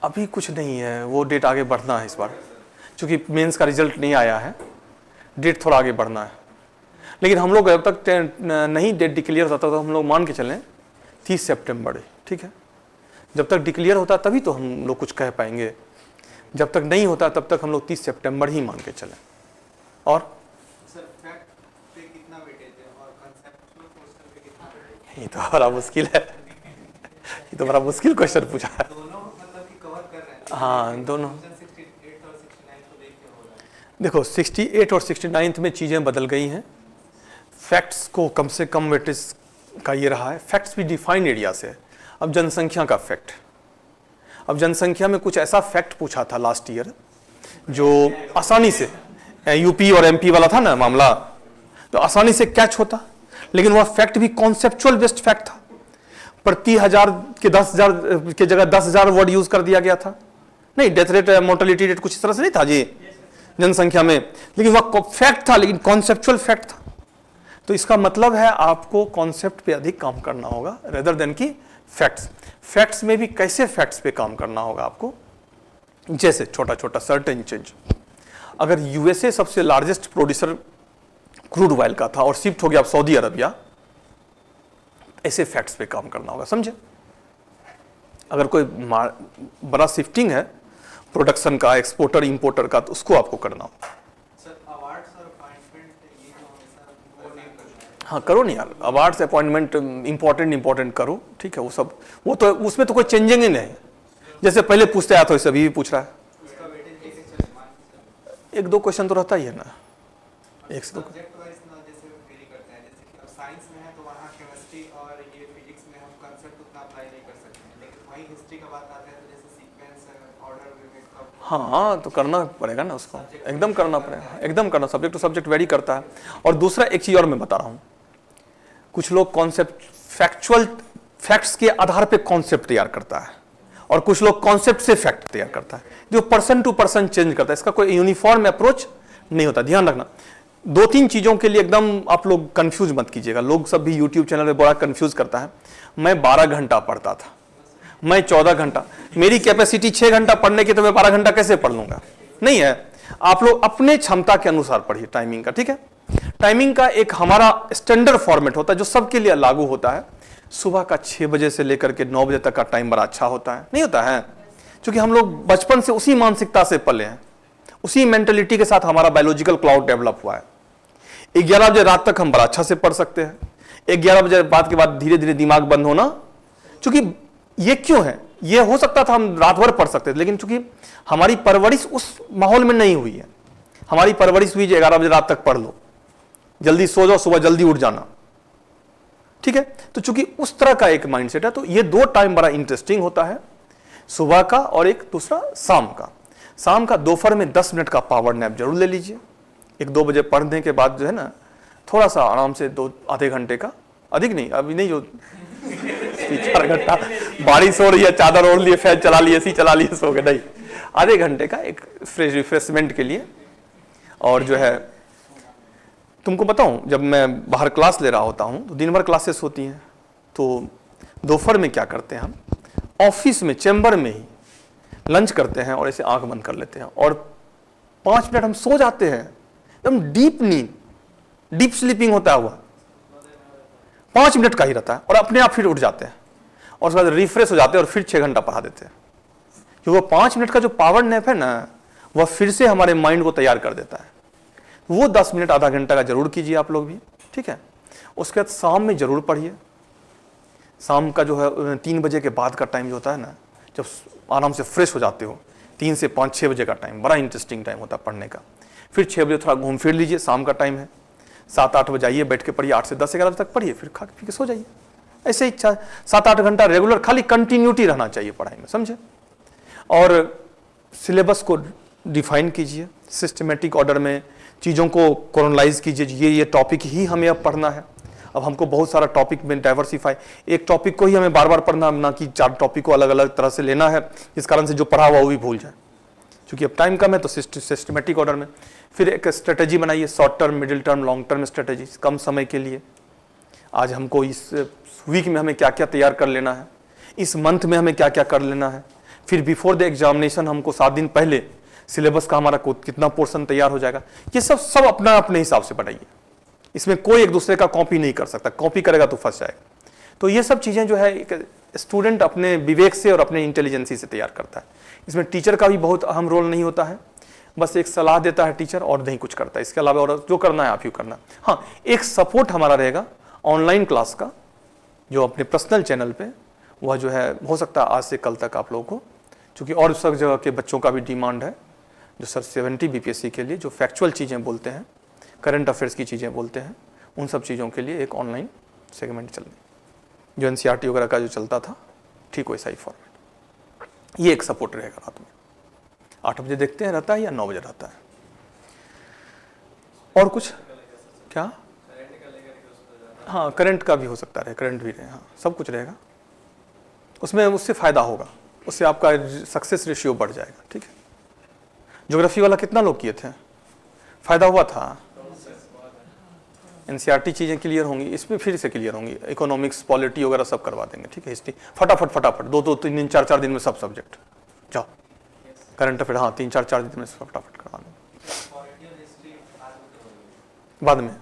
A: अभी कुछ नहीं है, वो डेट आगे बढ़ना है इस बार, क्योंकि मेंस का रिजल्ट नहीं आया है, डेट थोड़ा आगे बढ़ना है। लेकिन हम लोग जब तक नहीं डेट डिक्लेयर होता तो हम लोग मान के चलें 30 सितंबर, ठीक है। जब तक डिक्लेयर होता तभी तो हम लोग कुछ कह पाएंगे, जब तक नहीं होता तब तक हम लोग 30 सितंबर ही मान के चलें। और
D: सर फैक्ट पे कितना वेटेज है और कंसेप्चुअल क्वेश्चन पे कितना वेटेज है?
A: ये तो बड़ा मुश्किल है, ये तो बड़ा मुश्किल क्वेश्चन पूछा है।
D: दोनों मतलब कि कवर कर रहे हैं।
A: हाँ दोनों।
D: 68 और 69 को देख के हो रहा है।
A: देखो 68 और 69 में चीज़ें बदल गई हैं। फैक्ट्स को कम से कम वेटेज का ये रहा है, फैक्ट्स भी डिफाइंड एरिया से है। अब जनसंख्या का फैक्ट, अब जनसंख्या में कुछ ऐसा फैक्ट पूछा था लास्ट ईयर जो आसानी से, यूपी और एमपी वाला था ना मामला, तो आसानी से कैच होता, लेकिन वह फैक्ट भी कॉन्सेप्चुअल बेस्ड फैक्ट था। प्रति 1000 के 10,000 के जगह 10,000 वर्ड यूज कर दिया गया था। नहीं, डेथ रेट मोर्टेलिटी रेट कुछ इस तरह से नहीं था जी जनसंख्या में, लेकिन वह फैक्ट था, लेकिन कॉन्सेप्चुअल फैक्ट था। तो इसका मतलब है आपको कॉन्सेप्ट पे अधिक काम करना होगा रेदर देन की फैक्ट्स। फैक्ट्स में भी कैसे फैक्ट्स पे काम करना होगा आपको, जैसे छोटा छोटा सर्टेन चेंज। अगर यूएसए सबसे लार्जेस्ट प्रोड्यूसर क्रूड ऑयल का था और शिफ्ट हो गया आप सऊदी अरबिया, ऐसे फैक्ट्स पे काम करना होगा, समझे। अगर कोई बड़ा शिफ्टिंग है प्रोडक्शन का, एक्सपोर्टर इंपोर्टर का, तो उसको आपको करना होगा।
D: सर अवार्ड्स और अपॉइंटमेंट ये जो हमेशा वो नहीं करना है।
A: हाँ करो नहीं यार, अवार्ड्स अपॉइंटमेंट इंपॉर्टेंट करो, ठीक है। वो सब वो तो उसमें तो कोई चेंजिंग ही नहीं, जैसे पहले पूछते आया तो अभी भी पूछ रहा है।
D: उसका वेटेज कैसे चले मान के
A: 1-2 क्वेश्चन तो रहता ही है ना, 1 से 2।
D: सब्जेक्ट वाइज ना जैसे वेरी करता है, जैसे कि अब साइंस में है तो वहाँ केमिस्ट्री और ये फिजिक्स में हम कंसेप्ट उतना अप्लाई नहीं कर सकते हैं, लेकिन वही हिस्ट्री का बात आता है तो जैसे सीक्वेंस ऑर्डर
A: हाँ तो करना पड़ेगा ना उसको, एकदम करना पड़ेगा, एकदम करना। सब्जेक्ट टू सब्जेक्ट वेरी करता है। और दूसरा एक चीज और मैं बता रहा हूँ, कुछ लोग कॉन्सेप्ट फैक्ट्स के आधार पे कॉन्सेप्ट तैयार करता है और कुछ लोग कॉन्सेप्ट से फैक्ट तैयार करता है, जो पर्सन टू पर्सन चेंज करता है। इसका कोई यूनिफॉर्म अप्रोच नहीं होता, ध्यान रखना। 2-3 चीजों के लिए एकदम आप लोग कंफ्यूज मत कीजिएगा। लोग सब भी यूट्यूब चैनल में बड़ा कंफ्यूज करता है। मैं 12 घंटा पढ़ता था, मैं 14 घंटा, मेरी कैपेसिटी 6 घंटा पढ़ने की, तो मैं 12 घंटा कैसे पढ़ लूंगा? नहीं है। आप लोग अपने क्षमता के अनुसार पढ़िए टाइमिंग का, ठीक है। टाइमिंग का एक हमारा स्टैंडर्ड फॉर्मेट होता है जो सबके लिए लागू होता है। सुबह का 6 बजे से लेकर के 9 बजे तक का टाइम बड़ा अच्छा होता है, नहीं होता है? क्योंकि हम लोग बचपन से उसी मानसिकता से पले हैं, उसी मेंटेलिटी के साथ हमारा बायोलॉजिकल क्लाउड डेवलप हुआ है। 11 बजे रात तक हम बड़ा अच्छा से पढ़ सकते हैं। 11 बजे बाद के बाद धीरे धीरे दिमाग बंद होना, क्योंकि ये क्यों है? ये हो सकता था हम रात भर पढ़ सकते थे, लेकिन चूंकि हमारी परवरिश उस माहौल में नहीं हुई है। हमारी परवरिश हुई 11 बजे रात तक पढ़ लो, जल्दी सो जाओ, सुबह जल्दी उठ जाना, ठीक है। तो चूंकि उस तरह का एक माइंडसेट है, तो ये 2 टाइम बड़ा इंटरेस्टिंग होता है, सुबह का और एक दूसरा शाम का। शाम का दोपहर में 10 मिनट का पावर नैप जरूर ले लीजिए। 1-2 बजे पढ़ने के बाद जो है ना, थोड़ा सा आराम से 2 आधे घंटे का, अधिक नहीं, अभी नहीं जो 3-4 घंटा बारिश हो रही है, चादर ओढ़ लिए, फैन चला लिए, एसी चला लिए, सो गए, नहीं। आधे घंटे का एक फ्रेश रिफ्रेशमेंट के लिए। और जो है तुमको बताऊं, जब मैं बाहर क्लास ले रहा होता हूं तो दिन भर क्लासेस होती हैं, तो दोपहर में क्या करते हैं हम, ऑफिस में चैम्बर में ही लंच करते हैं और ऐसे आंख बंद कर लेते हैं और 5 मिनट हम सो जाते हैं, एकदम डीप नींद, डीप स्लीपिंग होता है हुआ, 5 मिनट का ही रहता है और अपने आप फिर उठ जाते हैं और उसके बाद रिफ्रेश हो जाते हैं और फिर 6 घंटा पढ़ा देते हैं। क्योंकि वो 5 मिनट का जो पावर नैप है ना, वह फिर से हमारे माइंड को तैयार कर देता है। वो 10 मिनट आधा घंटा का जरूर कीजिए आप लोग भी, ठीक है। उसके बाद शाम में जरूर पढ़िए। शाम का जो है 3 बजे के बाद का टाइम जो होता है ना, जब आराम से फ्रेश हो जाते हो, 3 से 5-6 बजे का टाइम बड़ा इंटरेस्टिंग टाइम होता है पढ़ने का। फिर 6 बजे थोड़ा घूम फिर लीजिए, शाम का टाइम है। 7-8 बजे आइए, बैठ के पढ़िए, 8 से 10-11 बजे तक पढ़िए, फिर खा पी के सो जाइए। ऐसे ही 7-8 घंटा रेगुलर, खाली कंटिन्यूटी रहना चाहिए पढ़ाई में, समझे। और सिलेबस को डिफाइन कीजिए, सिस्टमेटिक ऑर्डर में चीज़ों को क्रोनलाइज कीजिए। ये टॉपिक ही हमें अब पढ़ना है। अब हमको बहुत सारा टॉपिक में डाइवर्सिफाई, एक टॉपिक को ही हमें बार बार पढ़ना, ना कि 4 टॉपिक को अलग अलग तरह से लेना है, इस कारण से जो पढ़ा हुआ वो भी भूल जाए। क्योंकि अब टाइम कम है तो सिस्टमेटिक ऑर्डर में फिर एक स्ट्रेटेजी बनाइए, short term, middle term, long term strategy, कम समय के लिए। आज हमको इस वीक में हमें क्या क्या तैयार कर लेना है, इस मंथ में हमें क्या क्या कर लेना है। फिर बिफोर द एग्जामिनेशन हमको 7 दिन पहले सिलेबस का हमारा कितना पोर्शन तैयार हो जाएगा, ये सब अपना अपने हिसाब से बनाइए। इसमें कोई एक दूसरे का कॉपी नहीं कर सकता, कॉपी करेगा तो फंस जाएगा। तो ये सब चीज़ें जो है एक स्टूडेंट अपने विवेक से और अपने इंटेलिजेंसी से तैयार करता है। इसमें टीचर का भी बहुत अहम रोल नहीं होता है, बस एक सलाह देता है टीचर और नहीं कुछ करता है। इसके अलावा और जो करना है आप ही करना। हाँ, एक सपोर्ट हमारा रहेगा ऑनलाइन क्लास का, जो अपने पर्सनल चैनल पे, वह जो है हो सकता है आज से कल तक आप लोगों को, चूँकि और सब जगह के बच्चों का भी डिमांड है, जो सर 70 BPSC के लिए जो फैक्चुअल चीज़ें बोलते हैं, करंट अफेयर्स की चीज़ें बोलते हैं, उन सब चीज़ों के लिए एक ऑनलाइन सेगमेंट चल रही, जो NCERT वगैरह का जो चलता था, ठीक वैसा ही फॉर्मेट। ये एक सपोर्ट रहेगा। रात में 8 बजे देखते हैं रहता है या 9 बजे रहता है। और कुछ क्या? हाँ, करंट का भी हो सकता है, करंट भी रहे, हाँ सब कुछ रहेगा उसमें। उससे फ़ायदा होगा, उससे आपका सक्सेस रेशियो बढ़ जाएगा, ठीक है। ज्योग्राफी वाला कितना लोग किए थे, फ़ायदा हुआ था? NCERT चीज़ें क्लियर होंगी, इसमें फिर से क्लियर होंगी। इकोनॉमिक्स, पॉलिटी वगैरह सब करवा देंगे, ठीक है। हिस्ट्री फटाफट 2-2, 3 दिन, 4-4 दिन में सब सब्जेक्ट जाओ। करंट अफेयर हाँ 3-4 दिन में फटाफट करवा देंगे। बाद में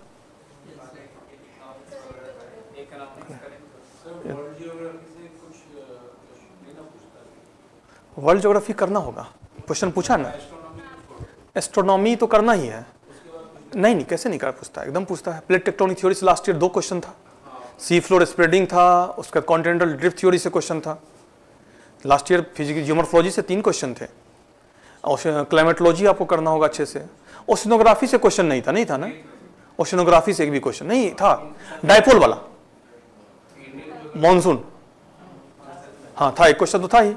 A: वर्ल्ड ज्योग्राफी करना होगा, क्वेश्चन पूछा ना। एस्ट्रोनॉमी तो करना ही है। नहीं कैसे नहीं कर पूछता, एकदम पूछता है। प्लेट टेक्टोनिक थ्योरी से लास्ट ईयर 2 क्वेश्चन था, सी फ्लोर स्प्रेडिंग था, उसका कॉन्टिनेंटल ड्रिफ्ट थ्योरी से क्वेश्चन था। लास्ट ईयर फिजिक्स जियोमॉर्फोलॉजी से 3 क्वेश्चन थे। और क्लाइमेटोलॉजी आपको करना होगा अच्छे से। ओशिनोग्राफी से क्वेश्चन नहीं था ना, ओशिनोग्राफी से एक भी क्वेश्चन नहीं था। डायपोल वाला मॉनसून हाँ था, एक क्वेश्चन तो था ही।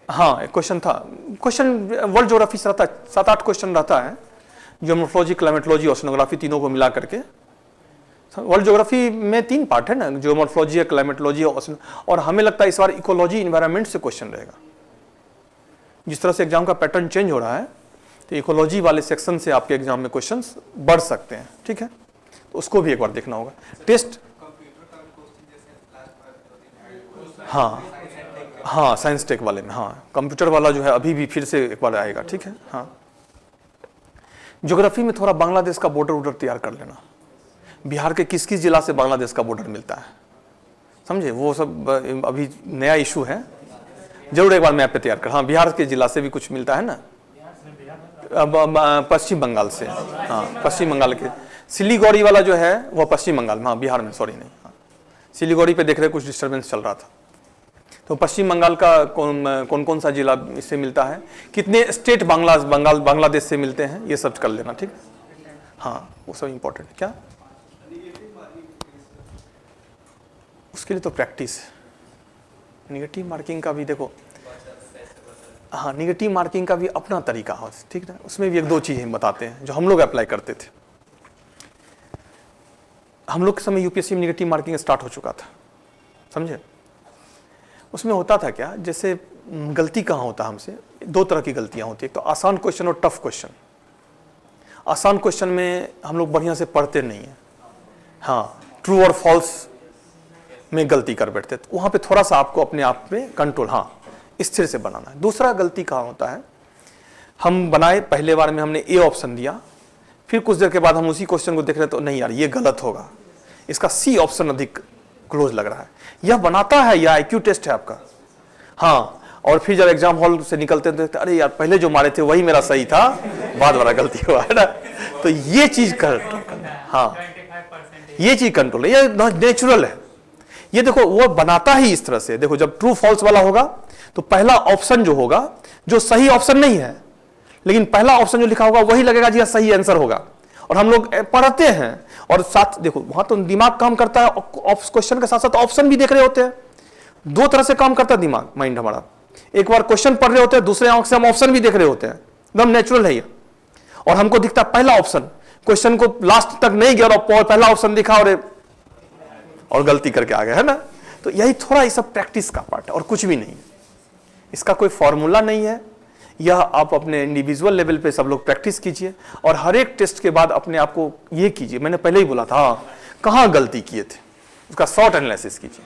A: हाँ एक क्वेश्चन था। क्वेश्चन वर्ल्ड ज्योग्राफी से रहता है, 7-8 क्वेश्चन रहता है। जियोमॉर्फोलॉजी, क्लाइमेटोलॉजी, ओशिनोग्राफी तीनों को मिला करके। वर्ल्ड ज्योग्राफी में 3 पार्ट है ना, जियोमॉर्फोलॉजी, क्लाइमेटोलॉजी और हमें लगता है इस बार इकोलॉजी, इन्वायरमेंट से क्वेश्चन रहेगा। जिस तरह से एग्जाम का पैटर्न चेंज हो रहा है, तो इकोलॉजी वाले सेक्शन से आपके एग्जाम में क्वेश्चंस बढ़ सकते हैं, ठीक है। तो उसको भी एक बार देखना होगा। टेस्ट हाँ साइंस टेक वाले में, हाँ कंप्यूटर वाला जो है अभी भी फिर से एक बार आएगा, ठीक है। हाँ ज्योग्राफी में थोड़ा बांग्लादेश का बॉर्डर तैयार कर लेना। बिहार के किस किस जिला से बांग्लादेश का बॉर्डर मिलता है, समझे, वो सब अभी नया इशू है, जरूर एक बार मैप पे तैयार कर। हाँ बिहार के जिला से भी कुछ मिलता है ना, पश्चिम बंगाल से। हाँ पश्चिम बंगाल के सिलीगुड़ी वाला जो है वो पश्चिम बंगाल में, हाँ बिहार में, सॉरी नहीं, हाँ सिलीगुड़ी पे देख रहे कुछ डिस्टर्बेंस चल रहा था। तो पश्चिम बंगाल का कौन कौन सा जिला इससे मिलता है, कितने स्टेट बांग्लादेश से मिलते हैं, ये सब कर लेना, ठीक है। हाँ वो सब इम्पोर्टेंट है। क्या उसके लिए तो प्रैक्टिस। निगेटिव मार्किंग का भी देखो, हाँ निगेटिव मार्किंग का भी अपना तरीका है, ठीक ना। उसमें भी 1-2 चीज़ें बताते हैं जो हम लोग अप्लाई करते थे। हम लोग के समय यूपीएससी में निगेटिव मार्किंग स्टार्ट हो चुका था, समझे? उसमें होता था क्या, जैसे गलती कहाँ होता है हमसे, दो तरह की गलतियाँ होती है, एक तो आसान क्वेश्चन और टफ क्वेश्चन। आसान क्वेश्चन में हम लोग बढ़िया से पढ़ते नहीं हैं, हाँ, ट्रू और फॉल्स में गलती कर बैठते, तो वहाँ पे थोड़ा सा आपको अपने आप में कंट्रोल, हाँ, स्थिर से बनाना है। दूसरा गलती कहाँ होता है, हम बनाए पहले बार में हमने ए ऑप्शन दिया, फिर कुछ देर के बाद हम उसी क्वेश्चन को देख रहे तो नहीं यार ये गलत होगा, इसका सी ऑप्शन अधिक क्लोज लग रहा है। यह बनाता है या IQ टेस्ट है आपका, हाँ, और फिर जब एग्जाम हॉल से निकलते हैं तो अरे यार पहले जो मारे थे वही मेरा सही था, बाद वाला गलती हुआ है ना। तो ये चीज कर, हाँ, ये चीज कंट्रोल है, ये नेचुरल है। ये देखो वो बनाता ही इस तरह से, देखो जब ट्रू फॉल्स वाला होगा तो पहला ऑप्शन जो होगा, जो सही ऑप्शन नहीं है, लेकिन पहला ऑप्शन जो लिखा होगा वही लगेगा जी सही आंसर होगा। और हम लोग पढ़ते हैं और साथ देखो वहां तो दिमाग काम करता है, क्वेश्चन के साथ साथ ऑप्शन भी देख रहे होते हैं। दो तरह से काम करता है दिमाग, माइंड हमारा। एक बार क्वेश्चन पढ़ रहे होते हैं, दूसरे आंख से हम ऑप्शन भी देख रहे होते हैं, एकदम नेचुरल है ये। और हमको दिखता है पहला ऑप्शन, क्वेश्चन को लास्ट तक नहीं गया और पहला ऑप्शन दिखा और गलती करके आ गया, है ना। तो यही थोड़ा ये सब प्रैक्टिस का पार्ट है और कुछ भी नहीं है, इसका कोई फॉर्मूला नहीं है। यह आप अपने इंडिविजुअल लेवल पे सब लोग प्रैक्टिस कीजिए और हर एक टेस्ट के बाद अपने आप को ये कीजिए, मैंने पहले ही बोला था, हाँ, कहाँ गलती किए थे उसका शॉर्ट एनालिसिस कीजिए,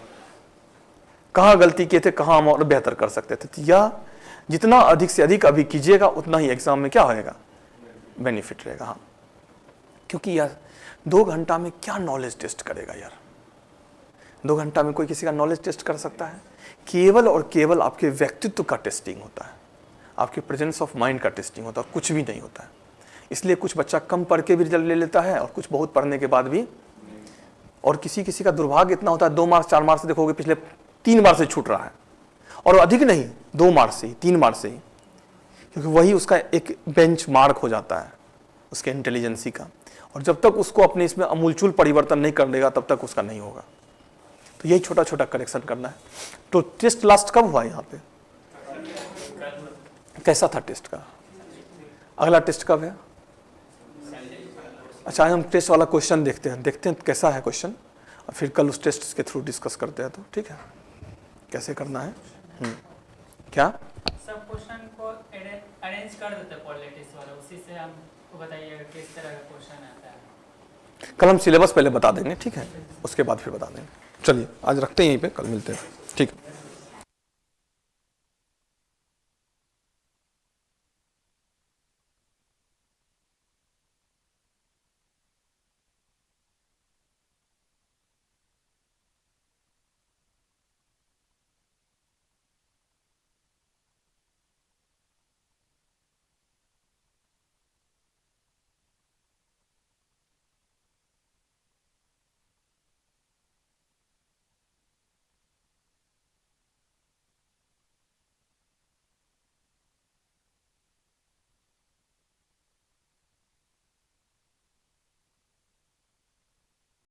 A: कहाँ गलती किए थे, कहाँ हम और बेहतर कर सकते थे। तो यह जितना अधिक से अधिक अभी कीजिएगा उतना ही एग्जाम में क्या होएगा, बेनिफिट रहेगा। हाँ, क्योंकि यार 2 घंटा में क्या नॉलेज टेस्ट करेगा यार, 2 घंटा में कोई किसी का नॉलेज टेस्ट कर सकता है? केवल और केवल आपके व्यक्तित्व का टेस्टिंग होता है, आपके प्रेजेंस ऑफ माइंड का टेस्टिंग होता है, कुछ भी नहीं होता है। इसलिए कुछ बच्चा कम पढ़ के भी रिजल्ट ले लेता है और कुछ बहुत पढ़ने के बाद भी, और किसी किसी का दुर्भाग्य इतना होता है 2 मार्क्स 4 मार्क्स से देखोगे पिछले 3 बार से छूट रहा है, और अधिक नहीं 2 मार्क्स से ही 3 मार्क्स से ही, क्योंकि वही उसका एक बेंच मार्क हो जाता है उसके इंटेलिजेंसी का। और जब तक उसको अपने इसमें अमूलचूल परिवर्तन नहीं कर देगा तब तक उसका नहीं होगा। तो यही छोटा छोटा करेक्शन करना है। तो टेस्ट लास्ट कब हुआ यहाँ पे, कैसा था टेस्ट का? अगला टेस्ट कब है? अच्छा, हम टेस्ट वाला क्वेश्चन देखते हैं कैसा है क्वेश्चन, और फिर कल उस टेस्ट के थ्रू डिस्कस करते हैं। तो ठीक है, कैसे करना है। क्या
E: सब क्वेश्चन को अरेंज कर देते हैं पॉलिटिक्स वाला, उसी से हमको बताइएगा किस तरह का क्वेश्चन आता है।
A: कल हम सिलेबस पहले बता देंगे, ठीक है, उसके बाद फिर बता देंगे। चलिए आज रखते हैं यहीं पे, कल मिलते हैं, ठीक है।